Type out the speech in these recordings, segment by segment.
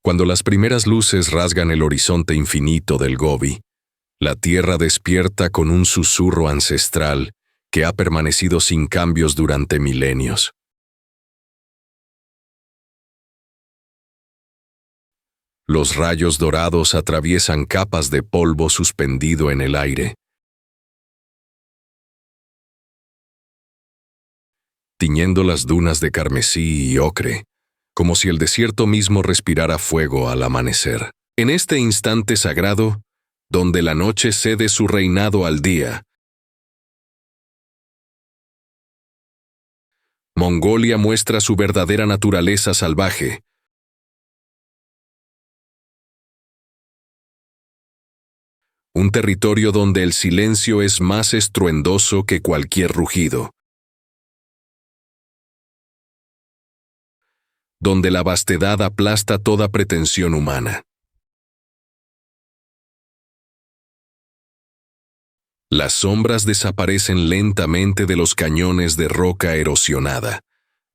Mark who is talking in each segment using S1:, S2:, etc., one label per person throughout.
S1: Cuando las primeras luces rasgan el horizonte infinito del Gobi, la tierra despierta con un susurro ancestral que ha permanecido sin cambios durante milenios. Los rayos dorados atraviesan capas de polvo suspendido en el aire, tiñendo las dunas de carmesí y ocre, como si el desierto mismo respirara fuego al amanecer. En este instante sagrado, donde la noche cede su reinado al día, Mongolia muestra su verdadera naturaleza salvaje. Un territorio donde el silencio es más estruendoso que cualquier rugido, donde la vastedad aplasta toda pretensión humana. Las sombras desaparecen lentamente de los cañones de roca erosionada,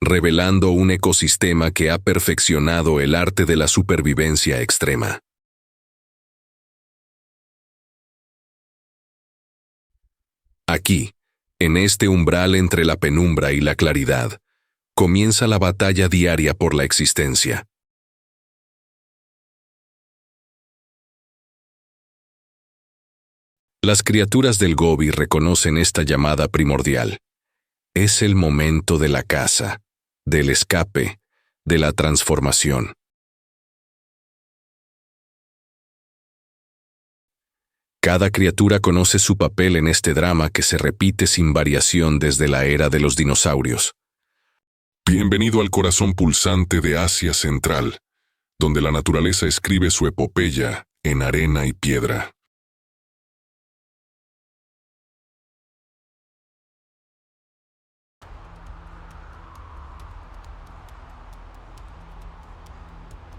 S1: revelando un ecosistema que ha perfeccionado el arte de la supervivencia extrema. Aquí, en este umbral entre la penumbra y la claridad, comienza la batalla diaria por la existencia. Las criaturas del Gobi reconocen esta llamada primordial. Es el momento de la caza, del escape, de la transformación. Cada criatura conoce su papel en este drama que se repite sin variación desde la era de los dinosaurios.
S2: Bienvenido al corazón pulsante de Asia Central, donde la naturaleza escribe su epopeya en arena y piedra.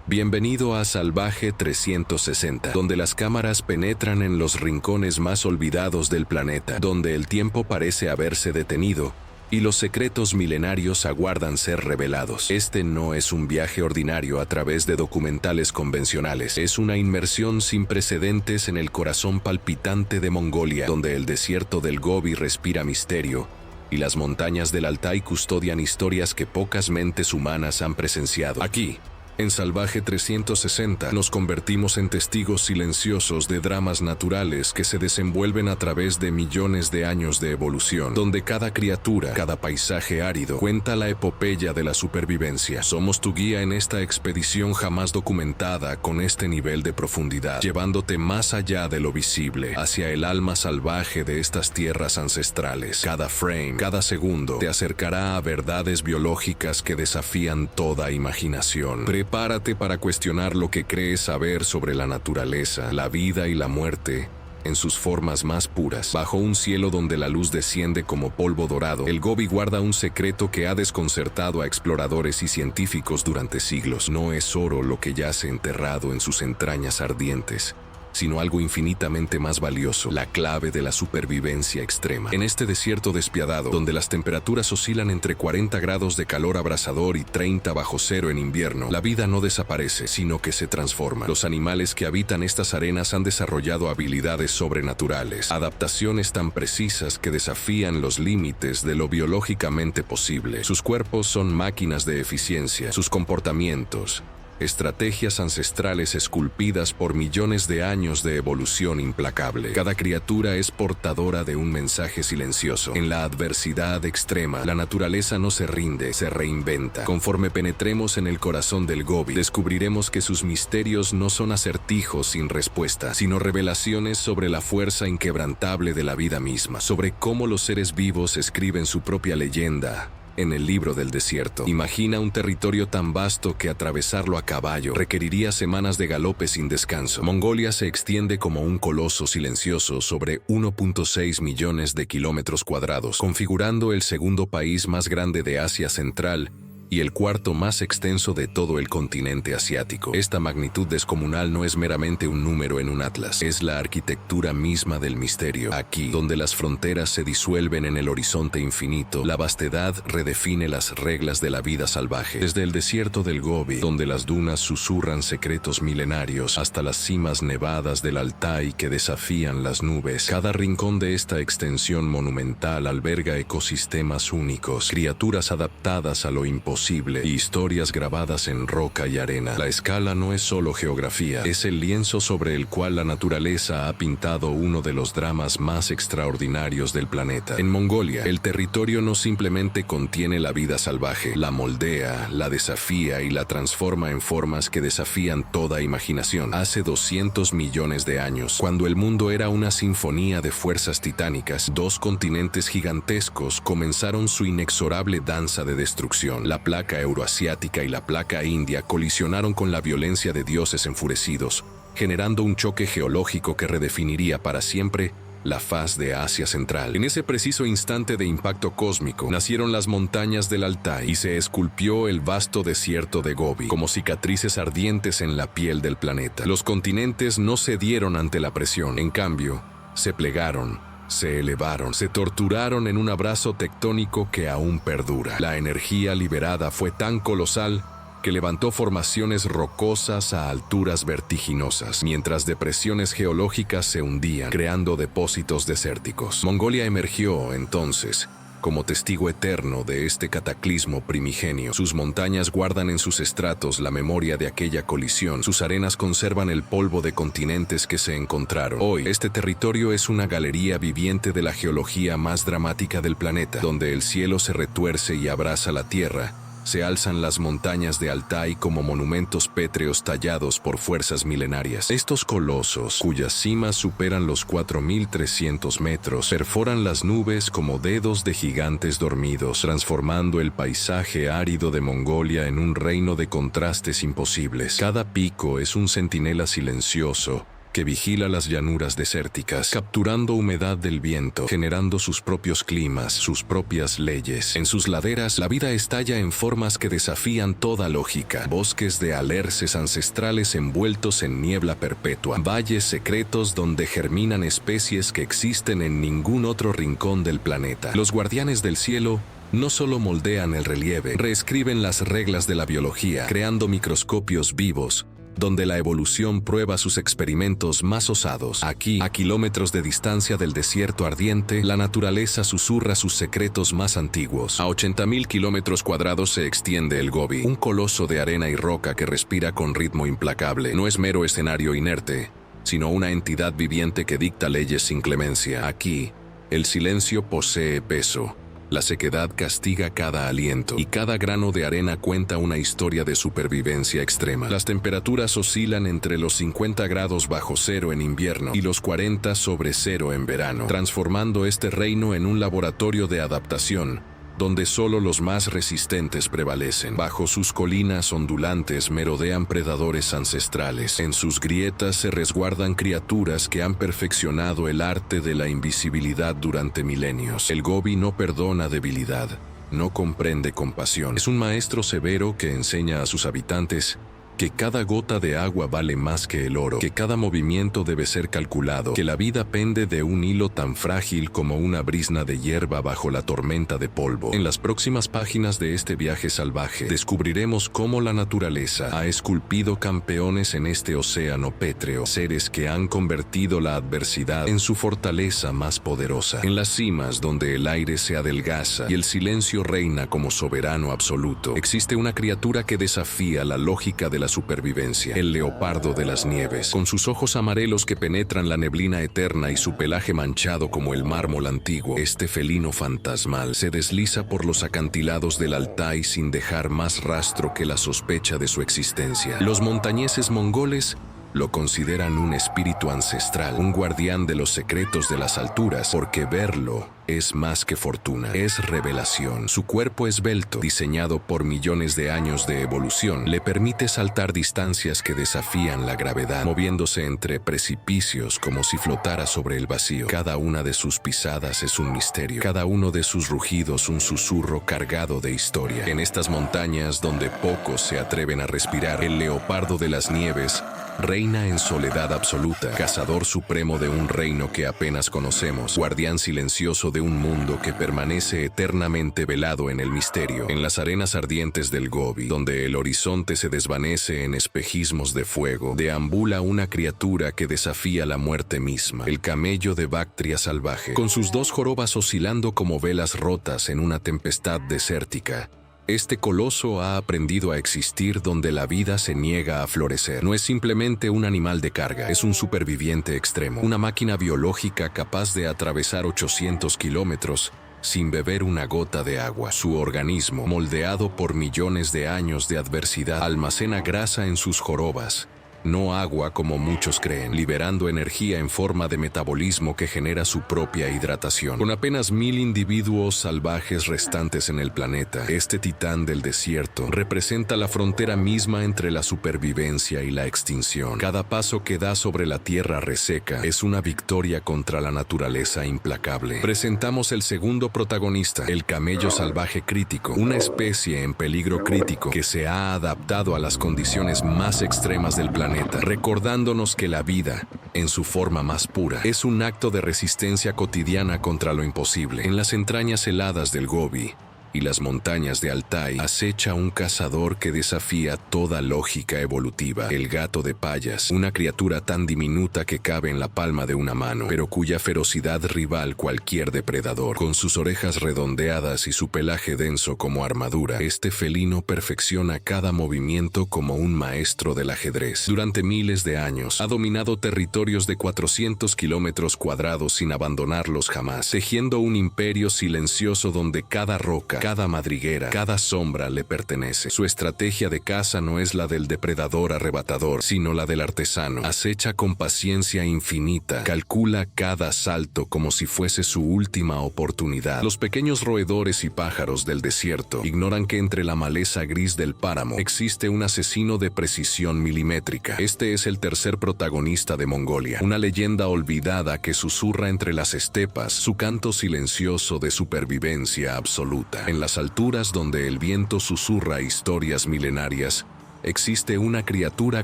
S1: Bienvenido a Salvaje 360, donde las cámaras penetran en los rincones más olvidados del planeta, donde el tiempo parece haberse detenido y los secretos milenarios aguardan ser revelados. Este no es un viaje ordinario a través de documentales convencionales. Es una inmersión sin precedentes en el corazón palpitante de Mongolia, donde el desierto del Gobi respira misterio y las montañas del Altai custodian historias que pocas mentes humanas han presenciado. Aquí, en Salvaje 360, nos convertimos en testigos silenciosos de dramas naturales que se desenvuelven a través de millones de años de evolución, donde cada criatura, cada paisaje árido, cuenta la epopeya de la supervivencia. Somos tu guía en esta expedición jamás documentada con este nivel de profundidad, llevándote más allá de lo visible, hacia el alma salvaje de estas tierras ancestrales. Cada frame, cada segundo, te acercará a verdades biológicas que desafían toda imaginación. Prepárate para cuestionar lo que crees saber sobre la naturaleza, la vida y la muerte en sus formas más puras. Bajo un cielo donde la luz desciende como polvo dorado, el Gobi guarda un secreto que ha desconcertado a exploradores y científicos durante siglos. No es oro lo que yace enterrado en sus entrañas ardientes, sino algo infinitamente más valioso, la clave de la supervivencia extrema. En este desierto despiadado, donde las temperaturas oscilan entre 40 grados de calor abrasador y 30 bajo cero en invierno, la vida no desaparece, sino que se transforma. Los animales que habitan estas arenas han desarrollado habilidades sobrenaturales, adaptaciones tan precisas que desafían los límites de lo biológicamente posible. Sus cuerpos son máquinas de eficiencia, sus comportamientos, estrategias ancestrales esculpidas por millones de años de evolución implacable. Cada criatura es portadora de un mensaje silencioso. En la adversidad extrema, la naturaleza no se rinde, se reinventa. Conforme penetremos en el corazón del Gobi, descubriremos que sus misterios no son acertijos sin respuesta, sino revelaciones sobre la fuerza inquebrantable de la vida misma, sobre cómo los seres vivos escriben su propia leyenda en el libro del desierto. Imagina un territorio tan vasto que atravesarlo a caballo requeriría semanas de galope sin descanso. Mongolia se extiende como un coloso silencioso sobre 1.6 millones de kilómetros cuadrados, configurando el segundo país más grande de Asia Central y el cuarto más extenso de todo el continente asiático. Esta magnitud descomunal no es meramente un número en un atlas, es la arquitectura misma del misterio. Aquí, donde las fronteras se disuelven en el horizonte infinito, la vastedad redefine las reglas de la vida salvaje. Desde el desierto del Gobi, donde las dunas susurran secretos milenarios, hasta las cimas nevadas del Altai que desafían las nubes, cada rincón de esta extensión monumental alberga ecosistemas únicos, criaturas adaptadas a lo imposible y historias grabadas en roca y arena. La escala no es solo geografía, es el lienzo sobre el cual la naturaleza ha pintado uno de los dramas más extraordinarios del planeta. En Mongolia, el territorio no simplemente contiene la vida salvaje, la moldea, la desafía y la transforma en formas que desafían toda imaginación. Hace 200 millones de años, cuando el mundo era una sinfonía de fuerzas titánicas, dos continentes gigantescos comenzaron su inexorable danza de destrucción. La placa euroasiática y la placa india colisionaron con la violencia de dioses enfurecidos, generando un choque geológico que redefiniría para siempre la faz de Asia Central. En ese preciso instante de impacto cósmico, nacieron las montañas del Altai y se esculpió el vasto desierto de Gobi, como cicatrices ardientes en la piel del planeta. Los continentes no cedieron ante la presión, en cambio, se plegaron, se elevaron, se torturaron en un abrazo tectónico que aún perdura. La energía liberada fue tan colosal que levantó formaciones rocosas a alturas vertiginosas, mientras depresiones geológicas se hundían, creando depósitos desérticos. Mongolia emergió, entonces, como testigo eterno de este cataclismo primigenio. Sus montañas guardan en sus estratos la memoria de aquella colisión. Sus arenas conservan el polvo de continentes que se encontraron. Hoy, este territorio es una galería viviente de la geología más dramática del planeta, donde el cielo se retuerce y abraza la tierra. Se alzan las montañas de Altai como monumentos pétreos tallados por fuerzas milenarias. Estos colosos, cuyas cimas superan los 4.300 metros, perforan las nubes como dedos de gigantes dormidos, transformando el paisaje árido de Mongolia en un reino de contrastes imposibles. Cada pico es un centinela silencioso que vigila las llanuras desérticas, capturando humedad del viento, generando sus propios climas, sus propias leyes. En sus laderas, la vida estalla en formas que desafían toda lógica. Bosques de alerces ancestrales envueltos en niebla perpetua, valles secretos donde germinan especies que existen en ningún otro rincón del planeta. Los guardianes del cielo no solo moldean el relieve, reescriben las reglas de la biología, creando microscopios vivos, donde la evolución prueba sus experimentos más osados. Aquí, a kilómetros de distancia del desierto ardiente, la naturaleza susurra sus secretos más antiguos. A 80.000 kilómetros cuadrados se extiende el Gobi, un coloso de arena y roca que respira con ritmo implacable. No es mero escenario inerte, sino una entidad viviente que dicta leyes sin clemencia. Aquí, el silencio posee peso. La sequedad castiga cada aliento y cada grano de arena cuenta una historia de supervivencia extrema. Las temperaturas oscilan entre los 50 grados bajo cero en invierno y los 40 sobre cero en verano, transformando este reino en un laboratorio de adaptación, donde solo los más resistentes prevalecen. Bajo sus colinas ondulantes merodean predadores ancestrales. En sus grietas se resguardan criaturas que han perfeccionado el arte de la invisibilidad durante milenios. El Gobi no perdona debilidad, no comprende compasión. Es un maestro severo que enseña a sus habitantes que cada gota de agua vale más que el oro, que cada movimiento debe ser calculado, que la vida pende de un hilo tan frágil como una brizna de hierba bajo la tormenta de polvo. En las próximas páginas de este viaje salvaje, descubriremos cómo la naturaleza ha esculpido campeones en este océano pétreo, seres que han convertido la adversidad en su fortaleza más poderosa. En las cimas, donde el aire se adelgaza y el silencio reina como soberano absoluto, existe una criatura que desafía la lógica de la supervivencia, el leopardo de las nieves. Con sus ojos amarelos que penetran la neblina eterna y su pelaje manchado como el mármol antiguo, este felino fantasmal se desliza por los acantilados del Altai sin dejar más rastro que la sospecha de su existencia. Los montañeses mongoles Lo consideran un espíritu ancestral, un guardián de los secretos de las alturas, porque verlo es más que fortuna, es revelación. Su cuerpo esbelto, diseñado por millones de años de evolución, le permite saltar distancias que desafían la gravedad, moviéndose entre precipicios como si flotara sobre el vacío. Cada una de sus pisadas es un misterio, cada uno de sus rugidos un susurro cargado de historia. En estas montañas donde pocos se atreven a respirar, el leopardo de las nieves reina en soledad absoluta, cazador supremo de un reino que apenas conocemos, guardián silencioso de un mundo que permanece eternamente velado en el misterio. En las arenas ardientes del Gobi, donde el horizonte se desvanece en espejismos de fuego, deambula una criatura que desafía la muerte misma, el camello de Bactria salvaje, con sus dos jorobas oscilando como velas rotas en una tempestad desértica. Este coloso ha aprendido a existir donde la vida se niega a florecer. No es simplemente un animal de carga, es un superviviente extremo, una máquina biológica capaz de atravesar 800 kilómetros sin beber una gota de agua. Su organismo, moldeado por millones de años de adversidad, almacena grasa en sus jorobas, no agua como muchos creen, liberando energía en forma de metabolismo que genera su propia hidratación. Con apenas 1000 individuos salvajes restantes en el planeta, este titán del desierto representa la frontera misma entre la supervivencia y la extinción. Cada paso que da sobre la tierra reseca es una victoria contra la naturaleza implacable. Presentamos el segundo protagonista, el camello salvaje crítico, una especie en peligro crítico que se ha adaptado a las condiciones más extremas del planeta, recordándonos que la vida, en su forma más pura, es un acto de resistencia cotidiana contra lo imposible. En las entrañas heladas del Gobi y las montañas de Altai acecha un cazador que desafía toda lógica evolutiva, el gato de Payas, una criatura tan diminuta que cabe en la palma de una mano, pero cuya ferocidad rival cualquier depredador. Con sus orejas redondeadas y su pelaje denso como armadura, este felino perfecciona cada movimiento como un maestro del ajedrez. Durante miles de años, ha dominado territorios de 400 kilómetros cuadrados sin abandonarlos jamás, tejiendo un imperio silencioso donde cada roca, cada madriguera, cada sombra le pertenece. Su estrategia de caza no es la del depredador arrebatador, sino la del artesano. Acecha con paciencia infinita, calcula cada salto como si fuese su última oportunidad. Los pequeños roedores y pájaros del desierto ignoran que entre la maleza gris del páramo existe un asesino de precisión milimétrica. Este es el tercer protagonista de Mongolia, una leyenda olvidada que susurra entre las estepas su canto silencioso de supervivencia absoluta. En las alturas donde el viento susurra historias milenarias, existe una criatura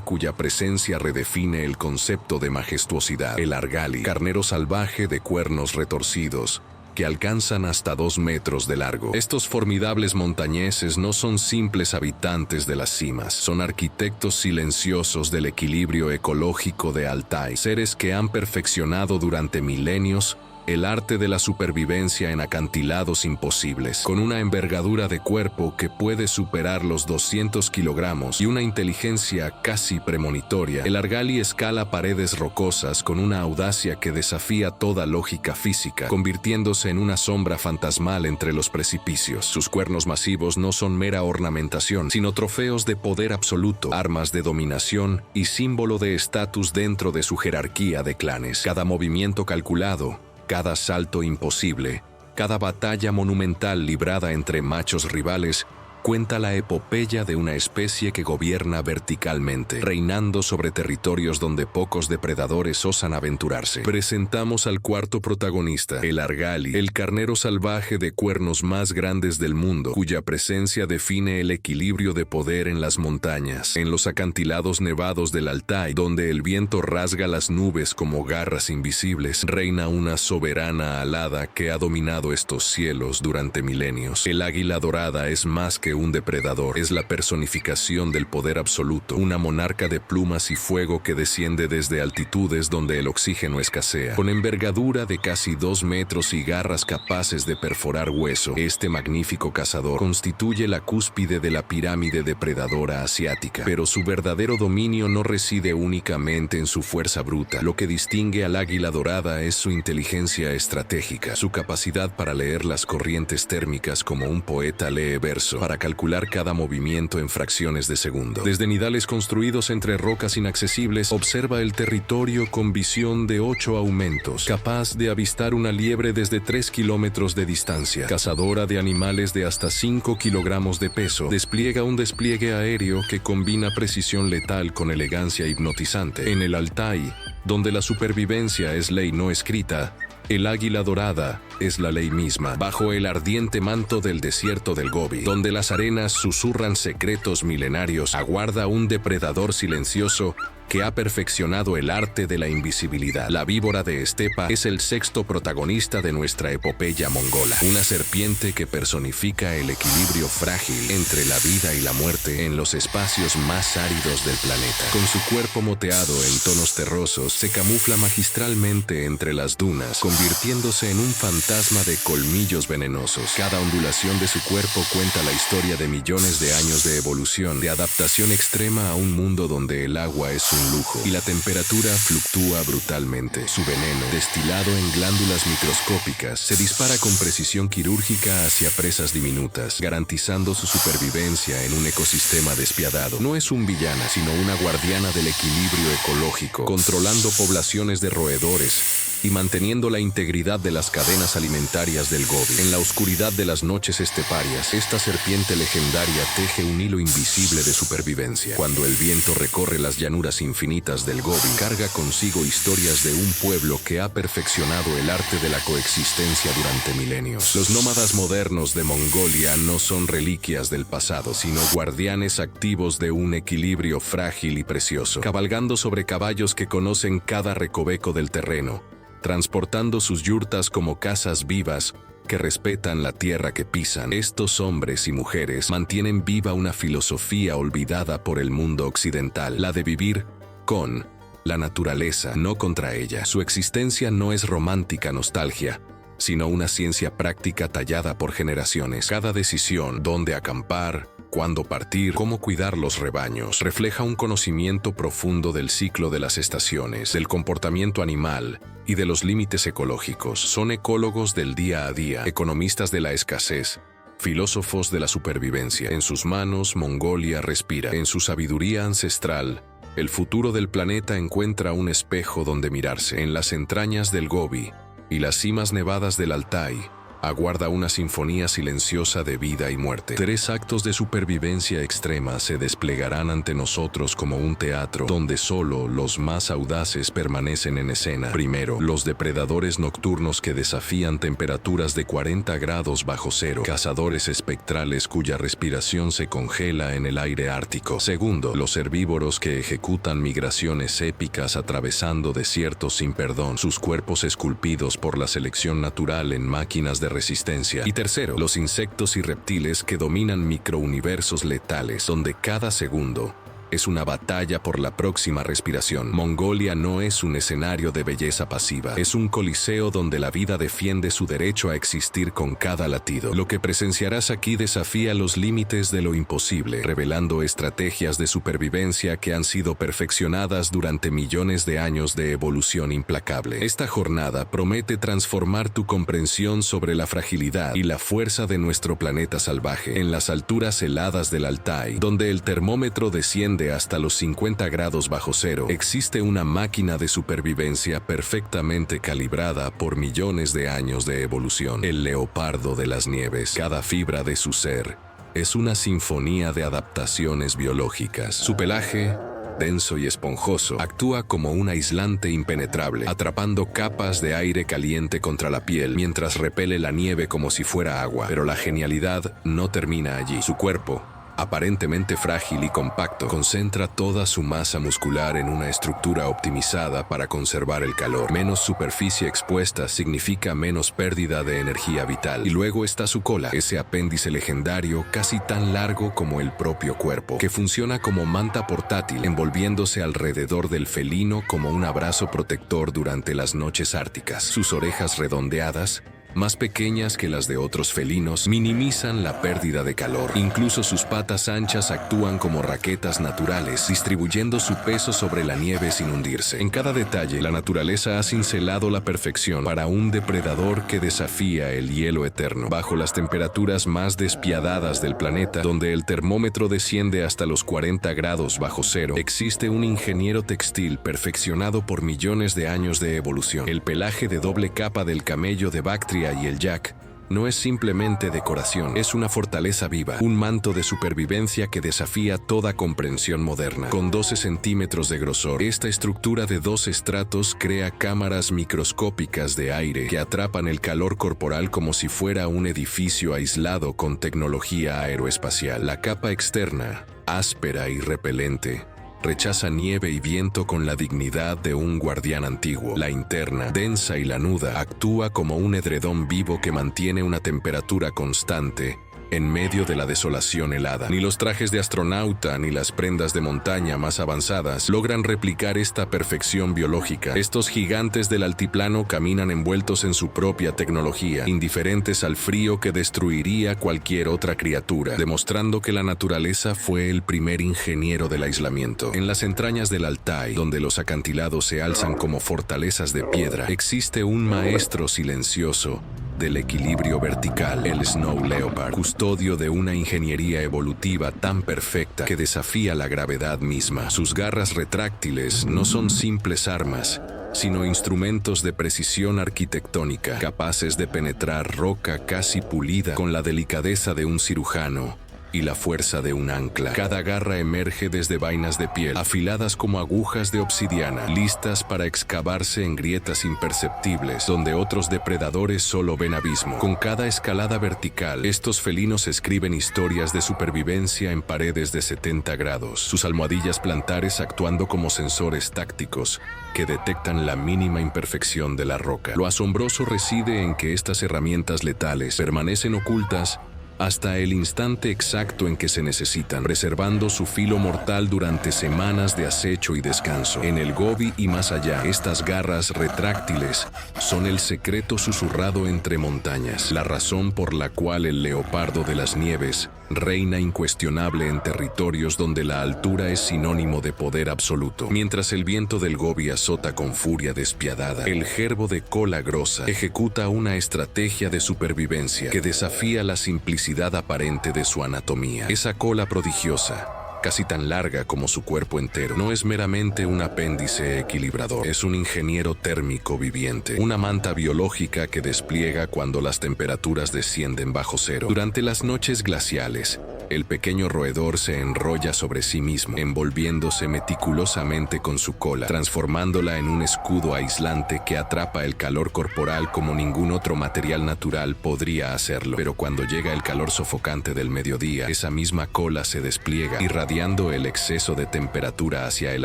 S1: cuya presencia redefine el concepto de majestuosidad, el argali, carnero salvaje de cuernos retorcidos, que alcanzan hasta 2 metros de largo. Estos formidables montañeses no son simples habitantes de las cimas, son arquitectos silenciosos del equilibrio ecológico de Altai, seres que han perfeccionado durante milenios el arte de la supervivencia en acantilados imposibles, con una envergadura de cuerpo que puede superar los 200 kilogramos y una inteligencia casi premonitoria. El argali escala paredes rocosas con una audacia que desafía toda lógica física, convirtiéndose en una sombra fantasmal entre los precipicios. Sus cuernos masivos no son mera ornamentación, sino trofeos de poder absoluto, armas de dominación y símbolo de estatus dentro de su jerarquía de clanes. Cada movimiento calculado, cada salto imposible, cada batalla monumental librada entre machos rivales, cuenta la epopeya de una especie que gobierna verticalmente, reinando sobre territorios donde pocos depredadores osan aventurarse. Presentamos al cuarto protagonista, el argali, el carnero salvaje de cuernos más grandes del mundo, cuya presencia define el equilibrio de poder en las montañas, en los acantilados nevados del Altai, donde el viento rasga las nubes como garras invisibles, reina una soberana alada que ha dominado estos cielos durante milenios. El águila dorada es más que un depredador, es la personificación del poder absoluto, una monarca de plumas y fuego que desciende desde altitudes donde el oxígeno escasea. Con envergadura de casi 2 metros y garras capaces de perforar hueso, este magnífico cazador constituye la cúspide de la pirámide depredadora asiática. Pero su verdadero dominio no reside únicamente en su fuerza bruta. Lo que distingue al águila dorada es su inteligencia estratégica, su capacidad para leer las corrientes térmicas como un poeta lee verso, para calcular cada movimiento en fracciones de segundo. Desde nidales construidos entre rocas inaccesibles, observa el territorio con visión de 8 aumentos, capaz de avistar una liebre desde 3 kilómetros de distancia. Cazadora de animales de hasta 5 kilogramos de peso, despliega un despliegue aéreo que combina precisión letal con elegancia hipnotizante. En el Altai, donde la supervivencia es ley no escrita, el águila dorada es la ley misma. Bajo el ardiente manto del desierto del Gobi, donde las arenas susurran secretos milenarios, aguarda un depredador silencioso que ha perfeccionado el arte de la invisibilidad. La víbora de estepa es el sexto protagonista de nuestra epopeya mongola, una serpiente que personifica el equilibrio frágil entre la vida y la muerte en los espacios más áridos del planeta. Con su cuerpo moteado en tonos terrosos, se camufla magistralmente entre las dunas, convirtiéndose en un fantasma de colmillos venenosos. Cada ondulación de su cuerpo cuenta la historia de millones de años de evolución, de adaptación extrema a un mundo donde el agua es un lujo y la temperatura fluctúa brutalmente. Su veneno, destilado en glándulas microscópicas, se dispara con precisión quirúrgica hacia presas diminutas, garantizando su supervivencia en un ecosistema despiadado. No es un villana, sino una guardiana del equilibrio ecológico, controlando poblaciones de roedores y manteniendo la integridad de las cadenas alimentarias del Gobi. En la oscuridad de las noches esteparias, esta serpiente legendaria teje un hilo invisible de supervivencia. Cuando el viento recorre las llanuras infinitas del Gobi, carga consigo historias de un pueblo que ha perfeccionado el arte de la coexistencia durante milenios. Los nómadas modernos de Mongolia no son reliquias del pasado, sino guardianes activos de un equilibrio frágil y precioso, cabalgando sobre caballos que conocen cada recoveco del terreno, transportando sus yurtas como casas vivas que respetan la tierra que pisan. Estos hombres y mujeres mantienen viva una filosofía olvidada por el mundo occidental, la de vivir con la naturaleza, no contra ella. Su existencia no es romántica nostalgia, sino una ciencia práctica tallada por generaciones. Cada decisión, dónde acampar, cuándo partir, cómo cuidar los rebaños, refleja un conocimiento profundo del ciclo de las estaciones, del comportamiento animal y de los límites ecológicos. Son ecólogos del día a día, economistas de la escasez, filósofos de la supervivencia. En sus manos, Mongolia respira. En su sabiduría ancestral, el futuro del planeta encuentra un espejo donde mirarse. En las entrañas del Gobi y las cimas nevadas del Altai, aguarda una sinfonía silenciosa de vida y muerte. 3 actos de supervivencia extrema se desplegarán ante nosotros como un teatro donde solo los más audaces permanecen en escena. Primero, los depredadores nocturnos que desafían temperaturas de 40 grados bajo cero, cazadores espectrales cuya respiración se congela en el aire ártico. Segundo, los herbívoros que ejecutan migraciones épicas atravesando desiertos sin perdón, sus cuerpos esculpidos por la selección natural en máquinas de resistencia. Y tercero, los insectos y reptiles que dominan microuniversos letales, donde cada segundo es una batalla por la próxima respiración. Mongolia no es un escenario de belleza pasiva, es un coliseo donde la vida defiende su derecho a existir con cada latido. Lo que presenciarás aquí desafía los límites de lo imposible, revelando estrategias de supervivencia que han sido perfeccionadas durante millones de años de evolución implacable. Esta jornada promete transformar tu comprensión sobre la fragilidad y la fuerza de nuestro planeta salvaje. En las alturas heladas del Altai, donde el termómetro desciende hasta los 50 grados bajo cero, existe una máquina de supervivencia perfectamente calibrada por millones de años de evolución. El leopardo de las nieves, cada fibra de su ser, es una sinfonía de adaptaciones biológicas. Su pelaje, denso y esponjoso, actúa como un aislante impenetrable, atrapando capas de aire caliente contra la piel mientras repele la nieve como si fuera agua. Pero la genialidad no termina allí. Su cuerpo, aparentemente frágil y compacto, concentra toda su masa muscular en una estructura optimizada para conservar el calor. Menos superficie expuesta significa menos pérdida de energía vital. Y luego está su cola, ese apéndice legendario casi tan largo como el propio cuerpo, que funciona como manta portátil, envolviéndose alrededor del felino como un abrazo protector durante las noches árticas. Sus orejas redondeadas, más pequeñas que las de otros felinos, minimizan la pérdida de calor. Incluso sus patas anchas actúan como raquetas naturales, distribuyendo su peso sobre la nieve sin hundirse. En cada detalle, la naturaleza ha cincelado la perfección para un depredador que desafía el hielo eterno. Bajo las temperaturas más despiadadas del planeta, donde el termómetro desciende hasta los 40 grados bajo cero, existe un ingeniero textil perfeccionado por millones de años de evolución. El pelaje de doble capa del camello de Bactria y el yak no es simplemente decoración, es una fortaleza viva, un manto de supervivencia que desafía toda comprensión moderna. Con 12 centímetros de grosor, esta estructura de 2 estratos crea cámaras microscópicas de aire que atrapan el calor corporal como si fuera un edificio aislado con tecnología aeroespacial. La capa externa, áspera y repelente, rechaza nieve y viento con la dignidad de un guardián antiguo. La interna, densa y lanuda, actúa como un edredón vivo que mantiene una temperatura constante en medio de la desolación helada. Ni los trajes de astronauta ni las prendas de montaña más avanzadas logran replicar esta perfección biológica. Estos gigantes del altiplano caminan envueltos en su propia tecnología, indiferentes al frío que destruiría cualquier otra criatura, demostrando que la naturaleza fue el primer ingeniero del aislamiento. En las entrañas del Altai, donde los acantilados se alzan como fortalezas de piedra, existe un maestro silencioso del equilibrio vertical, el Snow Leopard, custodio de una ingeniería evolutiva tan perfecta que desafía la gravedad misma. Sus garras retráctiles no son simples armas, sino instrumentos de precisión arquitectónica, capaces de penetrar roca casi pulida con la delicadeza de un cirujano y la fuerza de un ancla. Cada garra emerge desde vainas de piel, afiladas como agujas de obsidiana, listas para excavarse en grietas imperceptibles, donde otros depredadores solo ven abismo. Con cada escalada vertical, estos felinos escriben historias de supervivencia en paredes de 70 grados, sus almohadillas plantares actuando como sensores tácticos que detectan la mínima imperfección de la roca. Lo asombroso reside en que estas herramientas letales permanecen ocultas hasta el instante exacto en que se necesitan, reservando su filo mortal durante semanas de acecho y descanso. En el Gobi y más allá, estas garras retráctiles son el secreto susurrado entre montañas, la razón por la cual el leopardo de las nieves reina incuestionable en territorios donde la altura es sinónimo de poder absoluto. Mientras el viento del Gobi azota con furia despiadada, el gerbo de cola grosa ejecuta una estrategia de supervivencia que desafía la simplicidad aparente de su anatomía. Esa cola prodigiosa, casi tan larga como su cuerpo entero, no es meramente un apéndice equilibrador, es un ingeniero térmico viviente, una manta biológica que despliega cuando las temperaturas descienden bajo cero. Durante las noches glaciales, el pequeño roedor se enrolla sobre sí mismo, envolviéndose meticulosamente con su cola, transformándola en un escudo aislante que atrapa el calor corporal como ningún otro material natural podría hacerlo. Pero cuando llega el calor sofocante del mediodía, esa misma cola se despliega, irradiando el exceso de temperatura hacia el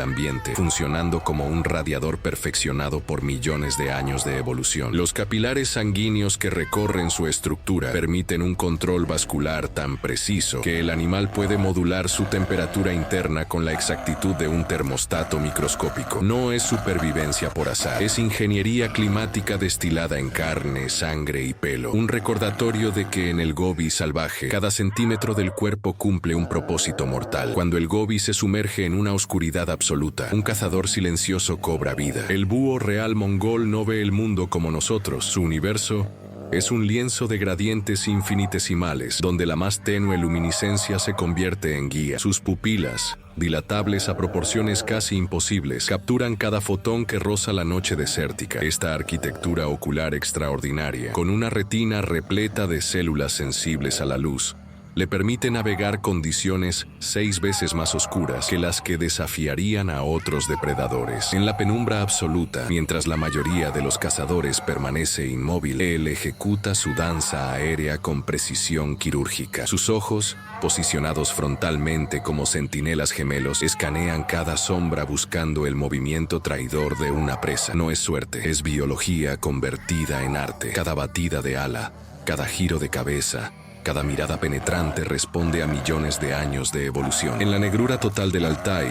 S1: ambiente, funcionando como un radiador perfeccionado por millones de años de evolución. Los capilares sanguíneos que recorren su estructura permiten un control vascular tan preciso que el animal puede modular su temperatura interna con la exactitud de un termostato microscópico. No es supervivencia por azar, es ingeniería climática destilada en carne, sangre y pelo. Un recordatorio de que en el Gobi salvaje, cada centímetro del cuerpo cumple un propósito mortal. Cuando el Gobi se sumerge en una oscuridad absoluta, un cazador silencioso cobra vida. El búho real mongol no ve el mundo como nosotros. Su universo es un lienzo de gradientes infinitesimales, donde la más tenue luminiscencia se convierte en guía. Sus pupilas, dilatables a proporciones casi imposibles, capturan cada fotón que roza la noche desértica. Esta arquitectura ocular extraordinaria, con una retina repleta de células sensibles a la luz, le permite navegar condiciones 6 veces más oscuras que las que desafiarían a otros depredadores. En la penumbra absoluta, mientras la mayoría de los cazadores permanece inmóvil, él ejecuta su danza aérea con precisión quirúrgica. Sus ojos, posicionados frontalmente como centinelas gemelos, escanean cada sombra buscando el movimiento traidor de una presa. No es suerte, es biología convertida en arte. Cada batida de ala, cada giro de cabeza, cada mirada penetrante responde a millones de años de evolución. En la negrura total del Altai,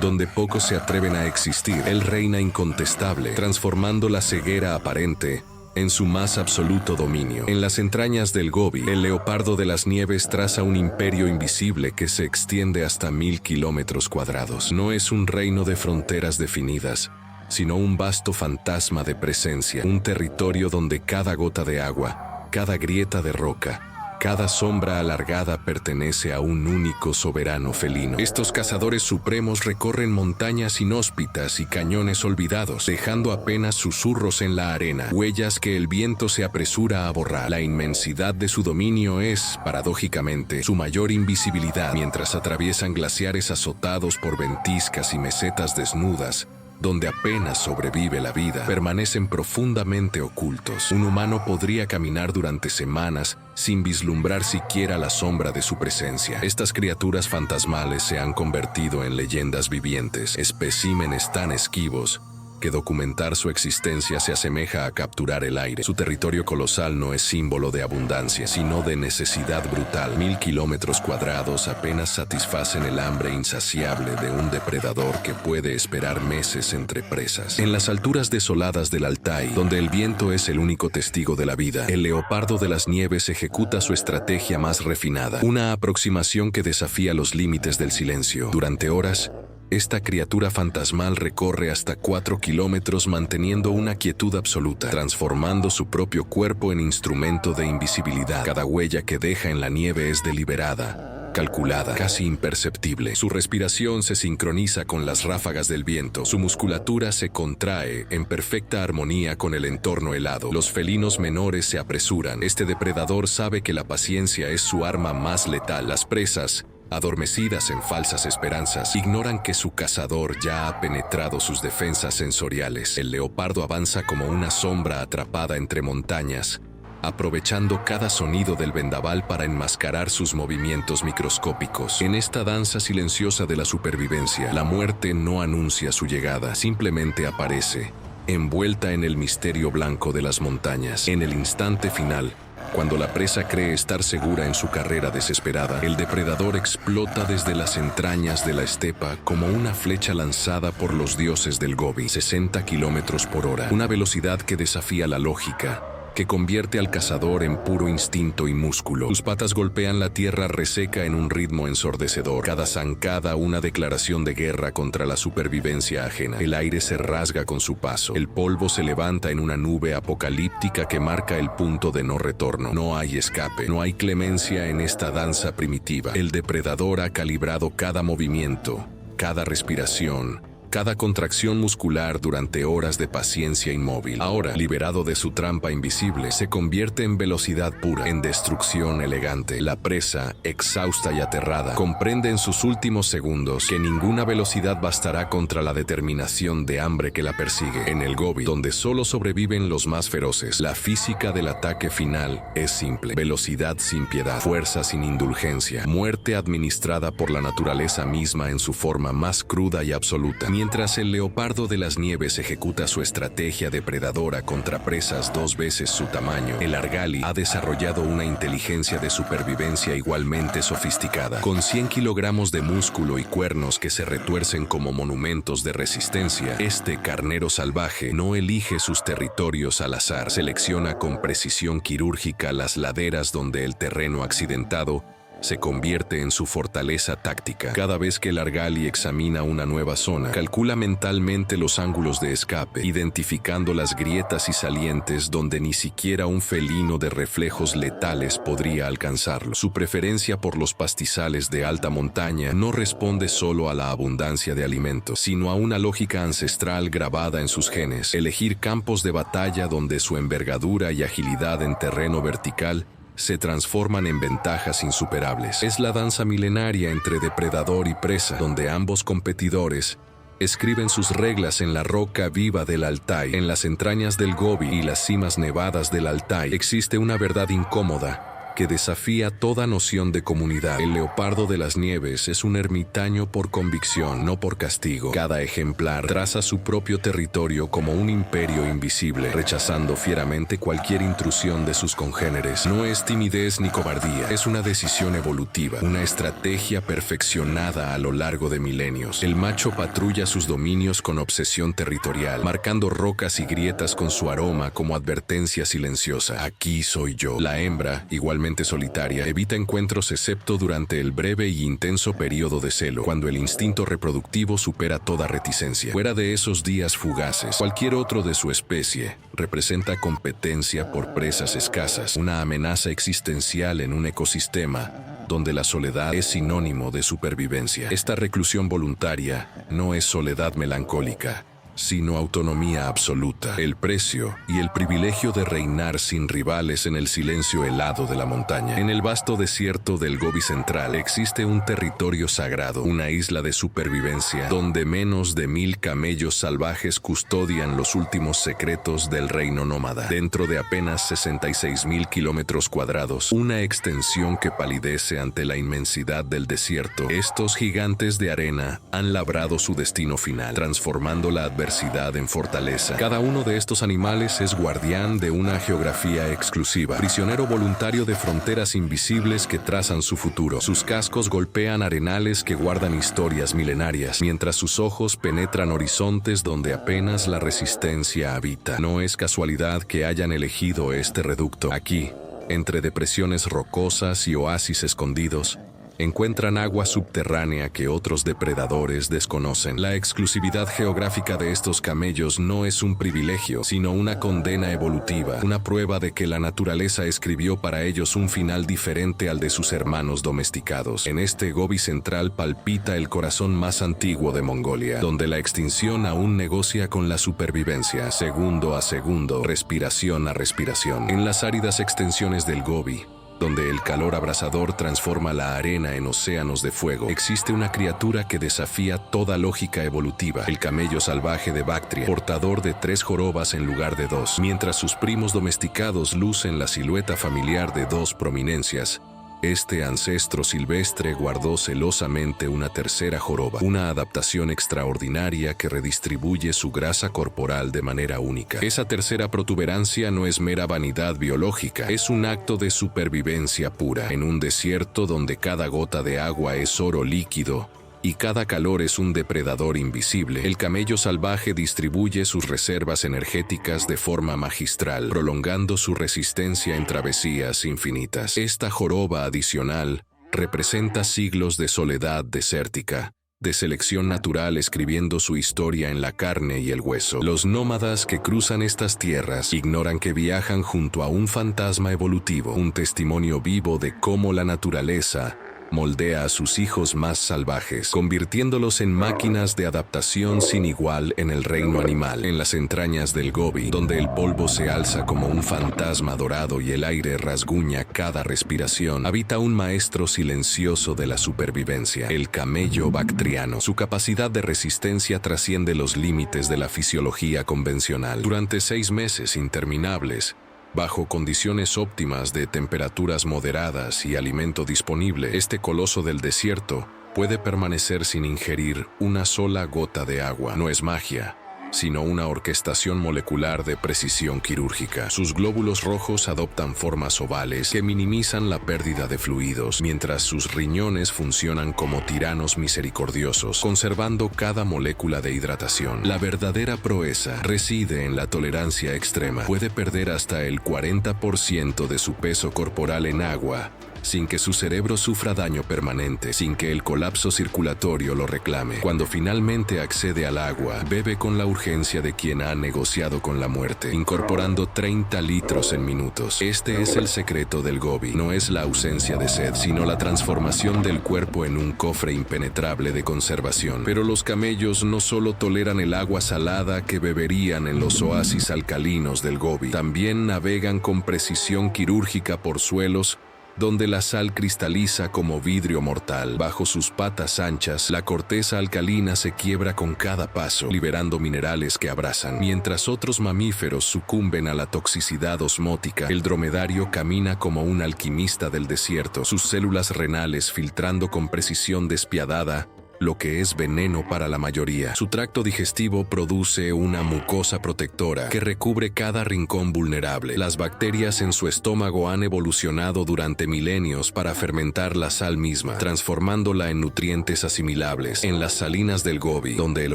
S1: donde pocos se atreven a existir, él reina incontestable, transformando la ceguera aparente en su más absoluto dominio. En las entrañas del Gobi, el leopardo de las nieves traza un imperio invisible que se extiende hasta 1000 kilómetros cuadrados. No es un reino de fronteras definidas, sino un vasto fantasma de presencia, un territorio donde cada gota de agua, cada grieta de roca, cada sombra alargada pertenece a un único soberano felino. Estos cazadores supremos recorren montañas inhóspitas y cañones olvidados, dejando apenas susurros en la arena, huellas que el viento se apresura a borrar. La inmensidad de su dominio es, paradójicamente, su mayor invisibilidad, mientras atraviesan glaciares azotados por ventiscas y mesetas desnudas, donde apenas sobrevive la vida, permanecen profundamente ocultos. Un humano podría caminar durante semanas sin vislumbrar siquiera la sombra de su presencia. Estas criaturas fantasmales se han convertido en leyendas vivientes, especímenes tan esquivos que documentar su existencia se asemeja a capturar el aire. Su territorio colosal no es símbolo de abundancia, sino de necesidad brutal. 1000 kilómetros cuadrados apenas satisfacen el hambre insaciable de un depredador que puede esperar meses entre presas. En las alturas desoladas del Altai, donde el viento es el único testigo de la vida, el leopardo de las nieves ejecuta su estrategia más refinada, una aproximación que desafía los límites del silencio. Durante horas, esta criatura fantasmal recorre hasta 4 kilómetros manteniendo una quietud absoluta, transformando su propio cuerpo en instrumento de invisibilidad. Cada huella que deja en la nieve es deliberada, calculada, casi imperceptible. Su respiración se sincroniza con las ráfagas del viento. Su musculatura se contrae en perfecta armonía con el entorno helado. Los felinos menores se apresuran. Este depredador sabe que la paciencia es su arma más letal. Las presas, adormecidas en falsas esperanzas, ignoran que su cazador ya ha penetrado sus defensas sensoriales. El leopardo avanza como una sombra atrapada entre montañas, aprovechando cada sonido del vendaval para enmascarar sus movimientos microscópicos. En esta danza silenciosa de la supervivencia, la muerte no anuncia su llegada, simplemente aparece, envuelta en el misterio blanco de las montañas. En el instante final, cuando la presa cree estar segura en su carrera desesperada, el depredador explota desde las entrañas de la estepa como una flecha lanzada por los dioses del Gobi, 60 kilómetros por hora, una velocidad que desafía la lógica, que convierte al cazador en puro instinto y músculo. Sus patas golpean la tierra reseca en un ritmo ensordecedor, cada zancada una declaración de guerra contra la supervivencia ajena. El aire se rasga con su paso, el polvo se levanta en una nube apocalíptica que marca el punto de no retorno. No hay escape, no hay clemencia en esta danza primitiva. El depredador ha calibrado cada movimiento, cada respiración, cada contracción muscular durante horas de paciencia inmóvil. Ahora, liberado de su trampa invisible, se convierte en velocidad pura, en destrucción elegante. La presa, exhausta y aterrada, comprende en sus últimos segundos que ninguna velocidad bastará contra la determinación de hambre que la persigue. En el Gobi, donde solo sobreviven los más feroces, la física del ataque final es simple: velocidad sin piedad, fuerza sin indulgencia, muerte administrada por la naturaleza misma en su forma más cruda y absoluta. Mientras el leopardo de las nieves ejecuta su estrategia depredadora contra presas 2 veces su tamaño, el argali ha desarrollado una inteligencia de supervivencia igualmente sofisticada. Con 100 kilogramos de músculo y cuernos que se retuercen como monumentos de resistencia, este carnero salvaje no elige sus territorios al azar. Selecciona con precisión quirúrgica las laderas donde el terreno accidentado se convierte en su fortaleza táctica. Cada vez que el argali examina una nueva zona, calcula mentalmente los ángulos de escape, identificando las grietas y salientes donde ni siquiera un felino de reflejos letales podría alcanzarlo. Su preferencia por los pastizales de alta montaña no responde solo a la abundancia de alimentos, sino a una lógica ancestral grabada en sus genes: elegir campos de batalla donde su envergadura y agilidad en terreno vertical se transforman en ventajas insuperables. Es la danza milenaria entre depredador y presa, donde ambos competidores escriben sus reglas en la roca viva del Altai. En las entrañas del Gobi y las cimas nevadas del Altai existe una verdad incómoda que desafía toda noción de comunidad. El leopardo de las nieves es un ermitaño por convicción, no por castigo. Cada ejemplar traza su propio territorio como un imperio invisible, rechazando fieramente cualquier intrusión de sus congéneres. No es timidez ni cobardía, es una decisión evolutiva, una estrategia perfeccionada a lo largo de milenios. El macho patrulla sus dominios con obsesión territorial, marcando rocas y grietas con su aroma como advertencia silenciosa. Aquí soy yo. La hembra, igualmente solitaria, evita encuentros excepto durante el breve y intenso periodo de celo, cuando el instinto reproductivo supera toda reticencia. Fuera de esos días fugaces, cualquier otro de su especie representa competencia por presas escasas, una amenaza existencial en un ecosistema donde la soledad es sinónimo de supervivencia. Esta reclusión voluntaria no es soledad melancólica, sino autonomía absoluta, el precio y el privilegio de reinar sin rivales en el silencio helado de la montaña. En el vasto desierto del Gobi Central existe un territorio sagrado, una isla de supervivencia, donde menos de 1000 camellos salvajes custodian los últimos secretos del reino nómada. Dentro de apenas 66,000 kilómetros cuadrados, una extensión que palidece ante la inmensidad del desierto, estos gigantes de arena han labrado su destino final, transformando la adversidad en fortaleza. Cada uno de estos animales es guardián de una geografía exclusiva, prisionero voluntario de fronteras invisibles que trazan su futuro. Sus cascos golpean arenales que guardan historias milenarias, mientras sus ojos penetran horizontes donde apenas la resistencia habita. No es casualidad que hayan elegido este reducto. Aquí, entre depresiones rocosas y oasis escondidos, encuentran agua subterránea que otros depredadores desconocen. La exclusividad geográfica de estos camellos no es un privilegio, sino una condena evolutiva, una prueba de que la naturaleza escribió para ellos un final diferente al de sus hermanos domesticados. En este Gobi Central palpita el corazón más antiguo de Mongolia, donde la extinción aún negocia con la supervivencia, segundo a segundo, respiración a respiración. En las áridas extensiones del Gobi, donde el calor abrasador transforma la arena en océanos de fuego, existe una criatura que desafía toda lógica evolutiva, el camello salvaje de Bactria, portador de 3 jorobas en lugar de 2, mientras sus primos domesticados lucen la silueta familiar de 2 prominencias. Este ancestro silvestre guardó celosamente una tercera joroba, una adaptación extraordinaria que redistribuye su grasa corporal de manera única. Esa tercera protuberancia no es mera vanidad biológica, es un acto de supervivencia pura. En un desierto donde cada gota de agua es oro líquido y cada calor es un depredador invisible, el camello salvaje distribuye sus reservas energéticas de forma magistral, prolongando su resistencia en travesías infinitas. Esta joroba adicional representa siglos de soledad desértica, de selección natural escribiendo su historia en la carne y el hueso. Los nómadas que cruzan estas tierras ignoran que viajan junto a un fantasma evolutivo, un testimonio vivo de cómo la naturaleza moldea a sus hijos más salvajes, convirtiéndolos en máquinas de adaptación sin igual en el reino animal. En las entrañas del Gobi, donde el polvo se alza como un fantasma dorado y el aire rasguña cada respiración, habita un maestro silencioso de la supervivencia, el camello bactriano. Su capacidad de resistencia trasciende los límites de la fisiología convencional. Durante 6 meses interminables, bajo condiciones óptimas de temperaturas moderadas y alimento disponible, este coloso del desierto puede permanecer sin ingerir una sola gota de agua. No es magia, sino una orquestación molecular de precisión quirúrgica. Sus glóbulos rojos adoptan formas ovales que minimizan la pérdida de fluidos, mientras sus riñones funcionan como tiranos misericordiosos, conservando cada molécula de hidratación. La verdadera proeza reside en la tolerancia extrema. Puede perder hasta el 40% de su peso corporal en agua, sin que su cerebro sufra daño permanente, sin que el colapso circulatorio lo reclame. Cuando finalmente accede al agua, bebe con la urgencia de quien ha negociado con la muerte, incorporando 30 litros en minutos. Este es el secreto del Gobi. No es la ausencia de sed, sino la transformación del cuerpo en un cofre impenetrable de conservación. Pero los camellos no solo toleran el agua salada que beberían en los oasis alcalinos del Gobi, también navegan con precisión quirúrgica por suelos donde la sal cristaliza como vidrio mortal. Bajo sus patas anchas, la corteza alcalina se quiebra con cada paso, liberando minerales que abrasan. Mientras otros mamíferos sucumben a la toxicidad osmótica, el dromedario camina como un alquimista del desierto, sus células renales filtrando con precisión despiadada lo que es veneno para la mayoría. Su tracto digestivo produce una mucosa protectora que recubre cada rincón vulnerable. Las bacterias en su estómago han evolucionado durante milenios para fermentar la sal misma, transformándola en nutrientes asimilables. En las salinas del Gobi, donde el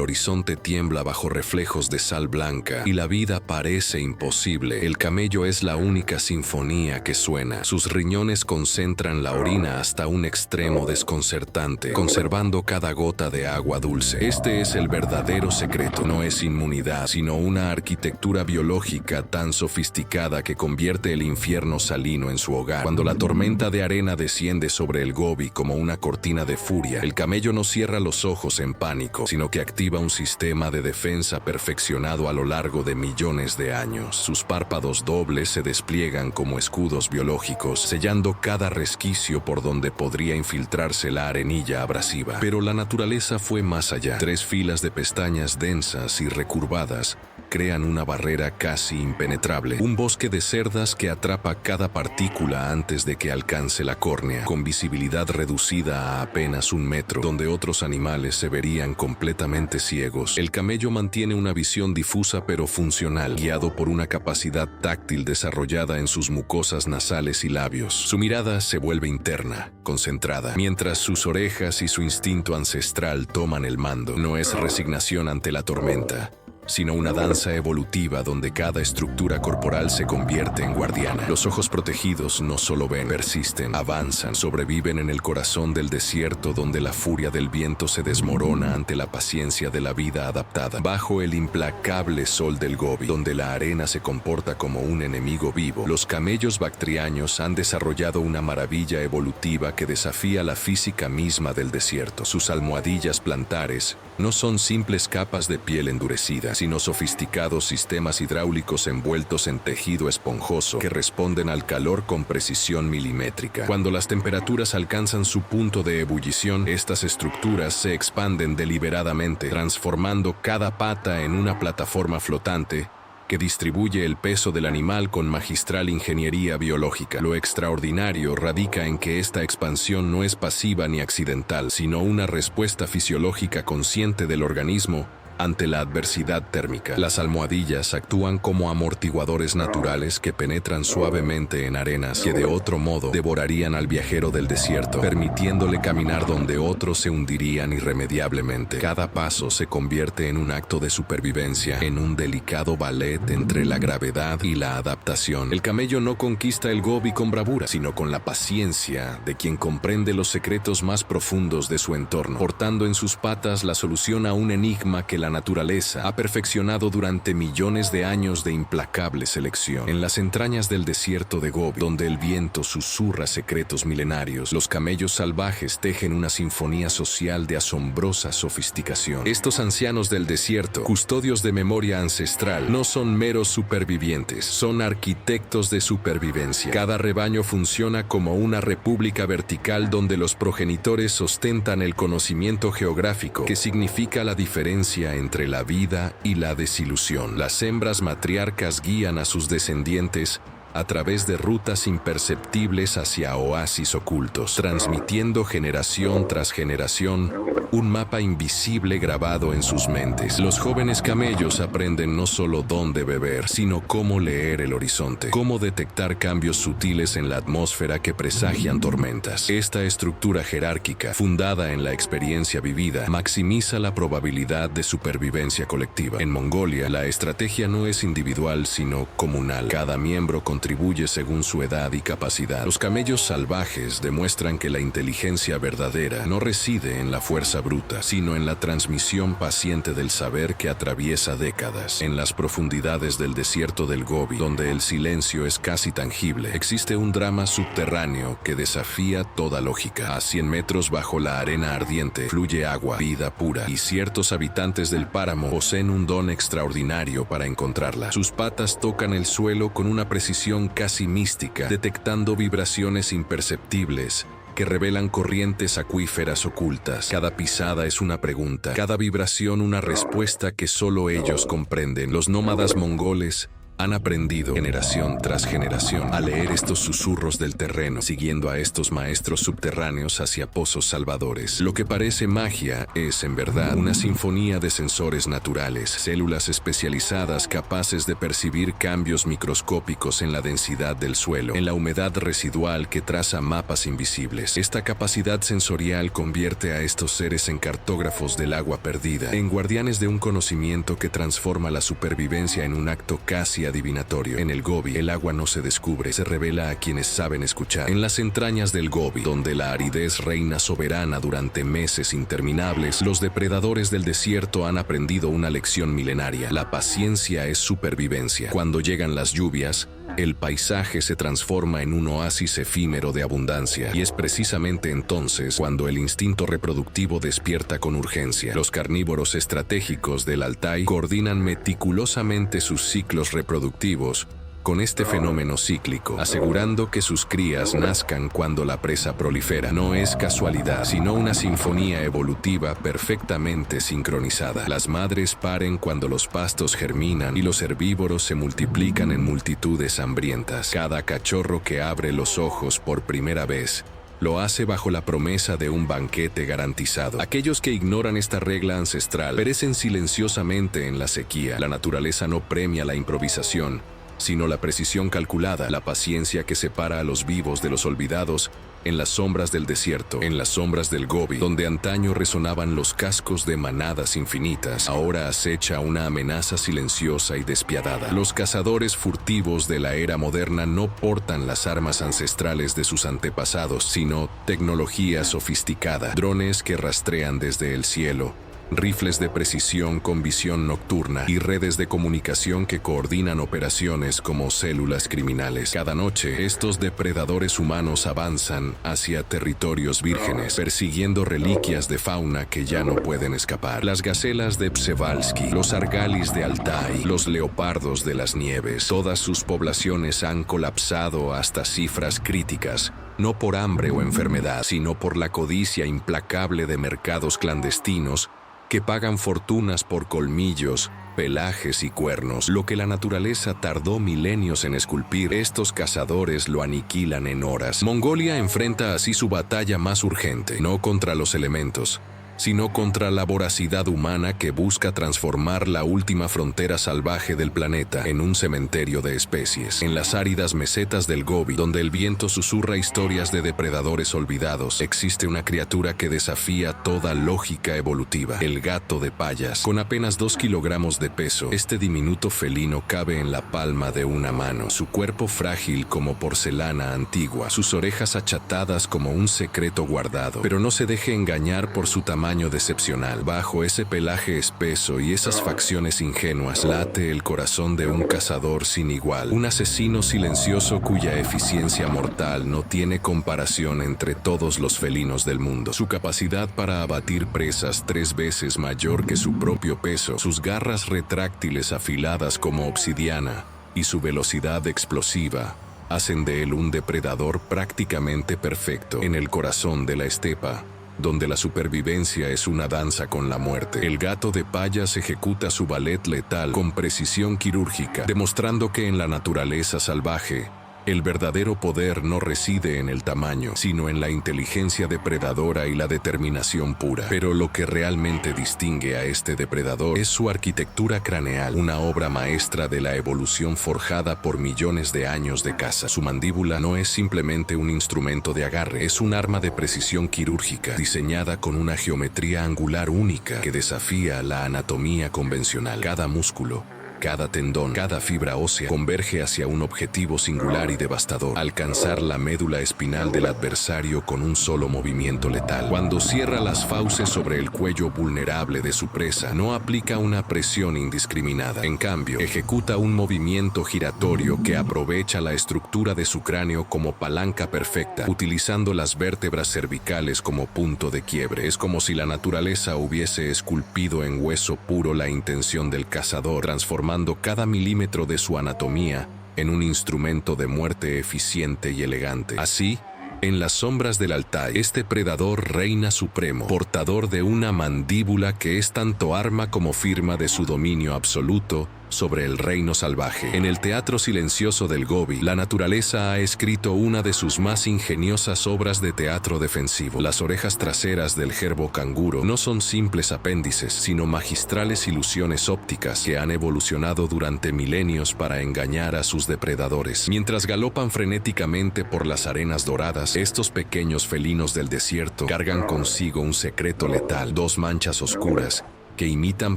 S1: horizonte tiembla bajo reflejos de sal blanca y la vida parece imposible, el camello es la única sinfonía que suena. Sus riñones concentran la orina hasta un extremo desconcertante, conservando cada gota de agua dulce. Este es el verdadero secreto. No es inmunidad, sino una arquitectura biológica tan sofisticada que convierte el infierno salino en su hogar. Cuando la tormenta de arena desciende sobre el Gobi como una cortina de furia, el camello no cierra los ojos en pánico, sino que activa un sistema de defensa perfeccionado a lo largo de millones de años. Sus párpados dobles se despliegan como escudos biológicos, sellando cada resquicio por donde podría infiltrarse la arenilla abrasiva. Pero la naturaleza fue más allá. 3 filas de pestañas densas y recurvadas crean una barrera casi impenetrable, un bosque de cerdas que atrapa cada partícula antes de que alcance la córnea, con visibilidad reducida a apenas 1 metro, donde otros animales se verían completamente ciegos. El camello mantiene una visión difusa pero funcional, guiado por una capacidad táctil desarrollada en sus mucosas nasales y labios. Su mirada se vuelve interna, concentrada, mientras sus orejas y su instinto ancestral toman el mando. No es resignación ante la tormenta, sino una danza evolutiva donde cada estructura corporal se convierte en guardiana. Los ojos protegidos no solo ven, persisten, avanzan, sobreviven en el corazón del desierto donde la furia del viento se desmorona ante la paciencia de la vida adaptada. Bajo el implacable sol del Gobi, donde la arena se comporta como un enemigo vivo, los camellos bactrianos han desarrollado una maravilla evolutiva que desafía la física misma del desierto. Sus almohadillas plantares no son simples capas de piel endurecida, sino sofisticados sistemas hidráulicos envueltos en tejido esponjoso que responden al calor con precisión milimétrica. Cuando las temperaturas alcanzan su punto de ebullición, estas estructuras se expanden deliberadamente, transformando cada pata en una plataforma flotante que distribuye el peso del animal con magistral ingeniería biológica. Lo extraordinario radica en que esta expansión no es pasiva ni accidental, sino una respuesta fisiológica consciente del organismo ante la adversidad térmica. Las almohadillas actúan como amortiguadores naturales que penetran suavemente en arenas que de otro modo devorarían al viajero del desierto, permitiéndole caminar donde otros se hundirían irremediablemente. Cada paso se convierte en un acto de supervivencia, en un delicado ballet entre la gravedad y la adaptación. El camello no conquista el Gobi con bravura, sino con la paciencia de quien comprende los secretos más profundos de su entorno, portando en sus patas la solución a un enigma que la naturaleza ha perfeccionado durante millones de años de implacable selección. En las entrañas del desierto de Gobi, donde el viento susurra secretos milenarios, los camellos salvajes tejen una sinfonía social de asombrosa sofisticación. Estos ancianos del desierto, custodios de memoria ancestral, no son meros supervivientes, son arquitectos de supervivencia. Cada rebaño funciona como una república vertical donde los progenitores ostentan el conocimiento geográfico que significa la diferencia entre la vida y la desilusión. Las hembras matriarcas guían a sus descendientes a través de rutas imperceptibles hacia oasis ocultos, transmitiendo generación tras generación un mapa invisible grabado en sus mentes. Los jóvenes camellos aprenden no solo dónde beber, sino cómo leer el horizonte, cómo detectar cambios sutiles en la atmósfera que presagian tormentas. Esta estructura jerárquica, fundada en la experiencia vivida, maximiza la probabilidad de supervivencia colectiva. En Mongolia, la estrategia no es individual, sino comunal. Cada miembro contribuye según su edad y capacidad. Los camellos salvajes demuestran que la inteligencia verdadera no reside en la fuerza bruta, sino en la transmisión paciente del saber que atraviesa décadas. En las profundidades del desierto del Gobi, donde el silencio es casi tangible, existe un drama subterráneo que desafía toda lógica. A 100 metros bajo la arena ardiente fluye agua, vida pura, y ciertos habitantes del páramo poseen un don extraordinario para encontrarla. Sus patas tocan el suelo con una precisión precisión casi mística, detectando vibraciones imperceptibles que revelan corrientes acuíferas ocultas. Cada pisada es una pregunta, cada vibración una respuesta que solo ellos comprenden. Los nómadas mongoles han aprendido generación tras generación a leer estos susurros del terreno, siguiendo a estos maestros subterráneos hacia pozos salvadores. Lo que parece magia es, en verdad, una sinfonía de sensores naturales, células especializadas capaces de percibir cambios microscópicos en la densidad del suelo, en la humedad residual que traza mapas invisibles. Esta capacidad sensorial convierte a estos seres en cartógrafos del agua perdida, en guardianes de un conocimiento que transforma la supervivencia en un acto casi adivinatorio. En el Gobi, el agua no se descubre, se revela a quienes saben escuchar. En las entrañas del Gobi, donde la aridez reina soberana durante meses interminables, los depredadores del desierto han aprendido una lección milenaria. La paciencia es supervivencia. Cuando llegan las lluvias, el paisaje se transforma en un oasis efímero de abundancia, y es precisamente entonces cuando el instinto reproductivo despierta con urgencia. Los carnívoros estratégicos del Altai coordinan meticulosamente sus ciclos reproductivos con este fenómeno cíclico, asegurando que sus crías nazcan cuando la presa prolifera. No es casualidad, sino una sinfonía evolutiva perfectamente sincronizada. Las madres paren cuando los pastos germinan y los herbívoros se multiplican en multitudes hambrientas. Cada cachorro que abre los ojos por primera vez lo hace bajo la promesa de un banquete garantizado. Aquellos que ignoran esta regla ancestral perecen silenciosamente en la sequía. La naturaleza no premia la improvisación, sino la precisión calculada, la paciencia que separa a los vivos de los olvidados en las sombras del desierto, en las sombras del Gobi, donde antaño resonaban los cascos de manadas infinitas. Ahora acecha una amenaza silenciosa y despiadada. Los cazadores furtivos de la era moderna no portan las armas ancestrales de sus antepasados, sino tecnología sofisticada, drones que rastrean desde el cielo, rifles de precisión con visión nocturna y redes de comunicación que coordinan operaciones como células criminales. Cada noche, estos depredadores humanos avanzan hacia territorios vírgenes, persiguiendo reliquias de fauna que ya no pueden escapar. Las gacelas de Przewalski, los argalis de Altai, los leopardos de las nieves, todas sus poblaciones han colapsado hasta cifras críticas, no por hambre o enfermedad, sino por la codicia implacable de mercados clandestinos que pagan fortunas por colmillos, pelajes y cuernos. Lo que la naturaleza tardó milenios en esculpir, estos cazadores lo aniquilan en horas. Mongolia enfrenta así su batalla más urgente, no contra los elementos, sino contra la voracidad humana que busca transformar la última frontera salvaje del planeta en un cementerio de especies. En las áridas mesetas del Gobi, donde el viento susurra historias de depredadores olvidados, existe una criatura que desafía toda lógica evolutiva: el gato de Payas. Con apenas 2 kilogramos de peso, este diminuto felino cabe en la palma de una mano, su cuerpo frágil como porcelana antigua, sus orejas achatadas como un secreto guardado. Pero no se deje engañar por su tamaño decepcional. Bajo ese pelaje espeso y esas facciones ingenuas late el corazón de un cazador sin igual, un asesino silencioso cuya eficiencia mortal no tiene comparación entre todos los felinos del mundo. Su capacidad para abatir presas 3 veces mayor que su propio peso, sus garras retráctiles afiladas como obsidiana y su velocidad explosiva hacen de él un depredador prácticamente perfecto. En el corazón de la estepa, donde la supervivencia es una danza con la muerte, el gato de Payas ejecuta su ballet letal con precisión quirúrgica, demostrando que en la naturaleza salvaje, el verdadero poder no reside en el tamaño, sino en la inteligencia depredadora y la determinación pura. Pero lo que realmente distingue a este depredador es su arquitectura craneal, una obra maestra de la evolución forjada por millones de años de caza. Su mandíbula no es simplemente un instrumento de agarre, es un arma de precisión quirúrgica, diseñada con una geometría angular única que desafía la anatomía convencional. Cada músculo, cada tendón, cada fibra ósea converge hacia un objetivo singular y devastador: alcanzar la médula espinal del adversario con un solo movimiento letal. Cuando cierra las fauces sobre el cuello vulnerable de su presa, no aplica una presión indiscriminada. En cambio, ejecuta un movimiento giratorio que aprovecha la estructura de su cráneo como palanca perfecta, utilizando las vértebras cervicales como punto de quiebre. Es como si la naturaleza hubiese esculpido en hueso puro la intención del cazador, transformando cada milímetro de su anatomía en un instrumento de muerte eficiente y elegante. Así, en las sombras del Altai, este predador reina supremo, portador de una mandíbula que es tanto arma como firma de su dominio absoluto sobre el reino salvaje. En el teatro silencioso del Gobi, la naturaleza ha escrito una de sus más ingeniosas obras de teatro defensivo. Las orejas traseras del gerbo canguro no son simples apéndices, sino magistrales ilusiones ópticas que han evolucionado durante milenios para engañar a sus depredadores. Mientras galopan frenéticamente por las arenas doradas, estos pequeños felinos del desierto cargan consigo un secreto letal, dos manchas oscuras que imitan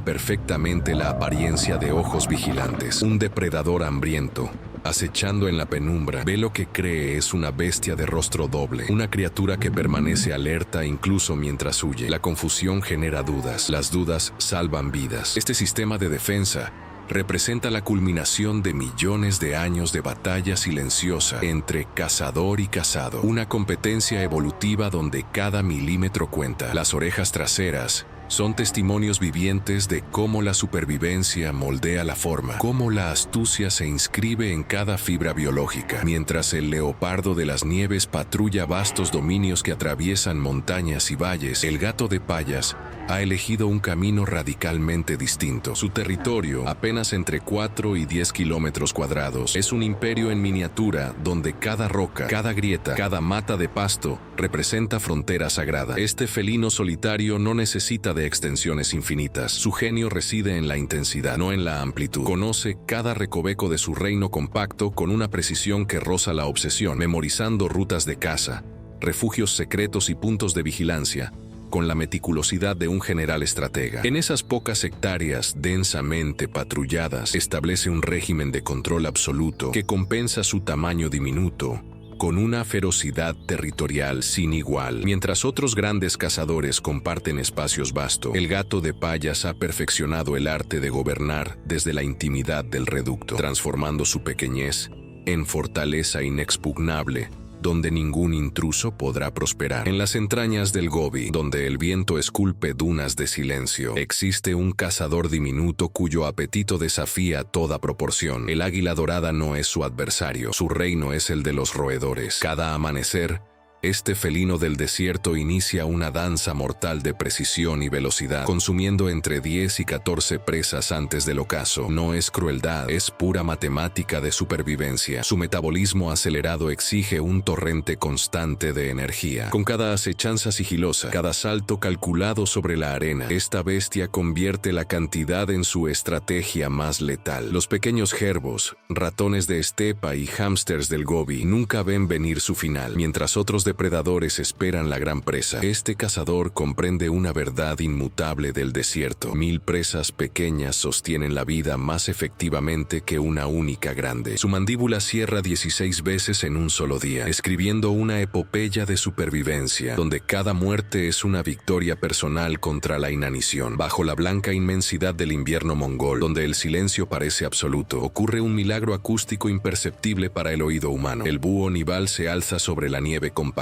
S1: perfectamente la apariencia de ojos vigilantes. Un depredador hambriento, acechando en la penumbra, ve lo que cree es una bestia de rostro doble, una criatura que permanece alerta incluso mientras huye. La confusión genera dudas, las dudas salvan vidas. Este sistema de defensa representa la culminación de millones de años de batalla silenciosa entre cazador y cazado, una competencia evolutiva donde cada milímetro cuenta. Las orejas traseras son testimonios vivientes de cómo la supervivencia moldea la forma, cómo la astucia se inscribe en cada fibra biológica. Mientras el leopardo de las nieves patrulla vastos dominios que atraviesan montañas y valles, el gato de Payas ha elegido un camino radicalmente distinto. Su territorio, apenas entre 4 y 10 kilómetros cuadrados, es un imperio en miniatura donde cada roca, cada grieta, cada mata de pasto representa frontera sagrada. Este felino solitario no necesita de extensiones infinitas. Su genio reside en la intensidad, no en la amplitud. Conoce cada recoveco de su reino compacto con una precisión que roza la obsesión, memorizando rutas de caza, refugios secretos y puntos de vigilancia, con la meticulosidad de un general estratega. En esas pocas hectáreas densamente patrulladas, establece un régimen de control absoluto que compensa su tamaño diminuto con una ferocidad territorial sin igual. Mientras otros grandes cazadores comparten espacios vastos, el gato de Payas ha perfeccionado el arte de gobernar desde la intimidad del reducto, transformando su pequeñez en fortaleza inexpugnable, donde ningún intruso podrá prosperar. En las entrañas del Gobi, donde el viento esculpe dunas de silencio, existe un cazador diminuto cuyo apetito desafía toda proporción. El águila dorada no es su adversario, su reino es el de los roedores. Cada amanecer, este felino del desierto inicia una danza mortal de precisión y velocidad, consumiendo entre 10 y 14 presas antes del ocaso. No es crueldad, es pura matemática de supervivencia. Su metabolismo acelerado exige un torrente constante de energía. Con cada acechanza sigilosa, cada salto calculado sobre la arena, esta bestia convierte la cantidad en su estrategia más letal. Los pequeños gerbos, ratones de estepa y hámsters del Gobi nunca ven venir su final, mientras otros depredadores esperan la gran presa. Este cazador comprende una verdad inmutable del desierto. 1000 presas pequeñas sostienen la vida más efectivamente que una única grande. Su mandíbula cierra 16 veces en un solo día, escribiendo una epopeya de supervivencia, donde cada muerte es una victoria personal contra la inanición. Bajo la blanca inmensidad del invierno mongol, donde el silencio parece absoluto, ocurre un milagro acústico imperceptible para el oído humano. El búho nival se alza sobre la nieve compactada.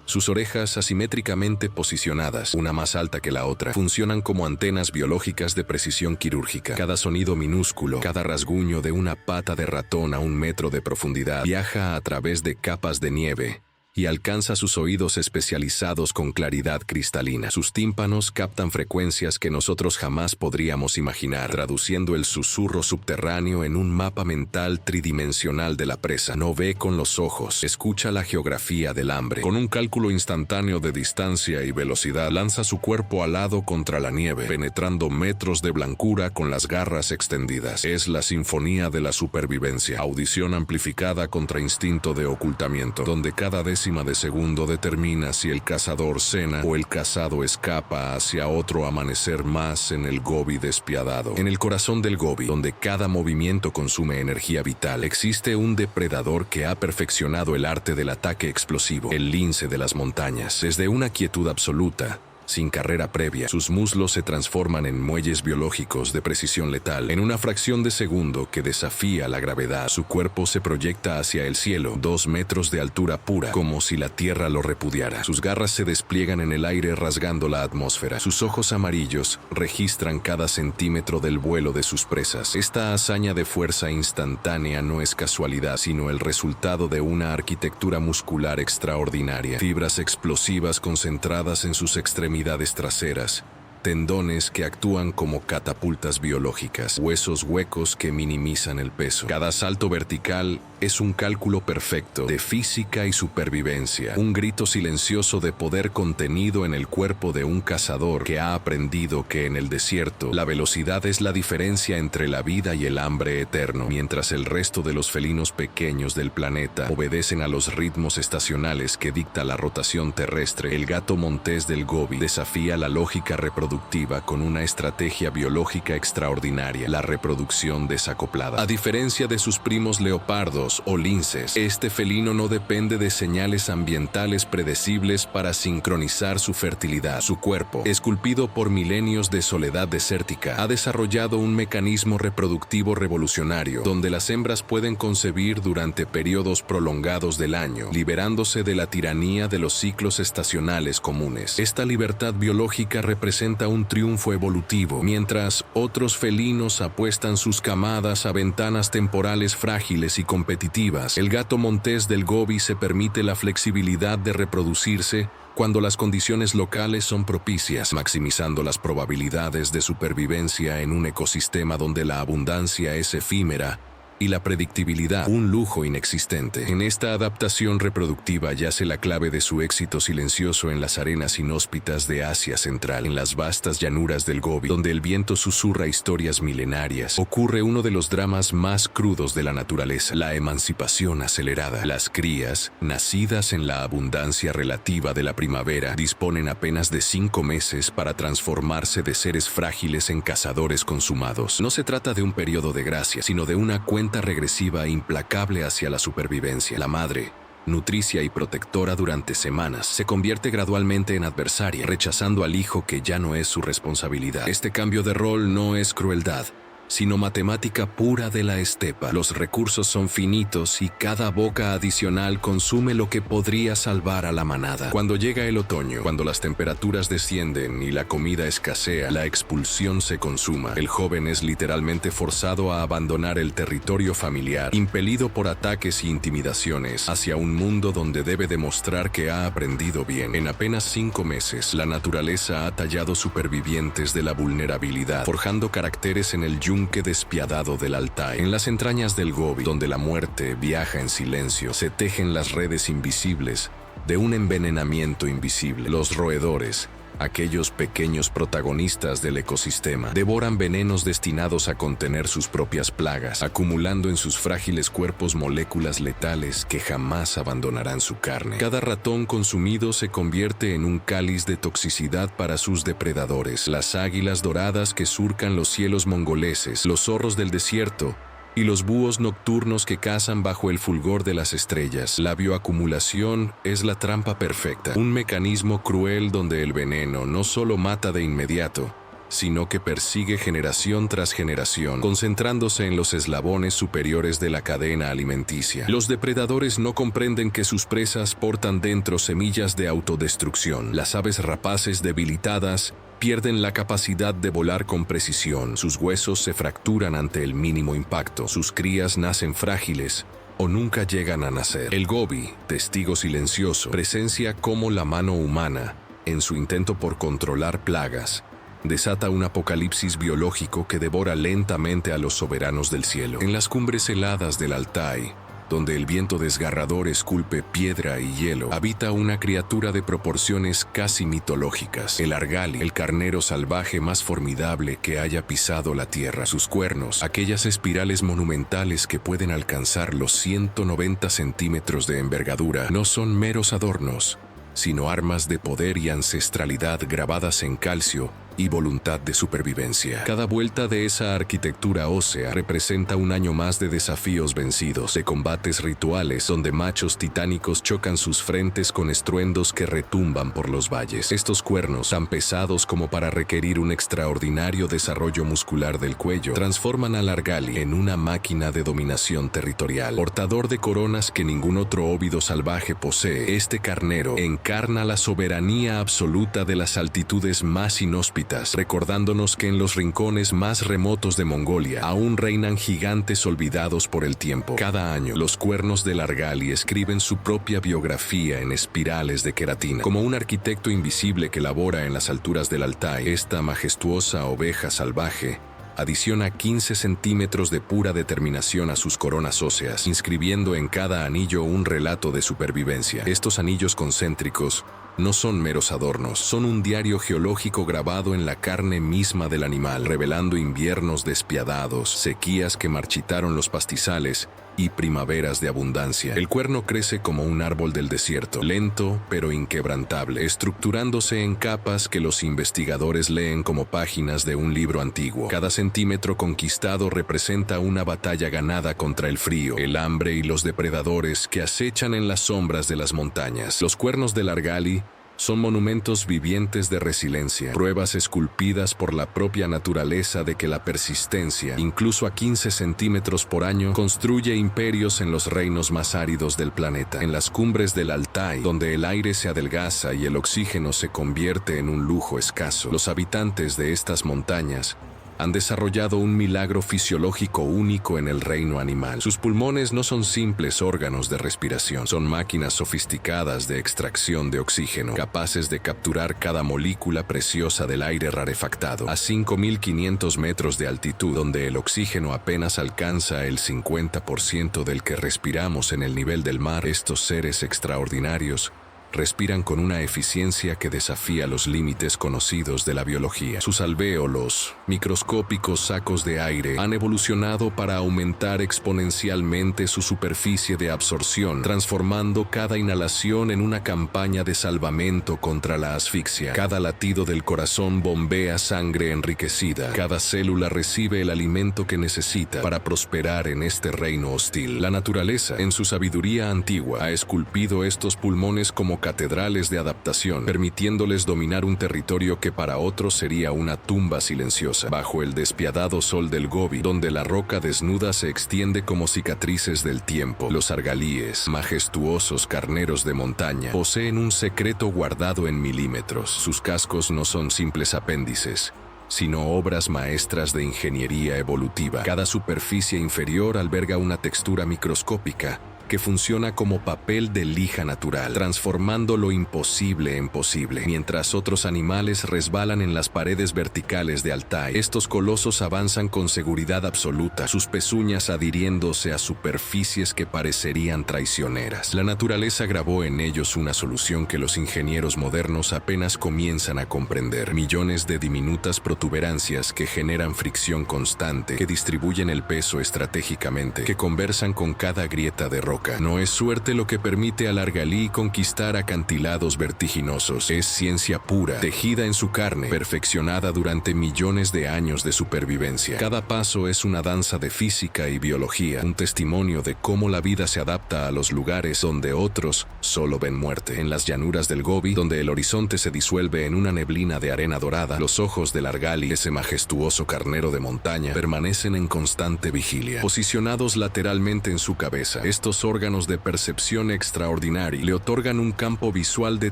S1: Sus orejas asimétricamente posicionadas, una más alta que la otra, funcionan como antenas biológicas de precisión quirúrgica. Cada sonido minúsculo, cada rasguño de una pata de ratón a 1 metro de profundidad, viaja a través de capas de nieve y alcanza sus oídos especializados con claridad cristalina. Sus tímpanos captan frecuencias que nosotros jamás podríamos imaginar, traduciendo el susurro subterráneo en un mapa mental tridimensional de la presa. No ve con los ojos, escucha la geografía del hambre. Con un cálculo instantáneo de distancia y velocidad, lanza su cuerpo alado contra la nieve, penetrando metros de blancura con las garras extendidas. Es la sinfonía de la supervivencia, audición amplificada contra instinto de ocultamiento, donde cada décima de segundo determina si el cazador cena o el cazado escapa hacia otro amanecer más en el Gobi despiadado. En el corazón del Gobi, donde cada movimiento consume energía vital, existe un depredador que ha perfeccionado el arte del ataque explosivo, el lince de las montañas. Desde una quietud absoluta, sin carrera previa. Sus muslos se transforman en muelles biológicos de precisión letal. En una fracción de segundo que desafía la gravedad, su cuerpo se proyecta hacia el cielo, 2 metros de altura pura, como si la tierra lo repudiara. Sus garras se despliegan en el aire rasgando la atmósfera. Sus ojos amarillos registran cada centímetro del vuelo de sus presas. Esta hazaña de fuerza instantánea no es casualidad, sino el resultado de una arquitectura muscular extraordinaria. Fibras explosivas concentradas en sus extremidades traseras, tendones que actúan como catapultas biológicas, huesos huecos que minimizan el peso. Cada salto vertical es un cálculo perfecto de física y supervivencia, un grito silencioso de poder contenido en el cuerpo de un cazador que ha aprendido que en el desierto la velocidad es la diferencia entre la vida y el hambre eterno, mientras el resto de los felinos pequeños del planeta obedecen a los ritmos estacionales que dicta la rotación terrestre. El gato montés del Gobi desafía la lógica reproductiva con una estrategia biológica extraordinaria, la reproducción desacoplada. A diferencia de sus primos leopardos o linces, este felino no depende de señales ambientales predecibles para sincronizar su fertilidad. Su cuerpo, esculpido por milenios de soledad desértica, ha desarrollado un mecanismo reproductivo revolucionario, donde las hembras pueden concebir durante periodos prolongados del año, liberándose de la tiranía de los ciclos estacionales comunes. Esta libertad biológica representa un triunfo evolutivo, mientras otros felinos apuestan sus camadas a ventanas temporales frágiles y competitivas. El gato montés del Gobi se permite la flexibilidad de reproducirse cuando las condiciones locales son propicias, maximizando las probabilidades de supervivencia en un ecosistema donde la abundancia es efímera y la predictibilidad un lujo inexistente. En esta adaptación reproductiva yace la clave de su éxito silencioso en las arenas inhóspitas de Asia Central. En las vastas llanuras del Gobi, donde el viento susurra historias milenarias, ocurre uno de los dramas más crudos de la naturaleza: la emancipación acelerada. Las crías, nacidas en la abundancia relativa de la primavera, disponen apenas de 5 meses para transformarse de seres frágiles en cazadores consumados. No se trata de un periodo de gracia, sino de una cuenta regresiva implacable hacia la supervivencia. La madre, nutricia y protectora durante semanas, se convierte gradualmente en adversaria, rechazando al hijo que ya no es su responsabilidad. Este cambio de rol no es crueldad, sino matemática pura de la estepa. Los recursos son finitos y cada boca adicional consume lo que podría salvar a la manada. Cuando llega el otoño, cuando las temperaturas descienden y la comida escasea, la expulsión se consuma. El joven es literalmente forzado a abandonar el territorio familiar, impelido por ataques y intimidaciones, hacia un mundo donde debe demostrar que ha aprendido bien. En apenas 5 meses, la naturaleza ha tallado supervivientes de la vulnerabilidad, forjando caracteres en el yunque despiadado del Altai. En las entrañas del Gobi, donde la muerte viaja en silencio, se tejen las redes invisibles de un envenenamiento invisible. Los roedores, aquellos pequeños protagonistas del ecosistema, devoran venenos destinados a contener sus propias plagas, acumulando en sus frágiles cuerpos moléculas letales que jamás abandonarán su carne. Cada ratón consumido se convierte en un cáliz de toxicidad para sus depredadores. Las águilas doradas que surcan los cielos mongoleses, los zorros del desierto y los búhos nocturnos que cazan bajo el fulgor de las estrellas. La bioacumulación es la trampa perfecta, un mecanismo cruel donde el veneno no solo mata de inmediato, sino que persigue generación tras generación, concentrándose en los eslabones superiores de la cadena alimenticia. Los depredadores no comprenden que sus presas portan dentro semillas de autodestrucción. Las aves rapaces debilitadas pierden la capacidad de volar con precisión. Sus huesos se fracturan ante el mínimo impacto. Sus crías nacen frágiles o nunca llegan a nacer. El Gobi, testigo silencioso, presencia cómo la mano humana, en su intento por controlar plagas, desata un apocalipsis biológico que devora lentamente a los soberanos del cielo. En las cumbres heladas del Altai, donde el viento desgarrador esculpe piedra y hielo, habita una criatura de proporciones casi mitológicas: el argali, el carnero salvaje más formidable que haya pisado la tierra. Sus cuernos, aquellas espirales monumentales que pueden alcanzar los 190 centímetros de envergadura, no son meros adornos, sino armas de poder y ancestralidad grabadas en calcio y voluntad de supervivencia. Cada vuelta de esa arquitectura ósea representa un año más de desafíos vencidos, de combates rituales donde machos titánicos chocan sus frentes con estruendos que retumban por los valles. Estos cuernos, tan pesados como para requerir un extraordinario desarrollo muscular del cuello, transforman al Argali en una máquina de dominación territorial. Portador de coronas que ningún otro óvido salvaje posee, este carnero encarna la soberanía absoluta de las altitudes más inhóspitas, recordándonos que en los rincones más remotos de Mongolia aún reinan gigantes olvidados por el tiempo. Cada año, los cuernos del Argali escriben su propia biografía en espirales de queratina. Como un arquitecto invisible que labora en las alturas del Altai, esta majestuosa oveja salvaje adiciona 15 centímetros de pura determinación a sus coronas óseas, inscribiendo en cada anillo un relato de supervivencia. Estos anillos concéntricos no son meros adornos, son un diario geológico grabado en la carne misma del animal, revelando inviernos despiadados, sequías que marchitaron los pastizales y primaveras de abundancia. El cuerno crece como un árbol del desierto, lento pero inquebrantable, estructurándose en capas que los investigadores leen como páginas de un libro antiguo. Cada centímetro conquistado representa una batalla ganada contra el frío, el hambre y los depredadores que acechan en las sombras de las montañas. Los cuernos del Argali son monumentos vivientes de resiliencia, pruebas esculpidas por la propia naturaleza de que la persistencia, incluso a 15 centímetros por año, construye imperios en los reinos más áridos del planeta. En las cumbres del Altai, donde el aire se adelgaza y el oxígeno se convierte en un lujo escaso, los habitantes de estas montañas han desarrollado un milagro fisiológico único en el reino animal. Sus pulmones no son simples órganos de respiración, son máquinas sofisticadas de extracción de oxígeno, capaces de capturar cada molécula preciosa del aire rarefactado. A 5.500 metros de altitud, donde el oxígeno apenas alcanza el 50% del que respiramos en el nivel del mar, estos seres extraordinarios respiran con una eficiencia que desafía los límites conocidos de la biología. Sus alvéolos, microscópicos sacos de aire, han evolucionado para aumentar exponencialmente su superficie de absorción, transformando cada inhalación en una campaña de salvamento contra la asfixia. Cada latido del corazón bombea sangre enriquecida. Cada célula recibe el alimento que necesita para prosperar en este reino hostil. La naturaleza, en su sabiduría antigua, ha esculpido estos pulmones como catedrales de adaptación, permitiéndoles dominar un territorio que para otros sería una tumba silenciosa. Bajo el despiadado sol del Gobi, donde la roca desnuda se extiende como cicatrices del tiempo, los argalíes, majestuosos carneros de montaña, poseen un secreto guardado en milímetros. Sus cascos no son simples apéndices, sino obras maestras de ingeniería evolutiva. Cada superficie inferior alberga una textura microscópica que funciona como papel de lija natural, transformando lo imposible en posible. Mientras otros animales resbalan en las paredes verticales de Altai, estos colosos avanzan con seguridad absoluta, sus pezuñas adhiriéndose a superficies que parecerían traicioneras. La naturaleza grabó en ellos una solución que los ingenieros modernos apenas comienzan a comprender: millones de diminutas protuberancias que generan fricción constante, que distribuyen el peso estratégicamente, que conversan con cada grieta de roca. No es suerte lo que permite al Argalí conquistar acantilados vertiginosos. Es ciencia pura, tejida en su carne, perfeccionada durante millones de años de supervivencia. Cada paso es una danza de física y biología, un testimonio de cómo la vida se adapta a los lugares donde otros solo ven muerte. En las llanuras del Gobi, donde el horizonte se disuelve en una neblina de arena dorada, los ojos del Argali, ese majestuoso carnero de montaña, permanecen en constante vigilia. Posicionados lateralmente en su cabeza, estos órganos de percepción extraordinaria le otorgan un campo visual de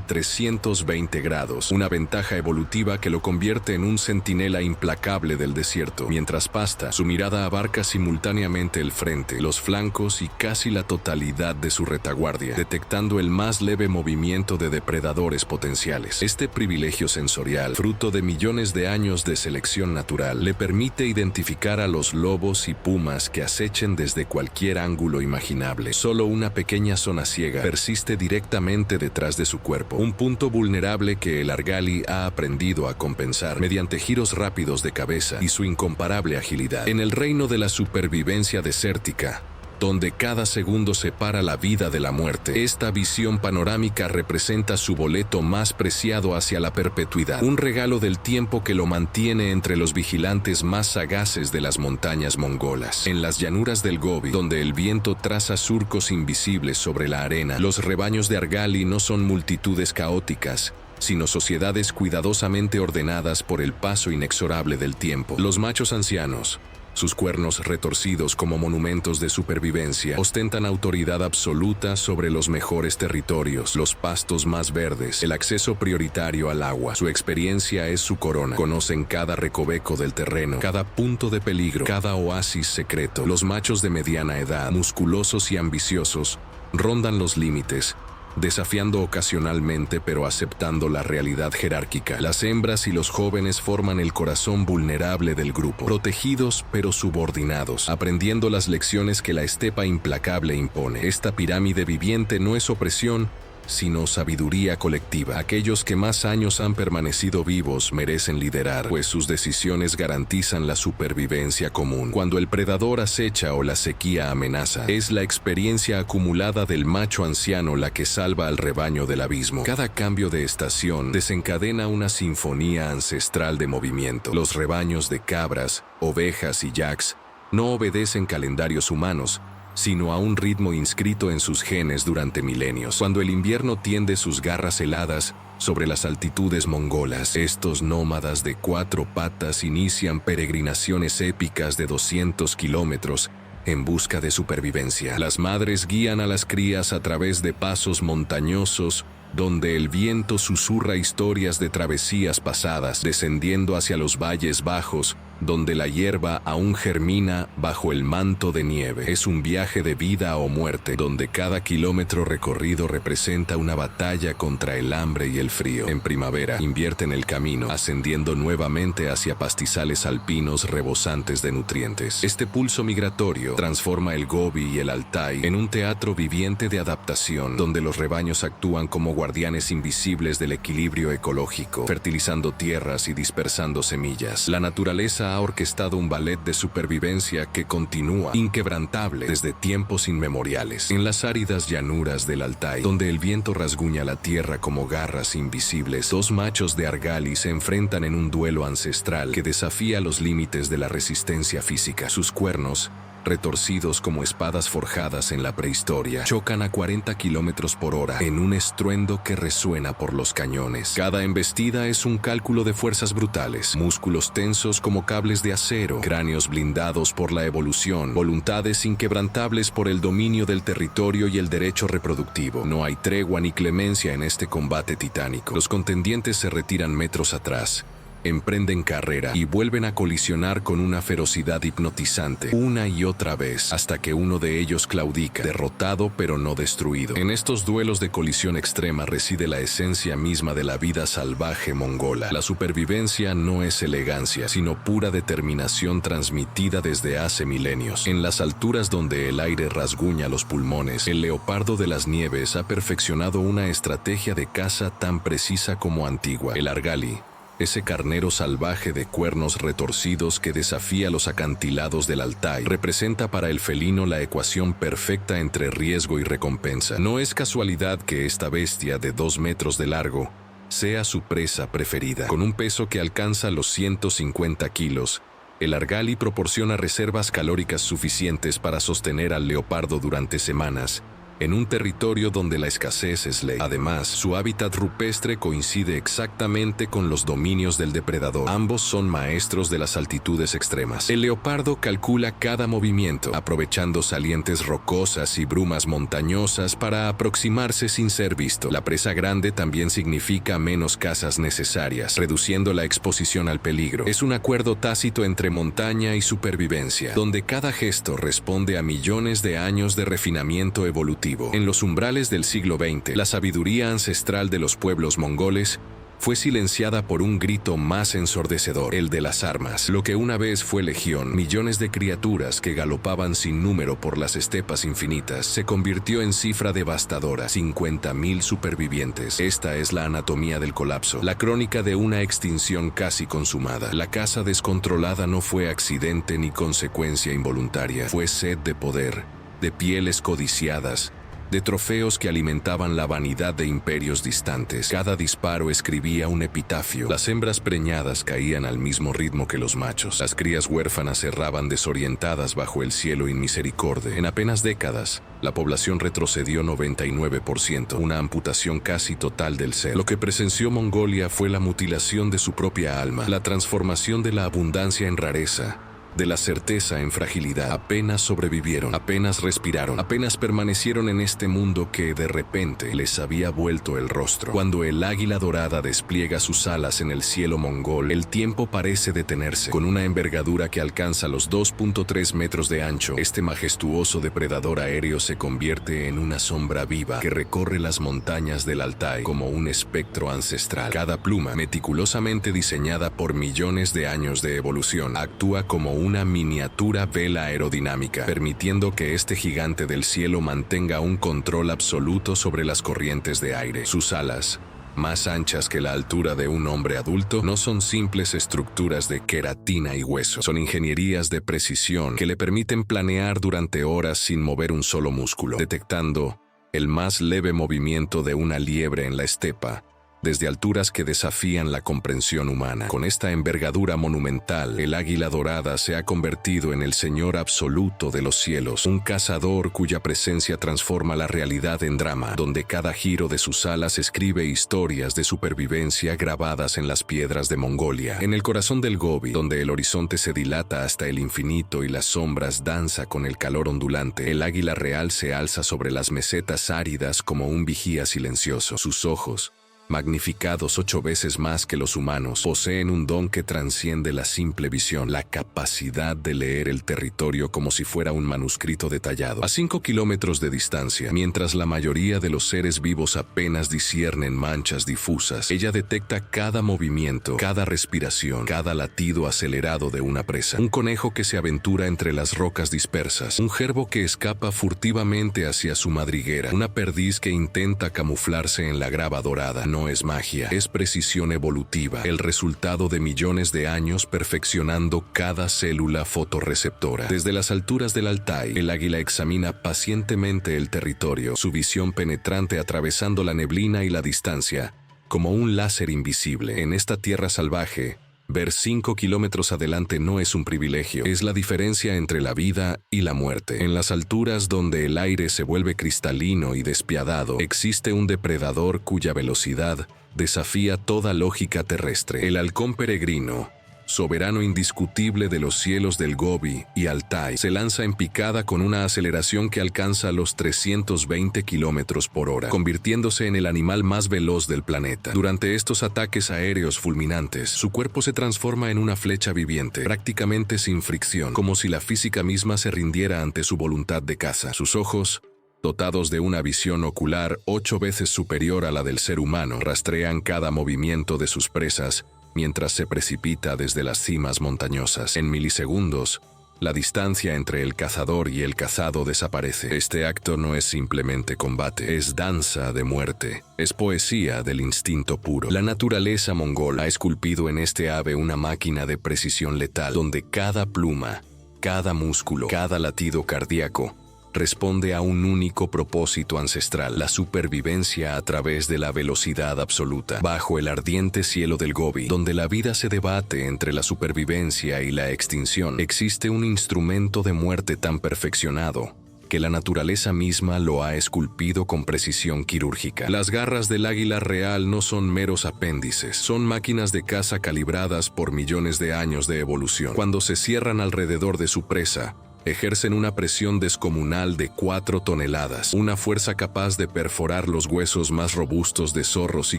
S1: 320 grados, una ventaja evolutiva que lo convierte en un centinela implacable del desierto. Mientras pasta, su mirada abarca simultáneamente el frente, los flancos y casi la totalidad de su retaguardia, detectando el más leve movimiento de depredadores potenciales. Este privilegio sensorial, fruto de millones de años de selección natural, le permite identificar a los lobos y pumas que acechen desde cualquier ángulo imaginable. Solo una pequeña zona ciega persiste directamente detrás de su cuerpo, un punto vulnerable que el Argali ha aprendido a compensar mediante giros rápidos de cabeza y su incomparable agilidad. En el reino de la supervivencia desértica, donde cada segundo separa la vida de la muerte. Esta visión panorámica representa su boleto más preciado hacia la perpetuidad, un regalo del tiempo que lo mantiene entre los vigilantes más sagaces de las montañas mongolas. En las llanuras del Gobi, donde el viento traza surcos invisibles sobre la arena, los rebaños de Argali no son multitudes caóticas, sino sociedades cuidadosamente ordenadas por el paso inexorable del tiempo. Los machos ancianos, sus cuernos retorcidos como monumentos de supervivencia, ostentan autoridad absoluta sobre los mejores territorios, los pastos más verdes, el acceso prioritario al agua. Su experiencia es su corona. Conocen cada recoveco del terreno, cada punto de peligro, cada oasis secreto. Los machos de mediana edad, musculosos y ambiciosos, rondan los límites, desafiando ocasionalmente pero aceptando la realidad jerárquica. Las hembras y los jóvenes forman el corazón vulnerable del grupo, protegidos pero subordinados, aprendiendo las lecciones que la estepa implacable impone. Esta pirámide viviente no es opresión, sino sabiduría colectiva. Aquellos que más años han permanecido vivos merecen liderar, pues sus decisiones garantizan la supervivencia común. Cuando el predador acecha o la sequía amenaza, es la experiencia acumulada del macho anciano la que salva al rebaño del abismo. Cada cambio de estación desencadena una sinfonía ancestral de movimiento. Los rebaños de cabras, ovejas y yaks no obedecen calendarios humanos, sino a un ritmo inscrito en sus genes durante milenios. Cuando el invierno tiende sus garras heladas sobre las altitudes mongolas, estos nómadas de 4 patas inician peregrinaciones épicas de 200 kilómetros en busca de supervivencia. Las madres guían a las crías a través de pasos montañosos donde el viento susurra historias de travesías pasadas, descendiendo hacia los valles bajos, donde la hierba aún germina bajo el manto de nieve. Es un viaje de vida o muerte, donde cada kilómetro recorrido representa una batalla contra el hambre y el frío. En primavera, invierten el camino, ascendiendo nuevamente hacia pastizales alpinos rebosantes de nutrientes. Este pulso migratorio transforma el Gobi y el Altai en un teatro viviente de adaptación, donde los rebaños actúan como guardianes invisibles del equilibrio ecológico, fertilizando tierras y dispersando semillas. La naturaleza ha orquestado un ballet de supervivencia que continúa, inquebrantable, desde tiempos inmemoriales. En las áridas llanuras del Altai, donde el viento rasguña la tierra como garras invisibles, 2 machos de Argali se enfrentan en un duelo ancestral que desafía los límites de la resistencia física. Sus cuernos, retorcidos como espadas forjadas en la prehistoria, chocan a 40 kilómetros por hora en un estruendo que resuena por los cañones. Cada embestida es un cálculo de fuerzas brutales, músculos tensos como cables de acero, cráneos blindados por la evolución, voluntades inquebrantables por el dominio del territorio y el derecho reproductivo. No hay tregua ni clemencia en este combate titánico. Los contendientes se retiran metros atrás, emprenden carrera y vuelven a colisionar con una ferocidad hipnotizante una y otra vez, hasta que uno de ellos claudica, derrotado pero no destruido. En estos duelos de colisión extrema reside la esencia misma de la vida salvaje mongola. La supervivencia no es elegancia, sino pura determinación transmitida desde hace milenios. En las alturas donde el aire rasguña los pulmones, el leopardo de las nieves ha perfeccionado una estrategia de caza tan precisa como antigua. El Argali, ese carnero salvaje de cuernos retorcidos que desafía los acantilados del Altai, representa para el felino la ecuación perfecta entre riesgo y recompensa. No es casualidad que esta bestia de 2 metros de largo sea su presa preferida. Con un peso que alcanza los 150 kilos, el Argali proporciona reservas calóricas suficientes para sostener al leopardo durante semanas, en un territorio donde la escasez es ley. Además, su hábitat rupestre coincide exactamente con los dominios del depredador. Ambos son maestros de las altitudes extremas. El leopardo calcula cada movimiento, aprovechando salientes rocosas y brumas montañosas para aproximarse sin ser visto. La presa grande también significa menos cazas necesarias, reduciendo la exposición al peligro. Es un acuerdo tácito entre montaña y supervivencia, donde cada gesto responde a millones de años de refinamiento evolutivo. En los umbrales del siglo XX, la sabiduría ancestral de los pueblos mongoles fue silenciada por un grito más ensordecedor, el de las armas. Lo que una vez fue legión, millones de criaturas que galopaban sin número por las estepas infinitas, se convirtió en cifra devastadora: 50.000 supervivientes. Esta es la anatomía del colapso, la crónica de una extinción casi consumada. La caza descontrolada no fue accidente ni consecuencia involuntaria, fue sed de poder, de pieles codiciadas, de trofeos que alimentaban la vanidad de imperios distantes. Cada disparo escribía un epitafio. Las hembras preñadas caían al mismo ritmo que los machos. Las crías huérfanas erraban desorientadas bajo el cielo inmisericorde. En apenas décadas, la población retrocedió 99%, una amputación casi total del ser. Lo que presenció Mongolia fue la mutilación de su propia alma, la transformación de la abundancia en rareza, de la certeza en fragilidad. Apenas sobrevivieron, apenas respiraron, apenas permanecieron en este mundo que de repente les había vuelto el rostro. Cuando el águila dorada despliega sus alas en el cielo mongol, el tiempo parece detenerse. Con una envergadura que alcanza los 2.3 metros de ancho, este majestuoso depredador aéreo se convierte en una sombra viva que recorre las montañas del Altai como un espectro ancestral. Cada pluma, meticulosamente diseñada por millones de años de evolución, actúa como una miniatura vela aerodinámica, permitiendo que este gigante del cielo mantenga un control absoluto sobre las corrientes de aire. Sus alas, más anchas que la altura de un hombre adulto, no son simples estructuras de queratina y hueso. Son ingenierías de precisión que le permiten planear durante horas sin mover un solo músculo, detectando el más leve movimiento de una liebre en la estepa, desde alturas que desafían la comprensión humana. Con esta envergadura monumental, el águila dorada se ha convertido en el señor absoluto de los cielos, un cazador cuya presencia transforma la realidad en drama, donde cada giro de sus alas escribe historias de supervivencia grabadas en las piedras de Mongolia. En el corazón del Gobi, donde el horizonte se dilata hasta el infinito y las sombras danza con el calor ondulante, el águila real se alza sobre las mesetas áridas como un vigía silencioso. Sus ojos, magnificados 8 veces más que los humanos, poseen un don que trasciende la simple visión, la capacidad de leer el territorio como si fuera un manuscrito detallado. A 5 kilómetros de distancia, mientras la mayoría de los seres vivos apenas disciernen manchas difusas, ella detecta cada movimiento, cada respiración, cada latido acelerado de una presa. Un conejo que se aventura entre las rocas dispersas, un gerbo que escapa furtivamente hacia su madriguera, una perdiz que intenta camuflarse en la grava dorada. No es magia, es precisión evolutiva, el resultado de millones de años perfeccionando cada célula fotorreceptora. Desde las alturas del Altai, el águila examina pacientemente el territorio, su visión penetrante atravesando la neblina y la distancia, como un láser invisible. En esta tierra salvaje, ver 5 kilómetros adelante no es un privilegio, es la diferencia entre la vida y la muerte. En las alturas donde el aire se vuelve cristalino y despiadado, existe un depredador cuya velocidad desafía toda lógica terrestre. El halcón peregrino, soberano indiscutible de los cielos del Gobi y Altai, se lanza en picada con una aceleración que alcanza los 320 kilómetros por hora, convirtiéndose en el animal más veloz del planeta. Durante estos ataques aéreos fulminantes, su cuerpo se transforma en una flecha viviente, prácticamente sin fricción, como si la física misma se rindiera ante su voluntad de caza. Sus ojos, dotados de una visión ocular 8 veces superior a la del ser humano, rastrean cada movimiento de sus presas, mientras se precipita desde las cimas montañosas. En milisegundos, la distancia entre el cazador y el cazado desaparece. Este acto no es simplemente combate, es danza de muerte, es poesía del instinto puro. La naturaleza mongola ha esculpido en este ave una máquina de precisión letal, donde cada pluma, cada músculo, cada latido cardíaco responde a un único propósito ancestral: la supervivencia a través de la velocidad absoluta. Bajo el ardiente cielo del Gobi, donde la vida se debate entre la supervivencia y la extinción, existe un instrumento de muerte tan perfeccionado que la naturaleza misma lo ha esculpido con precisión quirúrgica. Las garras del águila real no son meros apéndices, son máquinas de caza calibradas por millones de años de evolución. Cuando se cierran alrededor de su presa, ejercen una presión descomunal de 4 toneladas, una fuerza capaz de perforar los huesos más robustos de zorros y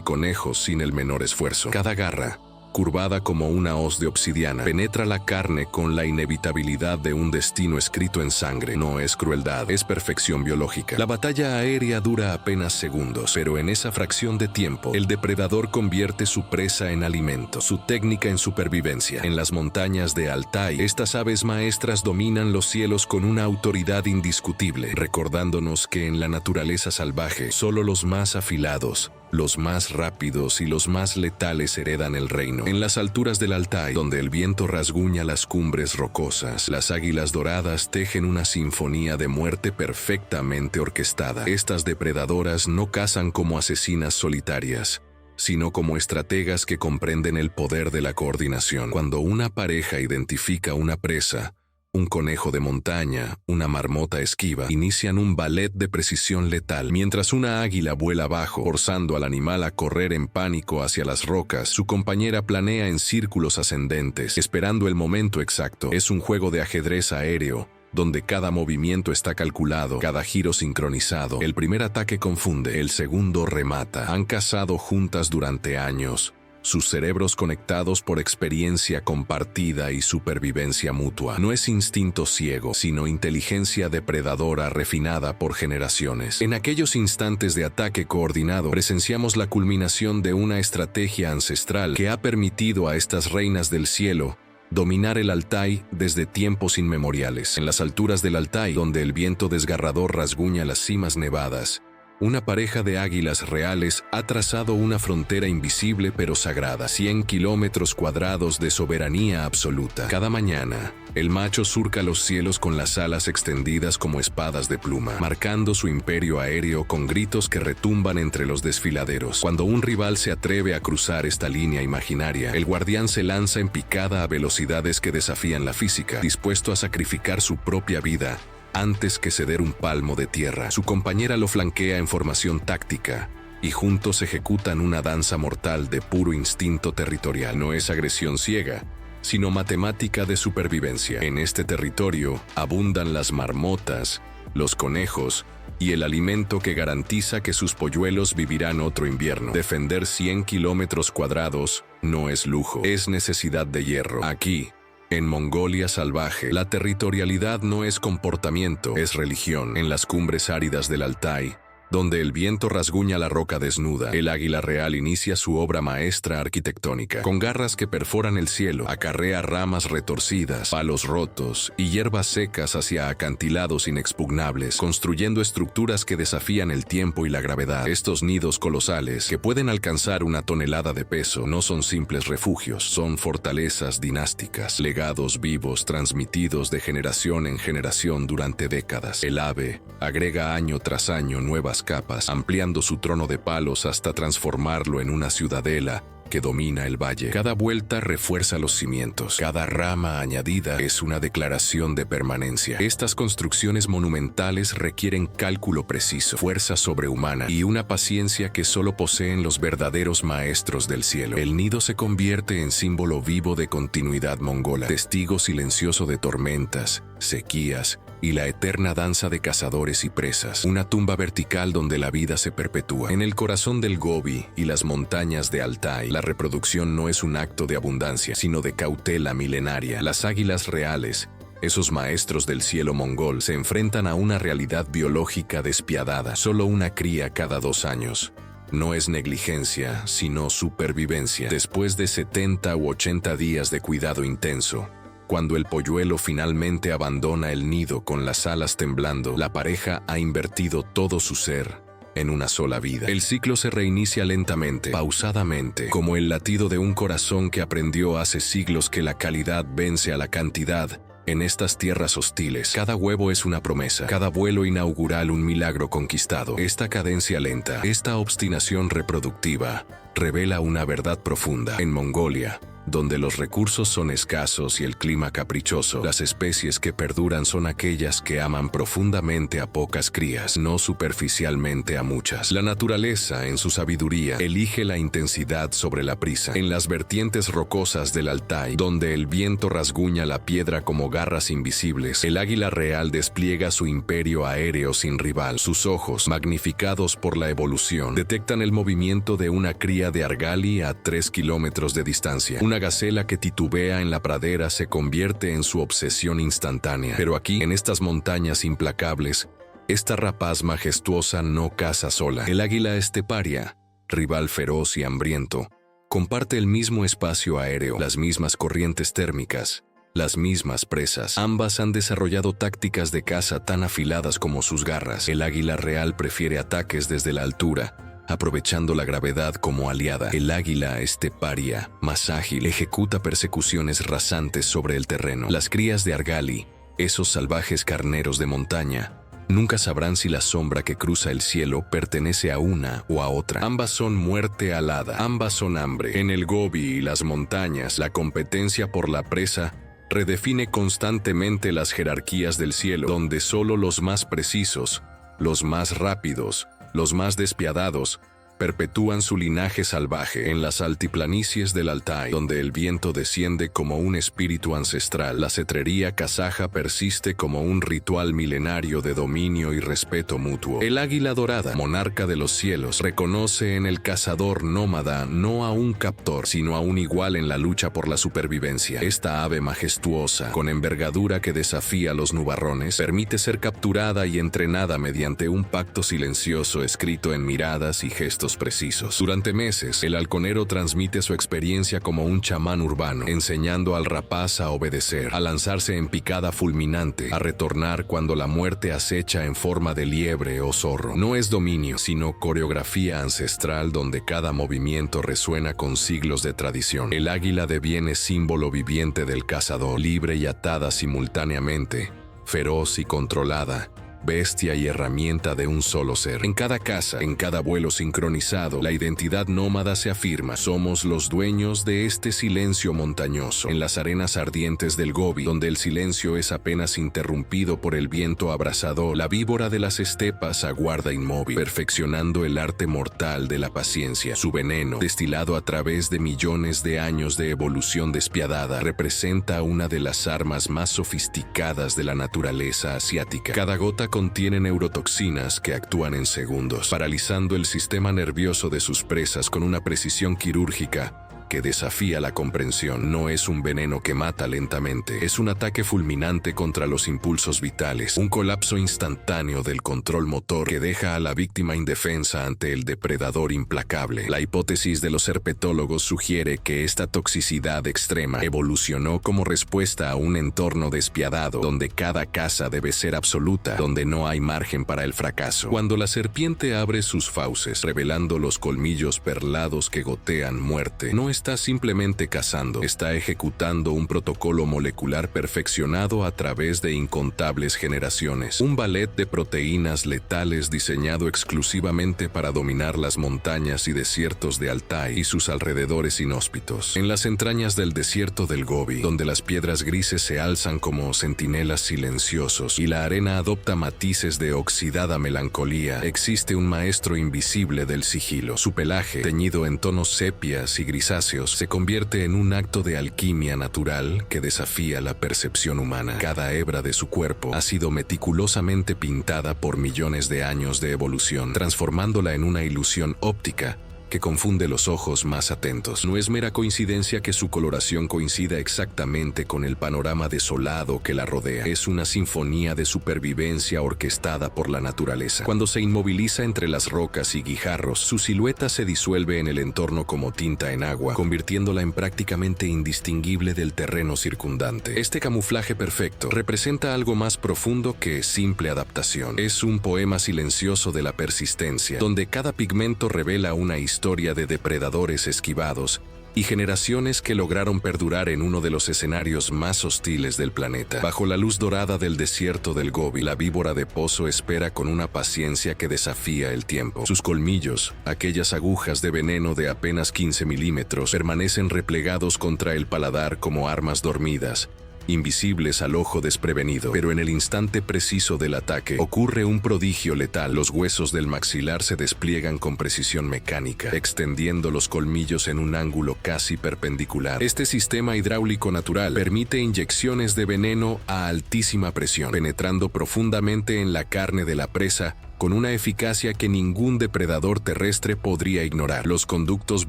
S1: conejos sin el menor esfuerzo. Cada garra, curvada como una hoz de obsidiana, penetra la carne con la inevitabilidad de un destino escrito en sangre. No es crueldad, es perfección biológica. La batalla aérea dura apenas segundos, pero en esa fracción de tiempo, el depredador convierte su presa en alimento, su técnica en supervivencia. En las montañas de Altai, estas aves maestras dominan los cielos con una autoridad indiscutible, recordándonos que en la naturaleza salvaje, solo los más afilados Los más rápidos y los más letales heredan el reino. En las alturas del Altai, donde el viento rasguña las cumbres rocosas, las águilas doradas tejen una sinfonía de muerte perfectamente orquestada. Estas depredadoras no cazan como asesinas solitarias, sino como estrategas que comprenden el poder de la coordinación. Cuando una pareja identifica una presa, un conejo de montaña, una marmota esquiva, inician un ballet de precisión letal. Mientras una águila vuela abajo, forzando al animal a correr en pánico hacia las rocas, su compañera planea en círculos ascendentes, esperando el momento exacto. Es un juego de ajedrez aéreo, donde cada movimiento está calculado, cada giro sincronizado. El primer ataque confunde, el segundo remata. Han cazado juntas durante años, sus cerebros conectados por experiencia compartida y supervivencia mutua. No es instinto ciego, sino inteligencia depredadora refinada por generaciones. En aquellos instantes de ataque coordinado, presenciamos la culminación de una estrategia ancestral que ha permitido a estas reinas del cielo dominar el Altai desde tiempos inmemoriales. En las alturas del Altai, donde el viento desgarrador rasguña las cimas nevadas, una pareja de águilas reales ha trazado una frontera invisible pero sagrada, 100 kilómetros cuadrados de soberanía absoluta. Cada mañana, el macho surca los cielos con las alas extendidas como espadas de pluma, marcando su imperio aéreo con gritos que retumban entre los desfiladeros. Cuando un rival se atreve a cruzar esta línea imaginaria, el guardián se lanza en picada a velocidades que desafían la física, dispuesto a sacrificar su propia vida antes que ceder un palmo de tierra. Su compañera lo flanquea en formación táctica, y juntos ejecutan una danza mortal de puro instinto territorial. No es agresión ciega, sino matemática de supervivencia. En este territorio abundan las marmotas, los conejos y el alimento que garantiza que sus polluelos vivirán otro invierno. Defender 100 kilómetros cuadrados no es lujo, es necesidad de hierro. Aquí, en Mongolia salvaje, la territorialidad no es comportamiento, es religión. En las cumbres áridas del Altai, donde el viento rasguña la roca desnuda, el águila real inicia su obra maestra arquitectónica. Con garras que perforan el cielo, acarrea ramas retorcidas, palos rotos y hierbas secas hacia acantilados inexpugnables, construyendo estructuras que desafían el tiempo y la gravedad. Estos nidos colosales, que pueden alcanzar una tonelada de peso, no son simples refugios, son fortalezas dinásticas, legados vivos transmitidos de generación en generación durante décadas. El ave agrega año tras año nuevas capas, ampliando su trono de palos hasta transformarlo en una ciudadela que domina el valle. Cada vuelta refuerza los cimientos, cada rama añadida es una declaración de permanencia. Estas construcciones monumentales requieren cálculo preciso, fuerza sobrehumana y una paciencia que solo poseen los verdaderos maestros del cielo. El nido se convierte en símbolo vivo de continuidad mongola, testigo silencioso de tormentas, sequías y la eterna danza de cazadores y presas. Una tumba vertical donde la vida se perpetúa. En el corazón del Gobi y las montañas de Altai, la reproducción no es un acto de abundancia, sino de cautela milenaria. Las águilas reales, esos maestros del cielo mongol, se enfrentan a una realidad biológica despiadada. Solo una cría cada 2 años. No es negligencia, sino supervivencia. Después de 70 u 80 días de cuidado intenso, cuando el polluelo finalmente abandona el nido con las alas temblando, la pareja ha invertido todo su ser en una sola vida. El ciclo se reinicia lentamente, pausadamente, como el latido de un corazón que aprendió hace siglos que la calidad vence a la cantidad. En estas tierras hostiles, cada huevo es una promesa, cada vuelo inaugural un milagro conquistado. Esta cadencia lenta, esta obstinación reproductiva, revela una verdad profunda. En Mongolia, donde los recursos son escasos y el clima caprichoso, las especies que perduran son aquellas que aman profundamente a pocas crías, no superficialmente a muchas. La naturaleza, en su sabiduría, elige la intensidad sobre la prisa. En las vertientes rocosas del Altai, donde el viento rasguña la piedra como garras invisibles, el águila real despliega su imperio aéreo sin rival. Sus ojos, magnificados por la evolución, detectan el movimiento de una cría de argali a 3 kilómetros de distancia. Una gacela que titubea en la pradera se convierte en su obsesión instantánea. Pero aquí, en estas montañas implacables, esta rapaz majestuosa no caza sola. El águila esteparia, rival feroz y hambriento, comparte el mismo espacio aéreo, las mismas corrientes térmicas, las mismas presas. Ambas han desarrollado tácticas de caza tan afiladas como sus garras. El águila real prefiere ataques desde la altura, aprovechando la gravedad como aliada. El águila esteparia, más ágil, ejecuta persecuciones rasantes sobre el terreno. Las crías de argali, esos salvajes carneros de montaña, nunca sabrán si la sombra que cruza el cielo pertenece a una o a otra. Ambas son muerte alada, ambas son hambre. En el Gobi y las montañas, la competencia por la presa redefine constantemente las jerarquías del cielo, donde solo los más precisos, los más rápidos, los más despiadados, perpetúan su linaje salvaje. En las altiplanicies del Altai, donde el viento desciende como un espíritu ancestral, la cetrería kazaja persiste como un ritual milenario de dominio y respeto mutuo. El águila dorada, monarca de los cielos, reconoce en el cazador nómada no a un captor, sino a un igual en la lucha por la supervivencia. Esta ave majestuosa, con envergadura que desafía los nubarrones, permite ser capturada y entrenada mediante un pacto silencioso escrito en miradas y gestos precisos. Durante meses, el halconero transmite su experiencia como un chamán urbano, enseñando al rapaz a obedecer, a lanzarse en picada fulminante, a retornar cuando la muerte acecha en forma de liebre o zorro. No es dominio, sino coreografía ancestral donde cada movimiento resuena con siglos de tradición. El águila deviene símbolo viviente del cazador, libre y atada simultáneamente, feroz y controlada, bestia y herramienta de un solo ser. En cada caza, en cada vuelo sincronizado, la identidad nómada se afirma. Somos los dueños de este silencio montañoso. En las arenas ardientes del Gobi, donde el silencio es apenas interrumpido por el viento abrasador, la víbora de las estepas aguarda inmóvil, perfeccionando el arte mortal de la paciencia. Su veneno, destilado a través de millones de años de evolución despiadada, representa una de las armas más sofisticadas de la naturaleza asiática. Cada gota contiene neurotoxinas que actúan en segundos, paralizando el sistema nervioso de sus presas con una precisión quirúrgica que desafía la comprensión. No es un veneno que mata lentamente, es un ataque fulminante contra los impulsos vitales, un colapso instantáneo del control motor que deja a la víctima indefensa ante el depredador implacable. La hipótesis de los herpetólogos sugiere que esta toxicidad extrema evolucionó como respuesta a un entorno despiadado, donde cada caza debe ser absoluta, donde no hay margen para el fracaso. Cuando la serpiente abre sus fauces, revelando los colmillos perlados que gotean muerte, no está simplemente cazando, está ejecutando un protocolo molecular perfeccionado a través de incontables generaciones. Un ballet de proteínas letales diseñado exclusivamente para dominar las montañas y desiertos de Altai y sus alrededores inhóspitos. En las entrañas del desierto del Gobi, donde las piedras grises se alzan como centinelas silenciosos y la arena adopta matices de oxidada melancolía, existe un maestro invisible del sigilo. Su pelaje, teñido en tonos sepias y grisáceos, se convierte en un acto de alquimia natural que desafía la percepción humana. Cada hebra de su cuerpo ha sido meticulosamente pintada por millones de años de evolución, transformándola en una ilusión óptica que confunde los ojos más atentos. No es mera coincidencia que su coloración coincida exactamente con el panorama desolado que la rodea. Es una sinfonía de supervivencia orquestada por la naturaleza. Cuando se inmoviliza entre las rocas y guijarros, su silueta se disuelve en el entorno como tinta en agua, convirtiéndola en prácticamente indistinguible del terreno circundante. Este camuflaje perfecto representa algo más profundo que simple adaptación. Es un poema silencioso de la persistencia, donde cada pigmento revela una historia de depredadores esquivados y generaciones que lograron perdurar en uno de los escenarios más hostiles del planeta. Bajo la luz dorada del desierto del Gobi, la víbora de pozo espera con una paciencia que desafía el tiempo. Sus colmillos, aquellas agujas de veneno de apenas 15 milímetros, permanecen replegados contra el paladar como armas dormidas, invisibles al ojo desprevenido, pero en el instante preciso del ataque ocurre un prodigio letal. Los huesos del maxilar se despliegan con precisión mecánica, extendiendo los colmillos en un ángulo casi perpendicular. Este sistema hidráulico natural permite inyecciones de veneno a altísima presión, penetrando profundamente en la carne de la presa con una eficacia que ningún depredador terrestre podría ignorar. Los conductos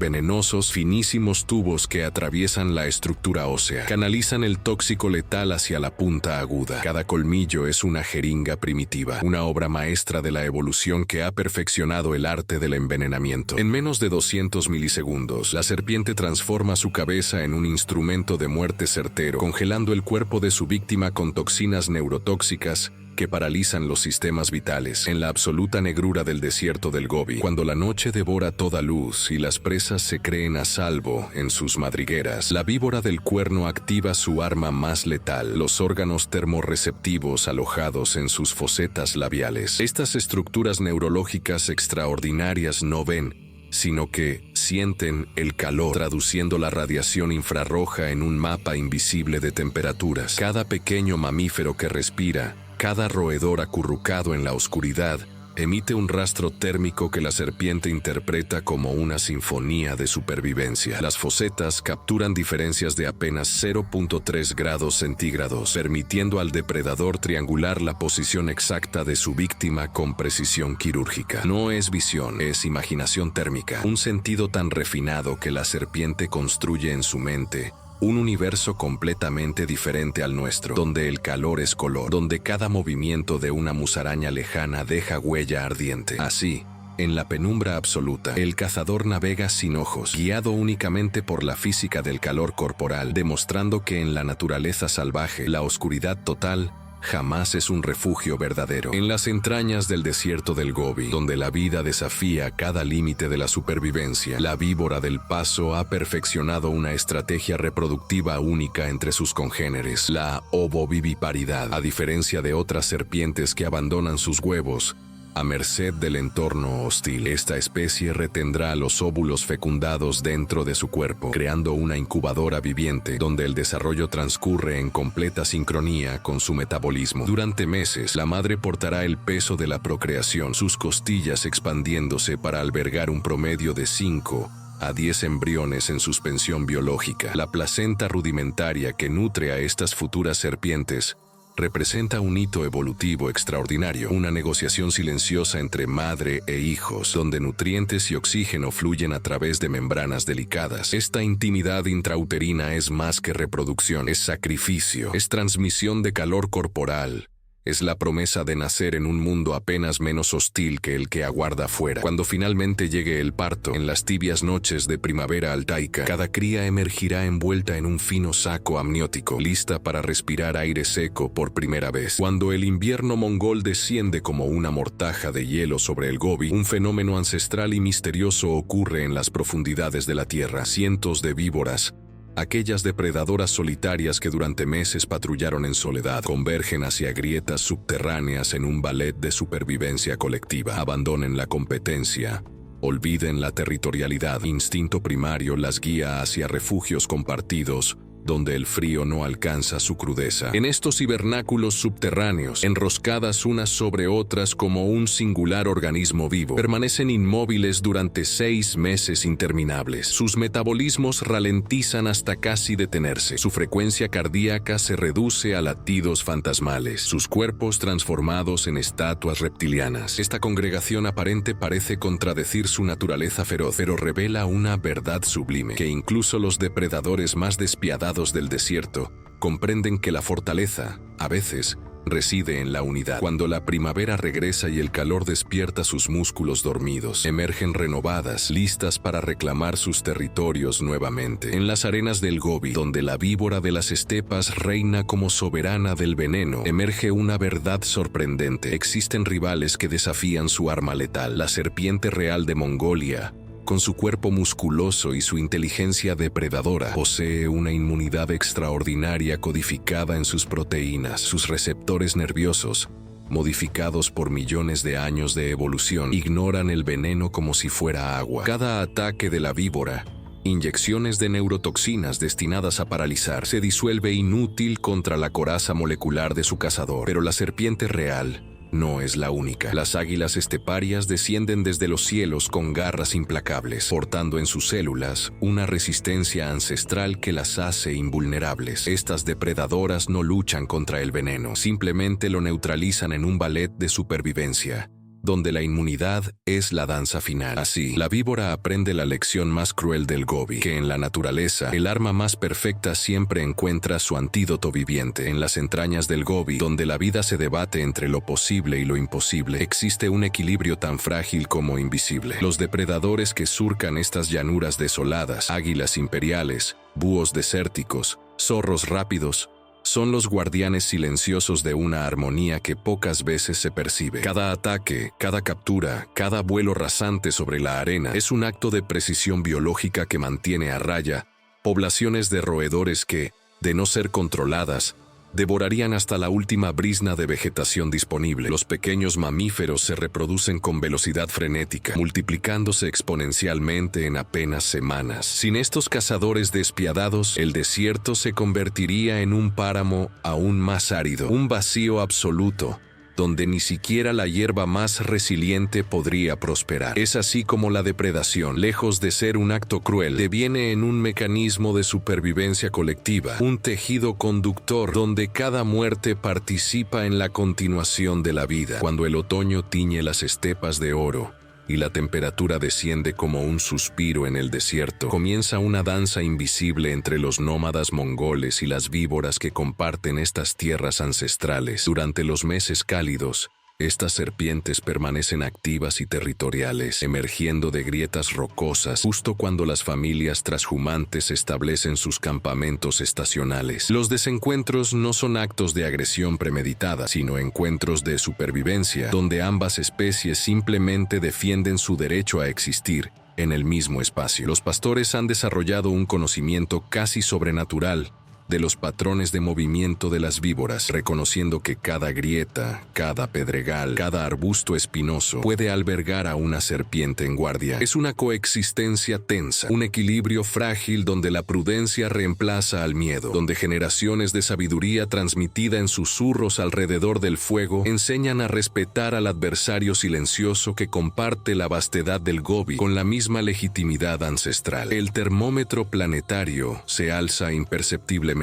S1: venenosos, finísimos tubos que atraviesan la estructura ósea, canalizan el tóxico letal hacia la punta aguda. Cada colmillo es una jeringa primitiva, una obra maestra de la evolución que ha perfeccionado el arte del envenenamiento. En menos de 200 milisegundos, la serpiente transforma su cabeza en un instrumento de muerte certero, congelando el cuerpo de su víctima con toxinas neurotóxicas que paralizan los sistemas vitales. En la absoluta negrura del desierto del Gobi, cuando la noche devora toda luz y las presas se creen a salvo en sus madrigueras, la víbora del cuerno activa su arma más letal, los órganos termorreceptivos alojados en sus fosetas labiales. Estas estructuras neurológicas extraordinarias no ven, sino que sienten el calor, traduciendo la radiación infrarroja en un mapa invisible de temperaturas. Cada pequeño mamífero que respira, cada roedor acurrucado en la oscuridad, emite un rastro térmico que la serpiente interpreta como una sinfonía de supervivencia. Las fosetas capturan diferencias de apenas 0.3 grados centígrados, permitiendo al depredador triangular la posición exacta de su víctima con precisión quirúrgica. No es visión, es imaginación térmica, un sentido tan refinado que la serpiente construye en su mente un universo completamente diferente al nuestro, donde el calor es color, donde cada movimiento de una musaraña lejana deja huella ardiente. Así, en la penumbra absoluta, el cazador navega sin ojos, guiado únicamente por la física del calor corporal, demostrando que en la naturaleza salvaje, la oscuridad total jamás es un refugio verdadero. En las entrañas del desierto del Gobi, donde la vida desafía cada límite de la supervivencia, la víbora del paso ha perfeccionado una estrategia reproductiva única entre sus congéneres, la ovoviviparidad. A diferencia de otras serpientes que abandonan sus huevos a merced del entorno hostil, esta especie retendrá los óvulos fecundados dentro de su cuerpo, creando una incubadora viviente donde el desarrollo transcurre en completa sincronía con su metabolismo. Durante meses, la madre portará el peso de la procreación, sus costillas expandiéndose para albergar un promedio de 5 a 10 embriones en suspensión biológica. La placenta rudimentaria que nutre a estas futuras serpientes representa un hito evolutivo extraordinario, una negociación silenciosa entre madre e hijos, donde nutrientes y oxígeno fluyen a través de membranas delicadas. Esta intimidad intrauterina es más que reproducción, es sacrificio, es transmisión de calor corporal. Es la promesa de nacer en un mundo apenas menos hostil que el que aguarda afuera. Cuando finalmente llegue el parto, en las tibias noches de primavera altaica, cada cría emergirá envuelta en un fino saco amniótico, lista para respirar aire seco por primera vez. Cuando el invierno mongol desciende como una mortaja de hielo sobre el Gobi, un fenómeno ancestral y misterioso ocurre en las profundidades de la tierra. Cientos de víboras, aquellas depredadoras solitarias que durante meses patrullaron en soledad, convergen hacia grietas subterráneas en un ballet de supervivencia colectiva. Abandonen la competencia, olviden la territorialidad. Instinto primario las guía hacia refugios compartidos, donde el frío no alcanza su crudeza. En estos hibernáculos subterráneos, enroscadas unas sobre otras como un singular organismo vivo, permanecen inmóviles durante 6 meses interminables. Sus metabolismos ralentizan hasta casi detenerse. Su frecuencia cardíaca se reduce a latidos fantasmales. Sus cuerpos transformados en estatuas reptilianas. Esta congregación aparente parece contradecir su naturaleza feroz, pero revela una verdad sublime, que incluso los depredadores más despiadados del desierto comprenden que la fortaleza, a veces, reside en la unidad. Cuando la primavera regresa y el calor despierta sus músculos dormidos, emergen renovadas, listas para reclamar sus territorios nuevamente. En las arenas del Gobi, donde la víbora de las estepas reina como soberana del veneno, emerge una verdad sorprendente. Existen rivales que desafían su arma letal. La serpiente real de Mongolia, con su cuerpo musculoso y su inteligencia depredadora, posee una inmunidad extraordinaria codificada en sus proteínas. Sus receptores nerviosos, modificados por millones de años de evolución, ignoran el veneno como si fuera agua. Cada ataque de la víbora, inyecciones de neurotoxinas destinadas a paralizar, se disuelve inútil contra la coraza molecular de su cazador. Pero la serpiente real no es la única. Las águilas esteparias descienden desde los cielos con garras implacables, portando en sus células una resistencia ancestral que las hace invulnerables. Estas depredadoras no luchan contra el veneno, simplemente lo neutralizan en un ballet de supervivencia, donde la inmunidad es la danza final. Así, la víbora aprende la lección más cruel del Gobi, que en la naturaleza, el arma más perfecta siempre encuentra su antídoto viviente. En las entrañas del Gobi, donde la vida se debate entre lo posible y lo imposible, existe un equilibrio tan frágil como invisible. Los depredadores que surcan estas llanuras desoladas, águilas imperiales, búhos desérticos, zorros rápidos, Son los guardianes silenciosos de una armonía que pocas veces se percibe. Cada ataque, cada captura, cada vuelo rasante sobre la arena es un acto de precisión biológica que mantiene a raya poblaciones de roedores que, de no ser controladas, devorarían hasta la última brizna de vegetación disponible. Los pequeños mamíferos se reproducen con velocidad frenética, multiplicándose exponencialmente en apenas semanas. Sin estos cazadores despiadados, el desierto se convertiría en un páramo aún más árido, un vacío absoluto, donde ni siquiera la hierba más resiliente podría prosperar. Es así como la depredación, lejos de ser un acto cruel, deviene en un mecanismo de supervivencia colectiva, un tejido conductor donde cada muerte participa en la continuación de la vida. Cuando el otoño tiñe las estepas de oro y la temperatura desciende como un suspiro en el desierto, comienza una danza invisible entre los nómadas mongoles y las víboras que comparten estas tierras ancestrales. Durante los meses cálidos, estas serpientes permanecen activas y territoriales, emergiendo de grietas rocosas justo cuando las familias trashumantes establecen sus campamentos estacionales. Los desencuentros no son actos de agresión premeditada, sino encuentros de supervivencia, donde ambas especies simplemente defienden su derecho a existir en el mismo espacio. Los pastores han desarrollado un conocimiento casi sobrenatural de los patrones de movimiento de las víboras, reconociendo que cada grieta, cada pedregal, cada arbusto espinoso puede albergar a una serpiente en guardia. Es una coexistencia tensa, un equilibrio frágil donde la prudencia reemplaza al miedo, donde generaciones de sabiduría transmitida en susurros alrededor del fuego enseñan a respetar al adversario silencioso que comparte la vastedad del Gobi con la misma legitimidad ancestral. El termómetro planetario se alza imperceptiblemente,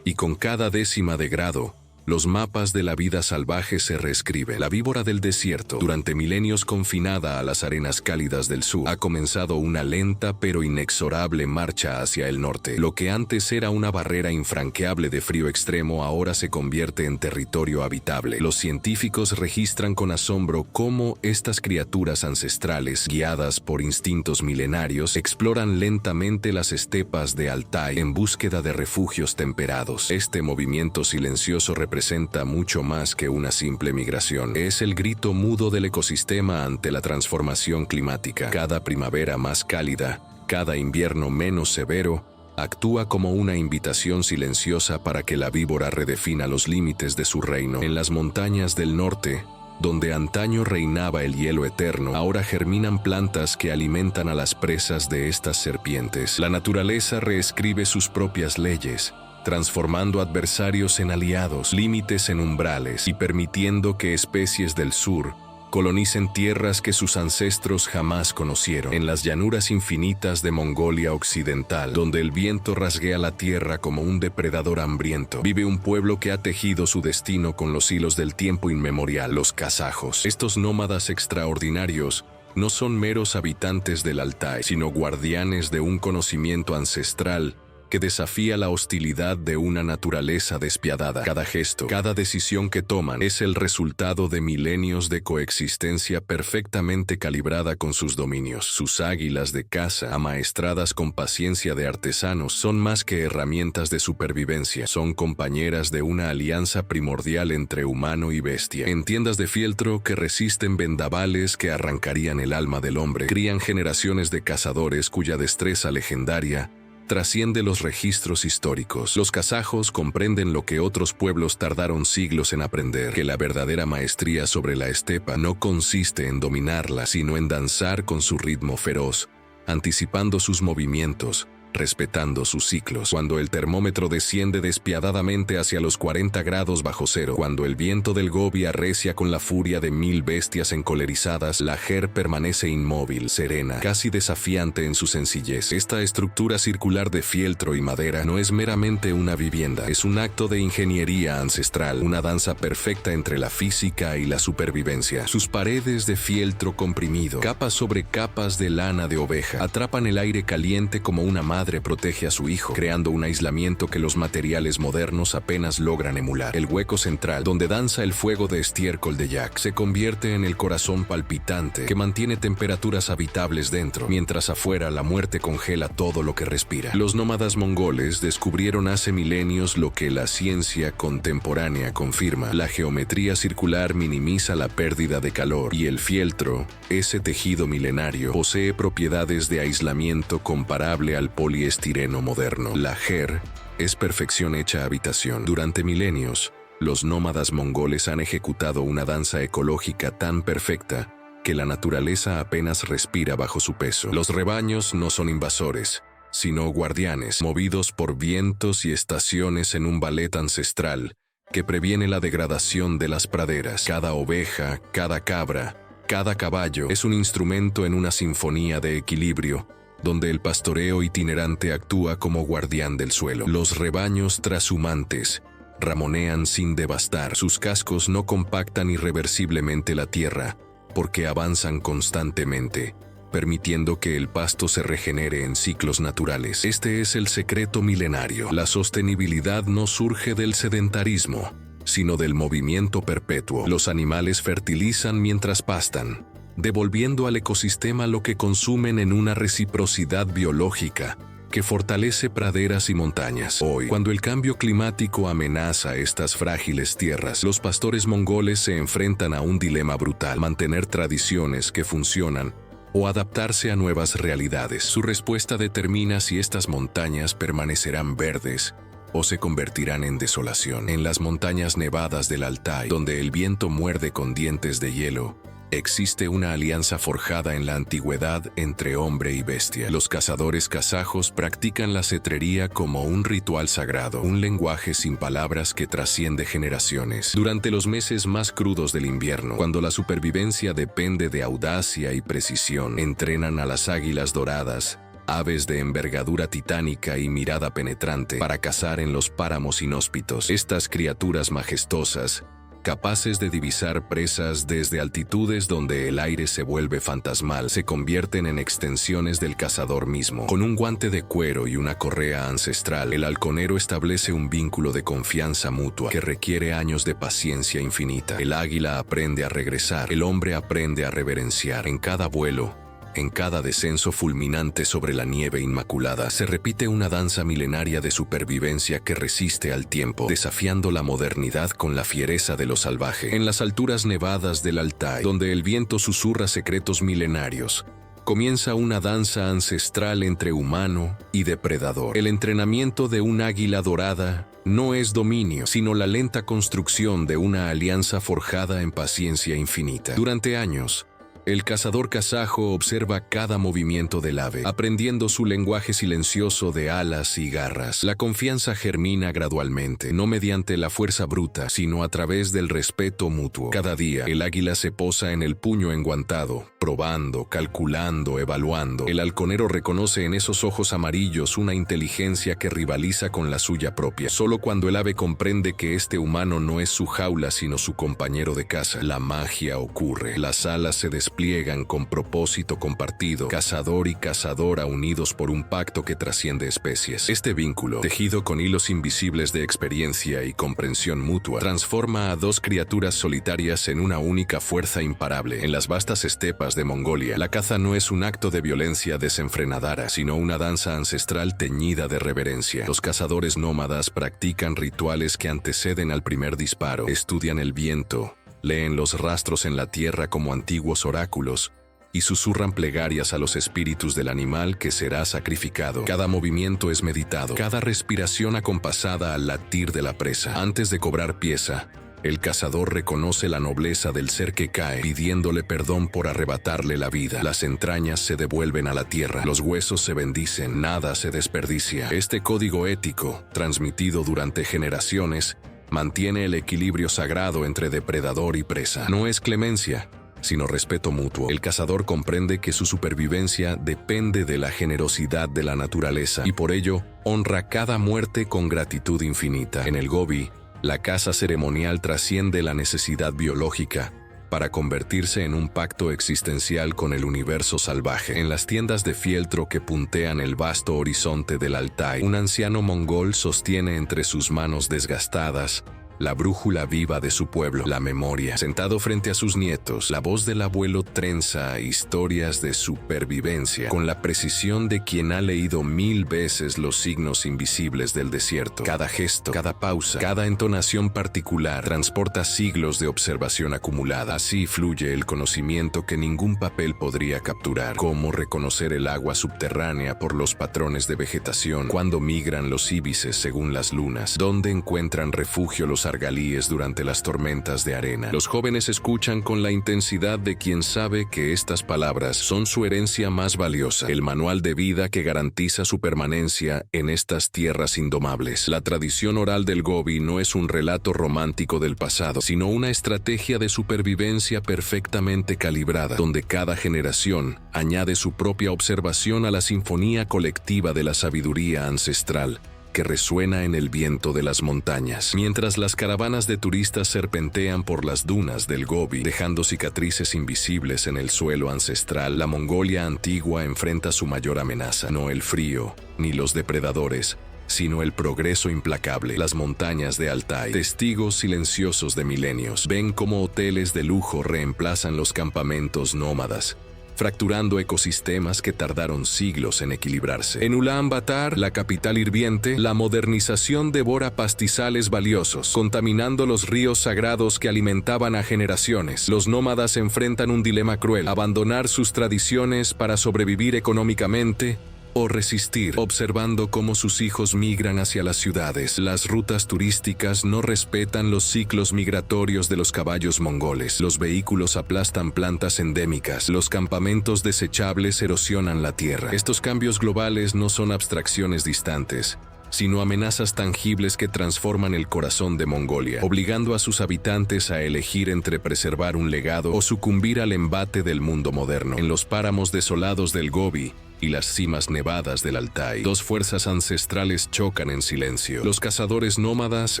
S1: y con cada décima de grado, los mapas de la vida salvaje se reescriben. La víbora del desierto, durante milenios confinada a las arenas cálidas del sur, ha comenzado una lenta pero inexorable marcha hacia el norte. Lo que antes era una barrera infranqueable de frío extremo ahora se convierte en territorio habitable. Los científicos registran con asombro cómo estas criaturas ancestrales, guiadas por instintos milenarios, exploran lentamente las estepas de Altai en búsqueda de refugios temperados. Este movimiento silencioso representa mucho más que una simple migración. Es el grito mudo del ecosistema ante la transformación climática. Cada primavera más cálida, cada invierno menos severo, actúa como una invitación silenciosa para que la víbora redefina los límites de su reino. En las montañas del norte, donde antaño reinaba el hielo eterno, ahora germinan plantas que alimentan a las presas de estas serpientes. La naturaleza reescribe sus propias leyes, transformando adversarios en aliados, límites en umbrales y permitiendo que especies del sur colonicen tierras que sus ancestros jamás conocieron. En las llanuras infinitas de Mongolia Occidental, donde el viento rasguea la tierra como un depredador hambriento, vive un pueblo que ha tejido su destino con los hilos del tiempo inmemorial, los kazajos. Estos nómadas extraordinarios no son meros habitantes del Altai, sino guardianes de un conocimiento ancestral que desafía la hostilidad de una naturaleza despiadada. Cada gesto, cada decisión que toman es el resultado de milenios de coexistencia perfectamente calibrada con sus dominios. Sus águilas de caza, amaestradas con paciencia de artesanos, son más que herramientas de supervivencia. Son compañeras de una alianza primordial entre humano y bestia. En tiendas de fieltro que resisten vendavales que arrancarían el alma del hombre, crían generaciones de cazadores cuya destreza legendaria trasciende los registros históricos. Los kazajos comprenden lo que otros pueblos tardaron siglos en aprender, que la verdadera maestría sobre la estepa no consiste en dominarla, sino en danzar con su ritmo feroz, anticipando sus movimientos, respetando sus ciclos. Cuando el termómetro desciende despiadadamente hacia los 40 grados bajo cero, cuando el viento del Gobi arrecia con la furia de 1000 bestias encolerizadas, la Her permanece inmóvil, serena, casi desafiante en su sencillez. Esta estructura circular de fieltro y madera no es meramente una vivienda, es un acto de ingeniería ancestral, una danza perfecta entre la física y la supervivencia. Sus paredes de fieltro comprimido, capas sobre capas de lana de oveja, atrapan el aire caliente como una madre madre protege a su hijo, creando un aislamiento que los materiales modernos apenas logran emular. El hueco central, donde danza el fuego de estiércol de Jack, se convierte en el corazón palpitante que mantiene temperaturas habitables dentro, mientras afuera la muerte congela todo lo que respira. Los nómadas mongoles descubrieron hace milenios lo que la ciencia contemporánea confirma. La geometría circular minimiza la pérdida de calor y el fieltro, ese tejido milenario, posee propiedades de aislamiento comparable al poliestireno moderno. La GER es perfección hecha habitación. Durante milenios, los nómadas mongoles han ejecutado una danza ecológica tan perfecta que la naturaleza apenas respira bajo su peso. Los rebaños no son invasores, sino guardianes, movidos por vientos y estaciones en un ballet ancestral que previene la degradación de las praderas. Cada oveja, cada cabra, cada caballo es un instrumento en una sinfonía de equilibrio, donde el pastoreo itinerante actúa como guardián del suelo. Los rebaños trashumantes ramonean sin devastar. Sus cascos no compactan irreversiblemente la tierra, porque avanzan constantemente, permitiendo que el pasto se regenere en ciclos naturales. Este es el secreto milenario. La sostenibilidad no surge del sedentarismo, sino del movimiento perpetuo. Los animales fertilizan mientras pastan, devolviendo al ecosistema lo que consumen en una reciprocidad biológica que fortalece praderas y montañas. Hoy, cuando el cambio climático amenaza estas frágiles tierras, los pastores mongoles se enfrentan a un dilema brutal: mantener tradiciones que funcionan o adaptarse a nuevas realidades. Su respuesta determina si estas montañas permanecerán verdes o se convertirán en desolación. En las montañas nevadas del Altai, donde el viento muerde con dientes de hielo, existe una alianza forjada en la antigüedad entre hombre y bestia. Los cazadores kazajos practican la cetrería como un ritual sagrado, un lenguaje sin palabras que trasciende generaciones. Durante los meses más crudos del invierno, cuando la supervivencia depende de audacia y precisión, entrenan a las águilas doradas, aves de envergadura titánica y mirada penetrante, para cazar en los páramos inhóspitos. Estas criaturas majestuosas, capaces de divisar presas desde altitudes donde el aire se vuelve fantasmal, se convierten en extensiones del cazador mismo. Con un guante de cuero y una correa ancestral, el halconero establece un vínculo de confianza mutua que requiere años de paciencia infinita. El águila aprende a regresar, el hombre aprende a reverenciar. En cada vuelo, en cada descenso fulminante sobre la nieve inmaculada, se repite una danza milenaria de supervivencia que resiste al tiempo, desafiando la modernidad con la fiereza de lo salvaje. En las alturas nevadas del Altai, donde el viento susurra secretos milenarios, comienza una danza ancestral entre humano y depredador. El entrenamiento de un águila dorada no es dominio, sino la lenta construcción de una alianza forjada en paciencia infinita. Durante años, el cazador kazajo observa cada movimiento del ave, aprendiendo su lenguaje silencioso de alas y garras. La confianza germina gradualmente, no mediante la fuerza bruta, sino a través del respeto mutuo. Cada día, el águila se posa en el puño enguantado, probando, calculando, evaluando. El halconero reconoce en esos ojos amarillos una inteligencia que rivaliza con la suya propia. Solo cuando el ave comprende que este humano no es su jaula, sino su compañero de caza, la magia ocurre. Las alas se despliegan con propósito compartido, cazador y cazadora unidos por un pacto que trasciende especies. Este vínculo, tejido con hilos invisibles de experiencia y comprensión mutua, transforma a dos criaturas solitarias en una única fuerza imparable. En las vastas estepas de Mongolia, la caza no es un acto de violencia desenfrenada, sino una danza ancestral teñida de reverencia. Los cazadores nómadas practican rituales que anteceden al primer disparo, estudian el viento, leen los rastros en la tierra como antiguos oráculos y susurran plegarias a los espíritus del animal que será sacrificado. Cada movimiento es meditado, cada respiración acompasada al latir de la presa. Antes de cobrar pieza, el cazador reconoce la nobleza del ser que cae, pidiéndole perdón por arrebatarle la vida. Las entrañas se devuelven a la tierra, los huesos se bendicen, nada se desperdicia. Este código ético, transmitido durante generaciones, mantiene el equilibrio sagrado entre depredador y presa. No es clemencia, sino respeto mutuo. El cazador comprende que su supervivencia depende de la generosidad de la naturaleza y por ello honra cada muerte con gratitud infinita. En el Gobi, la caza ceremonial trasciende la necesidad biológica para convertirse en un pacto existencial con el universo salvaje. En las tiendas de fieltro que puntean el vasto horizonte del Altai, un anciano mongol sostiene entre sus manos desgastadas la brújula viva de su pueblo, la memoria. Sentado frente a sus nietos, la voz del abuelo trenza historias de supervivencia con la precisión de quien ha leído 1000 veces los signos invisibles del desierto. Cada gesto, cada pausa, cada entonación particular transporta siglos de observación acumulada. Así fluye el conocimiento que ningún papel podría capturar. Cómo reconocer el agua subterránea por los patrones de vegetación, cuándo migran los íbices según las lunas, dónde encuentran refugio los argalíes durante las tormentas de arena. Los jóvenes escuchan con la intensidad de quien sabe que estas palabras son su herencia más valiosa, el manual de vida que garantiza su permanencia en estas tierras indomables. La tradición oral del Gobi no es un relato romántico del pasado, sino una estrategia de supervivencia perfectamente calibrada, donde cada generación añade su propia observación a la sinfonía colectiva de la sabiduría ancestral que resuena en el viento de las montañas. Mientras las caravanas de turistas serpentean por las dunas del Gobi, dejando cicatrices invisibles en el suelo ancestral, la Mongolia antigua enfrenta su mayor amenaza, no el frío, ni los depredadores, sino el progreso implacable. Las montañas de Altai, testigos silenciosos de milenios, ven cómo hoteles de lujo reemplazan los campamentos nómadas, fracturando ecosistemas que tardaron siglos en equilibrarse. En Ulan Bator, la capital hirviente, la modernización devora pastizales valiosos, contaminando los ríos sagrados que alimentaban a generaciones. Los nómadas enfrentan un dilema cruel: abandonar sus tradiciones para sobrevivir económicamente o resistir, observando cómo sus hijos migran hacia las ciudades. Las rutas turísticas no respetan los ciclos migratorios de los caballos mongoles. Los vehículos aplastan plantas endémicas. Los campamentos desechables erosionan la tierra. Estos cambios globales no son abstracciones distantes, sino amenazas tangibles que transforman el corazón de Mongolia, obligando a sus habitantes a elegir entre preservar un legado o sucumbir al embate del mundo moderno. En los páramos desolados del Gobi y las cimas nevadas del Altai, dos fuerzas ancestrales chocan en silencio. Los cazadores nómadas,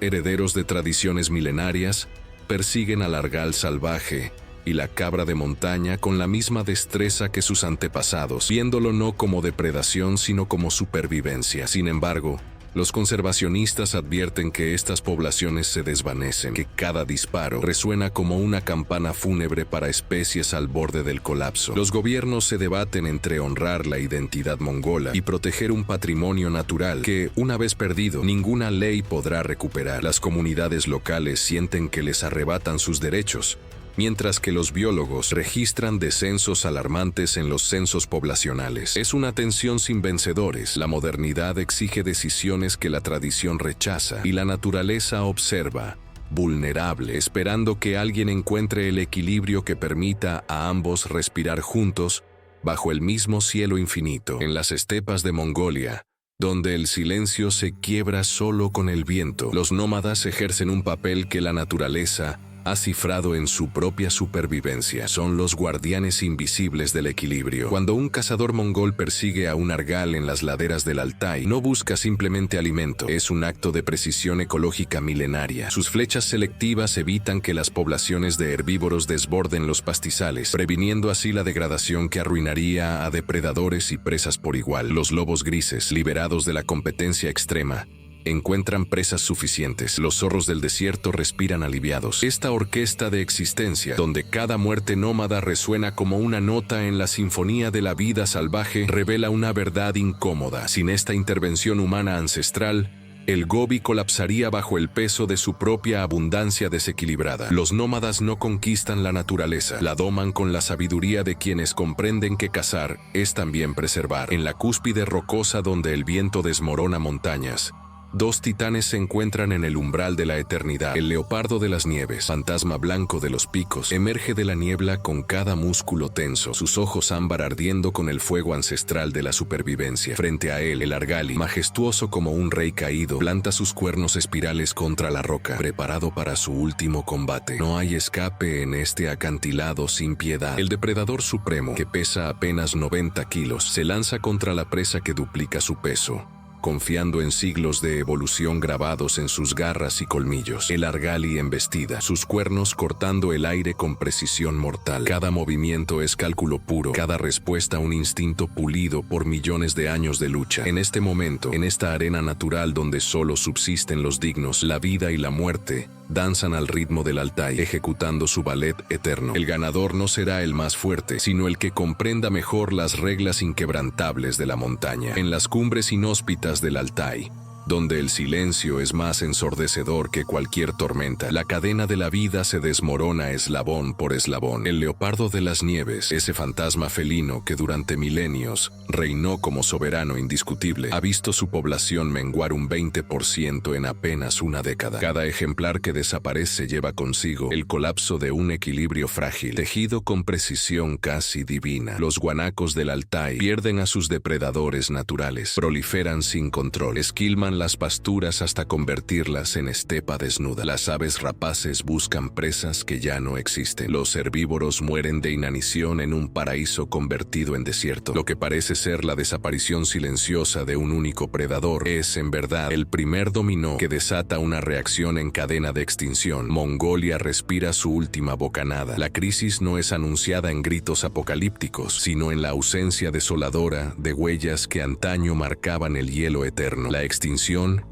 S1: herederos de tradiciones milenarias, persiguen al argal salvaje y la cabra de montaña con la misma destreza que sus antepasados, viéndolo no como depredación sino como supervivencia. Sin embargo, los conservacionistas advierten que estas poblaciones se desvanecen, que cada disparo resuena como una campana fúnebre para especies al borde del colapso. Los gobiernos se debaten entre honrar la identidad mongola y proteger un patrimonio natural que, una vez perdido, ninguna ley podrá recuperar. Las comunidades locales sienten que les arrebatan sus derechos, mientras que los biólogos registran descensos alarmantes en los censos poblacionales. Es una tensión sin vencedores. La modernidad exige decisiones que la tradición rechaza y la naturaleza observa, vulnerable, esperando que alguien encuentre el equilibrio que permita a ambos respirar juntos bajo el mismo cielo infinito. En las estepas de Mongolia, donde el silencio se quiebra solo con el viento, los nómadas ejercen un papel que la naturaleza ha cifrado en su propia supervivencia. Son los guardianes invisibles del equilibrio. Cuando un cazador mongol persigue a un argal en las laderas del Altai, no busca simplemente alimento, es un acto de precisión ecológica milenaria. Sus flechas selectivas evitan que las poblaciones de herbívoros desborden los pastizales, previniendo así la degradación que arruinaría a depredadores y presas por igual. Los lobos grises, liberados de la competencia extrema, encuentran presas suficientes. Los zorros del desierto respiran aliviados. Esta orquesta de existencia, donde cada muerte nómada resuena como una nota en la sinfonía de la vida salvaje, revela una verdad incómoda. Sin esta intervención humana ancestral, el Gobi colapsaría bajo el peso de su propia abundancia desequilibrada. Los nómadas no conquistan la naturaleza, la doman con la sabiduría de quienes comprenden que cazar es también preservar. En la cúspide rocosa donde el viento desmorona montañas, dos titanes se encuentran en el umbral de la eternidad. El leopardo de las nieves, fantasma blanco de los picos, emerge de la niebla con cada músculo tenso, sus ojos ámbar ardiendo con el fuego ancestral de la supervivencia. Frente a él, el argali, majestuoso como un rey caído, planta sus cuernos espirales contra la roca, preparado para su último combate. No hay escape en este acantilado sin piedad. El depredador supremo, que pesa apenas 90 kilos, se lanza contra la presa que duplica su peso. confiando en siglos de evolución grabados en sus garras y colmillos. El argali embestida, sus cuernos cortando el aire con precisión mortal. Cada movimiento es cálculo puro, cada respuesta un instinto pulido por millones de años de lucha. En este momento, en esta arena natural donde solo subsisten los dignos, la vida y la muerte danzan al ritmo del Altai, ejecutando su ballet eterno. El ganador no será el más fuerte, sino el que comprenda mejor las reglas inquebrantables de la montaña. En las cumbres inhóspitas del Altai, donde el silencio es más ensordecedor que cualquier tormenta, la cadena de la vida se desmorona eslabón por eslabón. El leopardo de las nieves, ese fantasma felino que durante milenios reinó como soberano indiscutible, ha visto su población menguar un 20% en apenas una década. Cada ejemplar que desaparece lleva consigo el colapso de un equilibrio frágil, tejido con precisión casi divina. Los guanacos del Altai pierden a sus depredadores naturales, proliferan sin control, esquilman las pasturas hasta convertirlas en estepa desnuda. Las aves rapaces buscan presas que ya no existen. Los herbívoros mueren de inanición en un paraíso convertido en desierto. Lo que parece ser la desaparición silenciosa de un único predador es, en verdad, el primer dominó que desata una reacción en cadena de extinción. Mongolia respira su última bocanada. La crisis no es anunciada en gritos apocalípticos, sino en la ausencia desoladora de huellas que antaño marcaban el hielo eterno. La extinción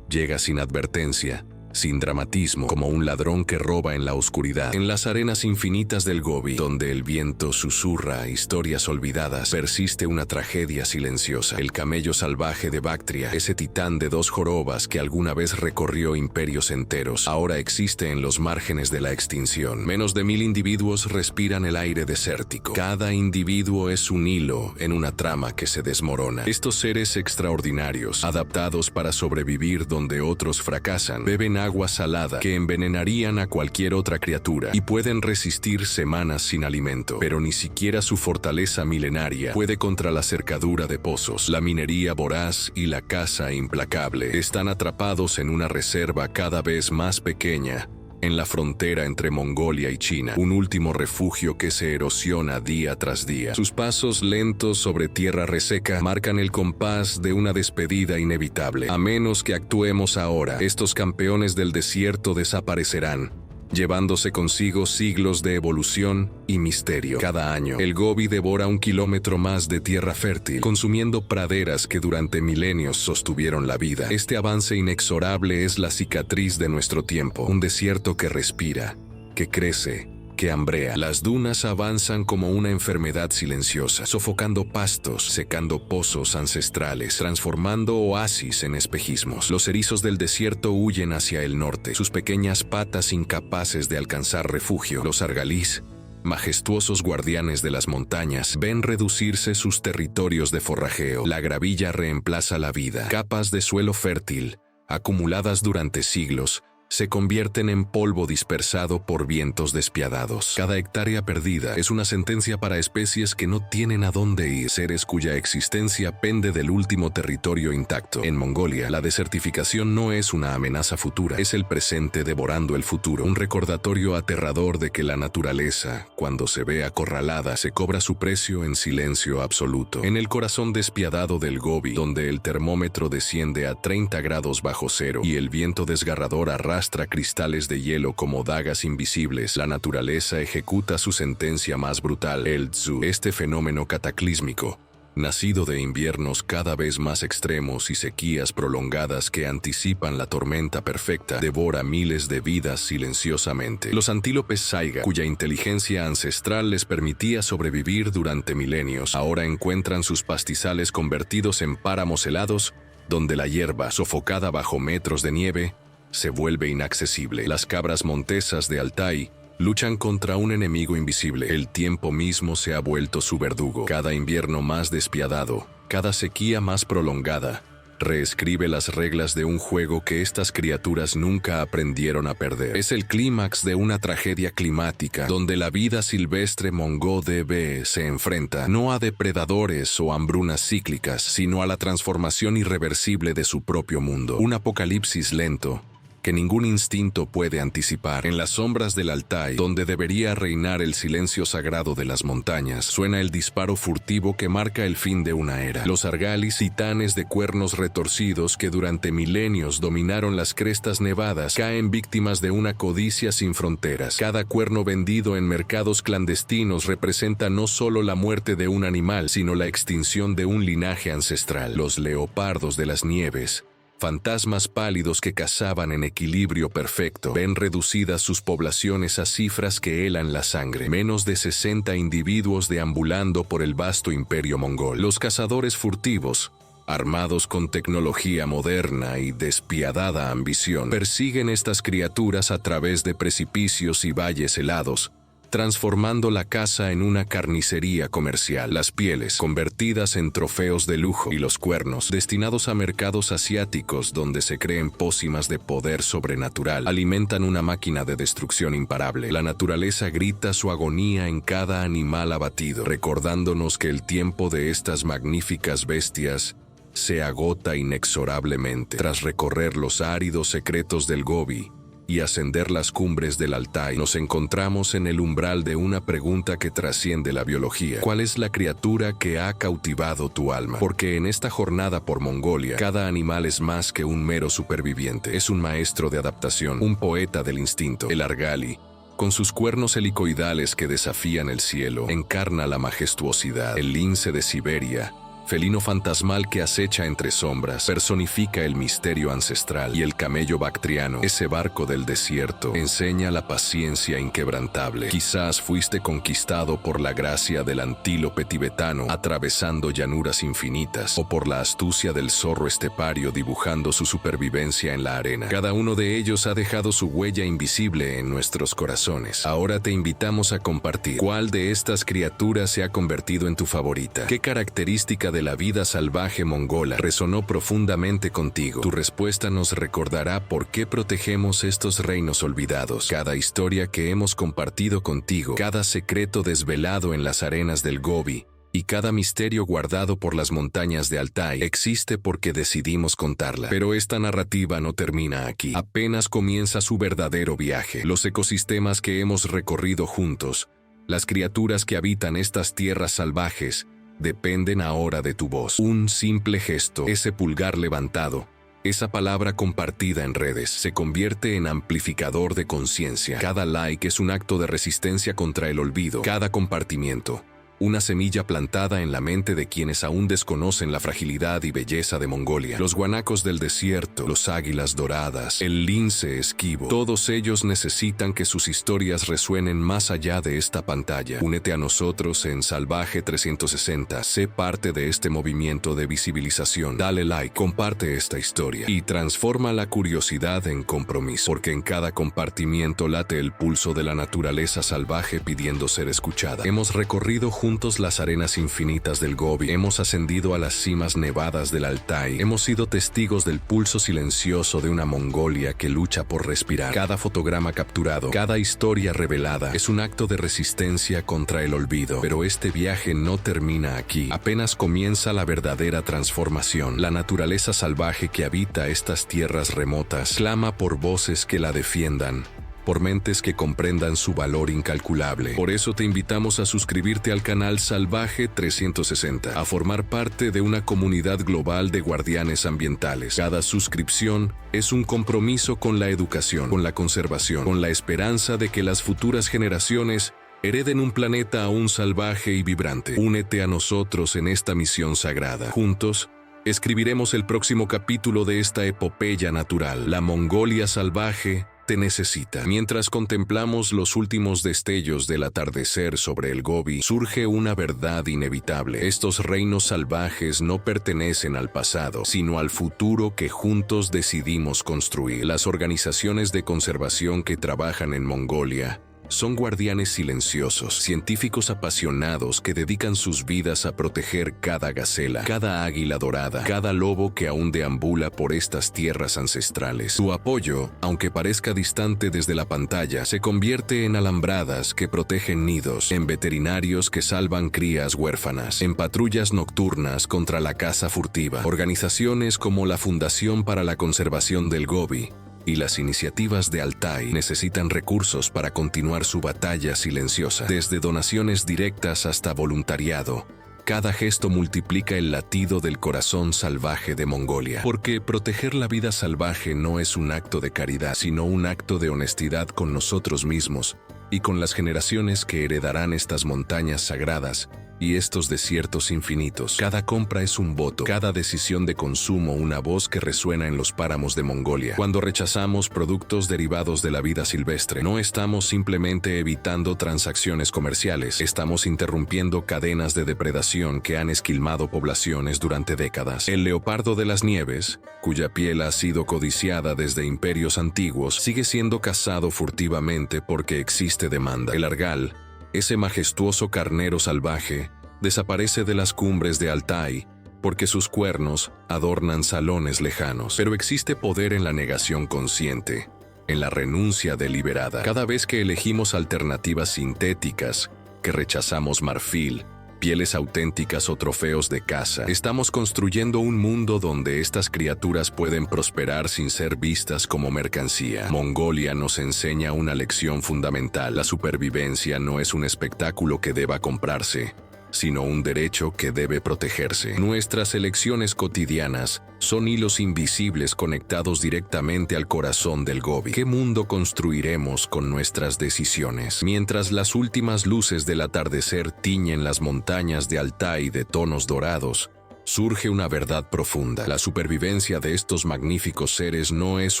S1: llega sin advertencia, sin dramatismo, como un ladrón que roba en la oscuridad. En las arenas infinitas del Gobi, donde el viento susurra historias olvidadas, persiste una tragedia silenciosa. El camello salvaje de Bactria, ese titán de 2 jorobas que alguna vez recorrió imperios enteros, ahora existe en los márgenes de la extinción. Menos de 1000 individuos respiran el aire desértico. Cada individuo es un hilo en una trama que se desmorona. Estos seres extraordinarios, adaptados para sobrevivir donde otros fracasan, beben agua salada que envenenarían a cualquier otra criatura y pueden resistir semanas sin alimento, pero ni siquiera su fortaleza milenaria puede contra la cercadura de pozos, la minería voraz y la caza implacable. Están atrapados en una reserva cada vez más pequeña, en la frontera entre Mongolia y China, un último refugio que se erosiona día tras día. Sus pasos lentos sobre tierra reseca marcan el compás de una despedida inevitable. A menos que actuemos ahora, estos campeones del desierto desaparecerán, llevándose consigo siglos de evolución y misterio. Cada año, el Gobi devora 1 kilómetro más de tierra fértil, consumiendo praderas que durante milenios sostuvieron la vida. Este avance inexorable es la cicatriz de nuestro tiempo, un desierto que respira, que crece, que hambrea. Las dunas avanzan como una enfermedad silenciosa, sofocando pastos, secando pozos ancestrales, transformando oasis en espejismos. Los erizos del desierto huyen hacia el norte, sus pequeñas patas incapaces de alcanzar refugio. Los argalís, majestuosos guardianes de las montañas, ven reducirse sus territorios de forrajeo. La gravilla reemplaza la vida. Capas de suelo fértil, acumuladas durante siglos, se convierten en polvo dispersado por vientos despiadados. Cada hectárea perdida es una sentencia para especies que no tienen a dónde ir, seres cuya existencia pende del último territorio intacto. En Mongolia, la desertificación no es una amenaza futura, es el presente devorando el futuro, un recordatorio aterrador de que la naturaleza, cuando se ve acorralada, se cobra su precio en silencio absoluto. En el corazón despiadado del Gobi, donde el termómetro desciende a 30 grados bajo cero y el viento desgarrador arrastra cristales de hielo como dagas invisibles, la naturaleza ejecuta su sentencia más brutal, el Tzu. Este fenómeno cataclísmico, nacido de inviernos cada vez más extremos y sequías prolongadas que anticipan la tormenta perfecta, devora miles de vidas silenciosamente. Los antílopes saiga, cuya inteligencia ancestral les permitía sobrevivir durante milenios, ahora encuentran sus pastizales convertidos en páramos helados, donde la hierba, sofocada bajo metros de nieve, se vuelve inaccesible. Las cabras montesas de Altai luchan contra un enemigo invisible. El tiempo mismo se ha vuelto su verdugo. Cada invierno más despiadado, cada sequía más prolongada, reescribe las reglas de un juego que estas criaturas nunca aprendieron a perder. Es el clímax de una tragedia climática, donde la vida silvestre mongó-DB se enfrenta no a depredadores o hambrunas cíclicas, sino a la transformación irreversible de su propio mundo. Un apocalipsis lento, que ningún instinto puede anticipar. En las sombras del Altai, donde debería reinar el silencio sagrado de las montañas, suena el disparo furtivo que marca el fin de una era. Los Argalis, titanes de cuernos retorcidos que durante milenios dominaron las crestas nevadas, caen víctimas de una codicia sin fronteras. Cada cuerno vendido en mercados clandestinos representa no solo la muerte de un animal, sino la extinción de un linaje ancestral. Los leopardos de las nieves, fantasmas pálidos que cazaban en equilibrio perfecto, ven reducidas sus poblaciones a cifras que helan la sangre. Menos de 60 individuos deambulando por el vasto imperio mongol. Los cazadores furtivos, armados con tecnología moderna y despiadada ambición, persiguen estas criaturas a través de precipicios y valles helados, transformando la caza en una carnicería comercial. Las pieles, convertidas en trofeos de lujo, y los cuernos, destinados a mercados asiáticos donde se creen pócimas de poder sobrenatural, alimentan una máquina de destrucción imparable. La naturaleza grita su agonía en cada animal abatido, recordándonos que el tiempo de estas magníficas bestias se agota inexorablemente. Tras recorrer los áridos secretos del Gobi y ascender las cumbres del Altai, nos encontramos en el umbral de una pregunta que trasciende la biología. ¿Cuál es la criatura que ha cautivado tu alma? Porque en esta jornada por Mongolia, cada animal es más que un mero superviviente. Es un maestro de adaptación, un poeta del instinto. El Argali, con sus cuernos helicoidales que desafían el cielo, encarna la majestuosidad. El lince de Siberia, felino fantasmal que acecha entre sombras, personifica el misterio ancestral. Y el camello bactriano, ese barco del desierto, enseña la paciencia inquebrantable. Quizás fuiste conquistado por la gracia del antílope tibetano, atravesando llanuras infinitas, o por la astucia del zorro estepario dibujando su supervivencia en la arena. Cada uno de ellos ha dejado su huella invisible en nuestros corazones. Ahora te invitamos a compartir cuál de estas criaturas se ha convertido en tu favorita. ¿Qué característica de la vida salvaje mongola resonó profundamente contigo? Tu respuesta nos recordará por qué protegemos estos reinos olvidados. Cada historia que hemos compartido contigo, cada secreto desvelado en las arenas del Gobi y cada misterio guardado por las montañas de Altai existe porque decidimos contarla. Pero esta narrativa no termina aquí. Apenas comienza su verdadero viaje. Los ecosistemas que hemos recorrido juntos, las criaturas que habitan estas tierras salvajes, dependen ahora de tu voz. Un simple gesto, ese pulgar levantado, esa palabra compartida en redes, se convierte en amplificador de conciencia. Cada like es un acto de resistencia contra el olvido. Cada compartimiento, una semilla plantada en la mente de quienes aún desconocen la fragilidad y belleza de Mongolia. Los guanacos del desierto, los águilas doradas, el lince esquivo, todos ellos necesitan que sus historias resuenen más allá de esta pantalla. Únete a nosotros en Salvaje 360, sé parte de este movimiento de visibilización. Dale like, comparte esta historia y transforma la curiosidad en compromiso, porque en cada compartimiento late el pulso de la naturaleza salvaje pidiendo ser escuchada. Hemos recorrido juntos las arenas infinitas del Gobi, hemos ascendido a las cimas nevadas del Altai, hemos sido testigos del pulso silencioso de una Mongolia que lucha por respirar. Cada fotograma capturado, cada historia revelada, es un acto de resistencia contra el olvido. Pero este viaje no termina aquí. Apenas comienza la verdadera transformación. La naturaleza salvaje que habita estas tierras remotas clama por voces que la defiendan, por mentes que comprendan su valor incalculable. Por eso te invitamos a suscribirte al canal Salvaje 360, a formar parte de una comunidad global de guardianes ambientales. Cada suscripción es un compromiso con la educación, con la conservación, con la esperanza de que las futuras generaciones hereden un planeta aún salvaje y vibrante. Únete a nosotros en esta misión sagrada. Juntos, escribiremos el próximo capítulo de esta epopeya natural. La Mongolia salvaje te necesita. Mientras contemplamos los últimos destellos del atardecer sobre el Gobi, surge una verdad inevitable. Estos reinos salvajes no pertenecen al pasado, sino al futuro que juntos decidimos construir. Las organizaciones de conservación que trabajan en Mongolia son guardianes silenciosos, científicos apasionados que dedican sus vidas a proteger cada gacela, cada águila dorada, cada lobo que aún deambula por estas tierras ancestrales. Tu apoyo, aunque parezca distante desde la pantalla, se convierte en alambradas que protegen nidos, en veterinarios que salvan crías huérfanas, en patrullas nocturnas contra la caza furtiva. Organizaciones como la Fundación para la Conservación del Gobi y las iniciativas de Altai necesitan recursos para continuar su batalla silenciosa. Desde donaciones directas hasta voluntariado, cada gesto multiplica el latido del corazón salvaje de Mongolia. Porque proteger la vida salvaje no es un acto de caridad, sino un acto de honestidad con nosotros mismos y con las generaciones que heredarán estas montañas sagradas y estos desiertos infinitos. Cada compra es un voto, cada decisión de consumo una voz que resuena en los páramos de Mongolia. Cuando rechazamos productos derivados de la vida silvestre, no estamos simplemente evitando transacciones comerciales, estamos interrumpiendo cadenas de depredación que han esquilmado poblaciones durante décadas. El leopardo de las nieves, cuya piel ha sido codiciada desde imperios antiguos, sigue siendo cazado furtivamente porque existe demanda. El argal, ese majestuoso carnero salvaje, desaparece de las cumbres de Altai porque sus cuernos adornan salones lejanos. Pero existe poder en la negación consciente, en la renuncia deliberada. Cada vez que elegimos alternativas sintéticas, que rechazamos marfil, pieles auténticas o trofeos de caza, estamos construyendo un mundo donde estas criaturas pueden prosperar sin ser vistas como mercancía. Mongolia nos enseña una lección fundamental. La supervivencia no es un espectáculo que deba comprarse, sino un derecho que debe protegerse. Nuestras elecciones cotidianas son hilos invisibles conectados directamente al corazón del Gobi. ¿Qué mundo construiremos con nuestras decisiones? Mientras las últimas luces del atardecer tiñen las montañas de Altai de tonos dorados, surge una verdad profunda. La supervivencia de estos magníficos seres no es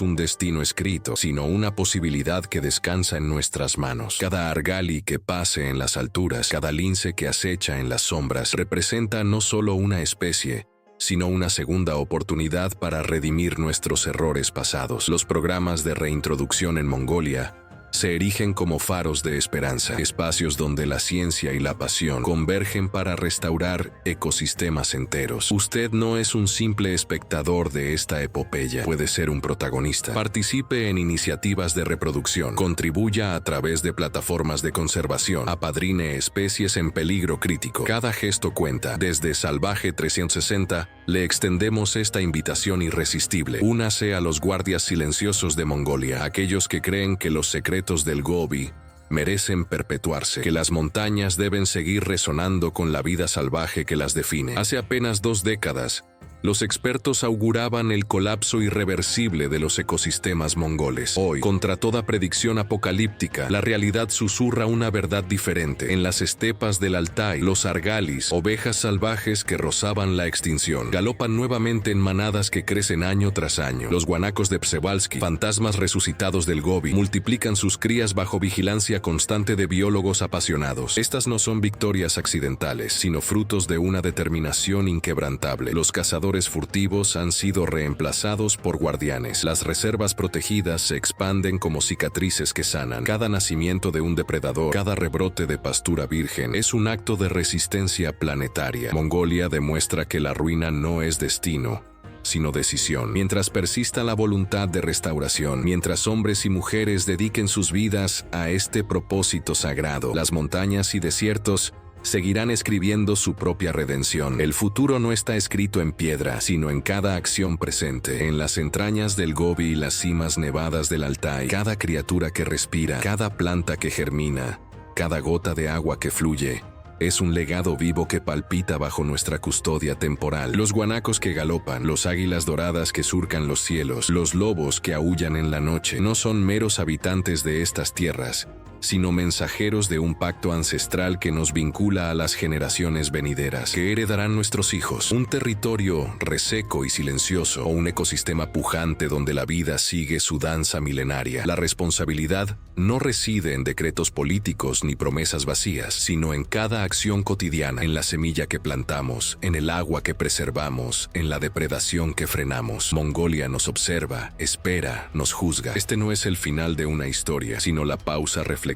S1: un destino escrito, sino una posibilidad que descansa en nuestras manos. Cada argali que pase en las alturas, cada lince que acecha en las sombras, representa no solo una especie, sino una segunda oportunidad para redimir nuestros errores pasados. Los programas de reintroducción en Mongolia se erigen como faros de esperanza, espacios donde la ciencia y la pasión convergen para restaurar ecosistemas enteros. Usted no es un simple espectador de esta epopeya, puede ser un protagonista. Participe en iniciativas de reproducción, contribuya a través de plataformas de conservación, apadrine especies en peligro crítico. Cada gesto cuenta. Desde Salvaje 360, le extendemos esta invitación irresistible. Únase a los guardias silenciosos de Mongolia, aquellos que creen que los secretos del Gobi merecen perpetuarse, que las montañas deben seguir resonando con la vida salvaje que las define. Hace apenas 2 décadas, los expertos auguraban el colapso irreversible de los ecosistemas mongoles. Hoy, contra toda predicción apocalíptica, la realidad susurra una verdad diferente. En las estepas del Altai, los argalis, ovejas salvajes que rozaban la extinción, galopan nuevamente en manadas que crecen año tras año. Los guanacos de Przewalski, fantasmas resucitados del Gobi, multiplican sus crías bajo vigilancia constante de biólogos apasionados. Estas no son victorias accidentales, sino frutos de una determinación inquebrantable. Los cazadores furtivos han sido reemplazados por guardianes. Las reservas protegidas se expanden como cicatrices que sanan. Cada nacimiento de un depredador, cada rebrote de pastura virgen, es un acto de resistencia planetaria. Mongolia demuestra que la ruina no es destino, sino decisión. Mientras persista la voluntad de restauración, mientras hombres y mujeres dediquen sus vidas a este propósito sagrado, las montañas y desiertos seguirán escribiendo su propia redención. El futuro no está escrito en piedra, sino en cada acción presente. En las entrañas del Gobi y las cimas nevadas del Altai, cada criatura que respira, cada planta que germina, cada gota de agua que fluye, es un legado vivo que palpita bajo nuestra custodia temporal. Los guanacos que galopan, los águilas doradas que surcan los cielos, los lobos que aúllan en la noche, no son meros habitantes de estas tierras, sino mensajeros de un pacto ancestral que nos vincula a las generaciones venideras, que heredarán nuestros hijos. Un territorio reseco y silencioso, o un ecosistema pujante donde la vida sigue su danza milenaria. La responsabilidad no reside en decretos políticos ni promesas vacías, sino en cada acción cotidiana, en la semilla que plantamos, en el agua que preservamos, en la depredación que frenamos. Mongolia nos observa, espera, nos juzga. Este no es el final de una historia, sino la pausa reflexiva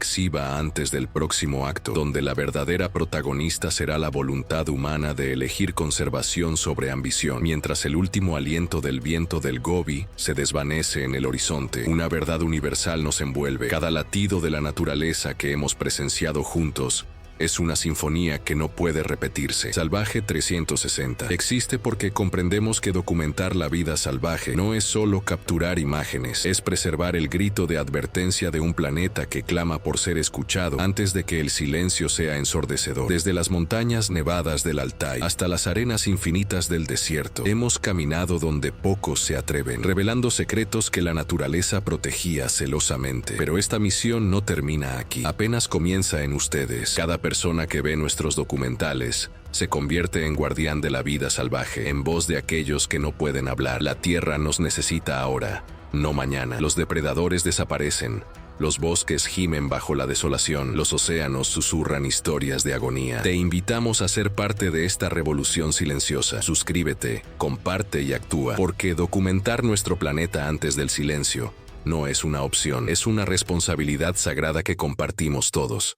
S1: antes del próximo acto, donde la verdadera protagonista será la voluntad humana de elegir conservación sobre ambición. Mientras el último aliento del viento del Gobi se desvanece en el horizonte, una verdad universal nos envuelve. Cada latido de la naturaleza que hemos presenciado juntos Es una sinfonía que no puede repetirse. Salvaje 360 existe porque comprendemos que documentar la vida salvaje no es solo capturar imágenes, es preservar el grito de advertencia de un planeta que clama por ser escuchado antes de que el silencio sea ensordecedor. Desde las montañas nevadas del Altai hasta las arenas infinitas del desierto, hemos caminado donde pocos se atreven, revelando secretos que la naturaleza protegía celosamente. Pero esta misión no termina aquí, apenas comienza en ustedes. Cada persona que ve nuestros documentales se convierte en guardián de la vida salvaje, en voz de aquellos que no pueden hablar. La tierra nos necesita ahora, no mañana. Los depredadores desaparecen, los bosques gimen bajo la desolación, los océanos susurran historias de agonía. Te invitamos a ser parte de esta revolución silenciosa. Suscríbete, comparte y actúa, porque documentar nuestro planeta antes del silencio no es una opción, es una responsabilidad sagrada que compartimos todos.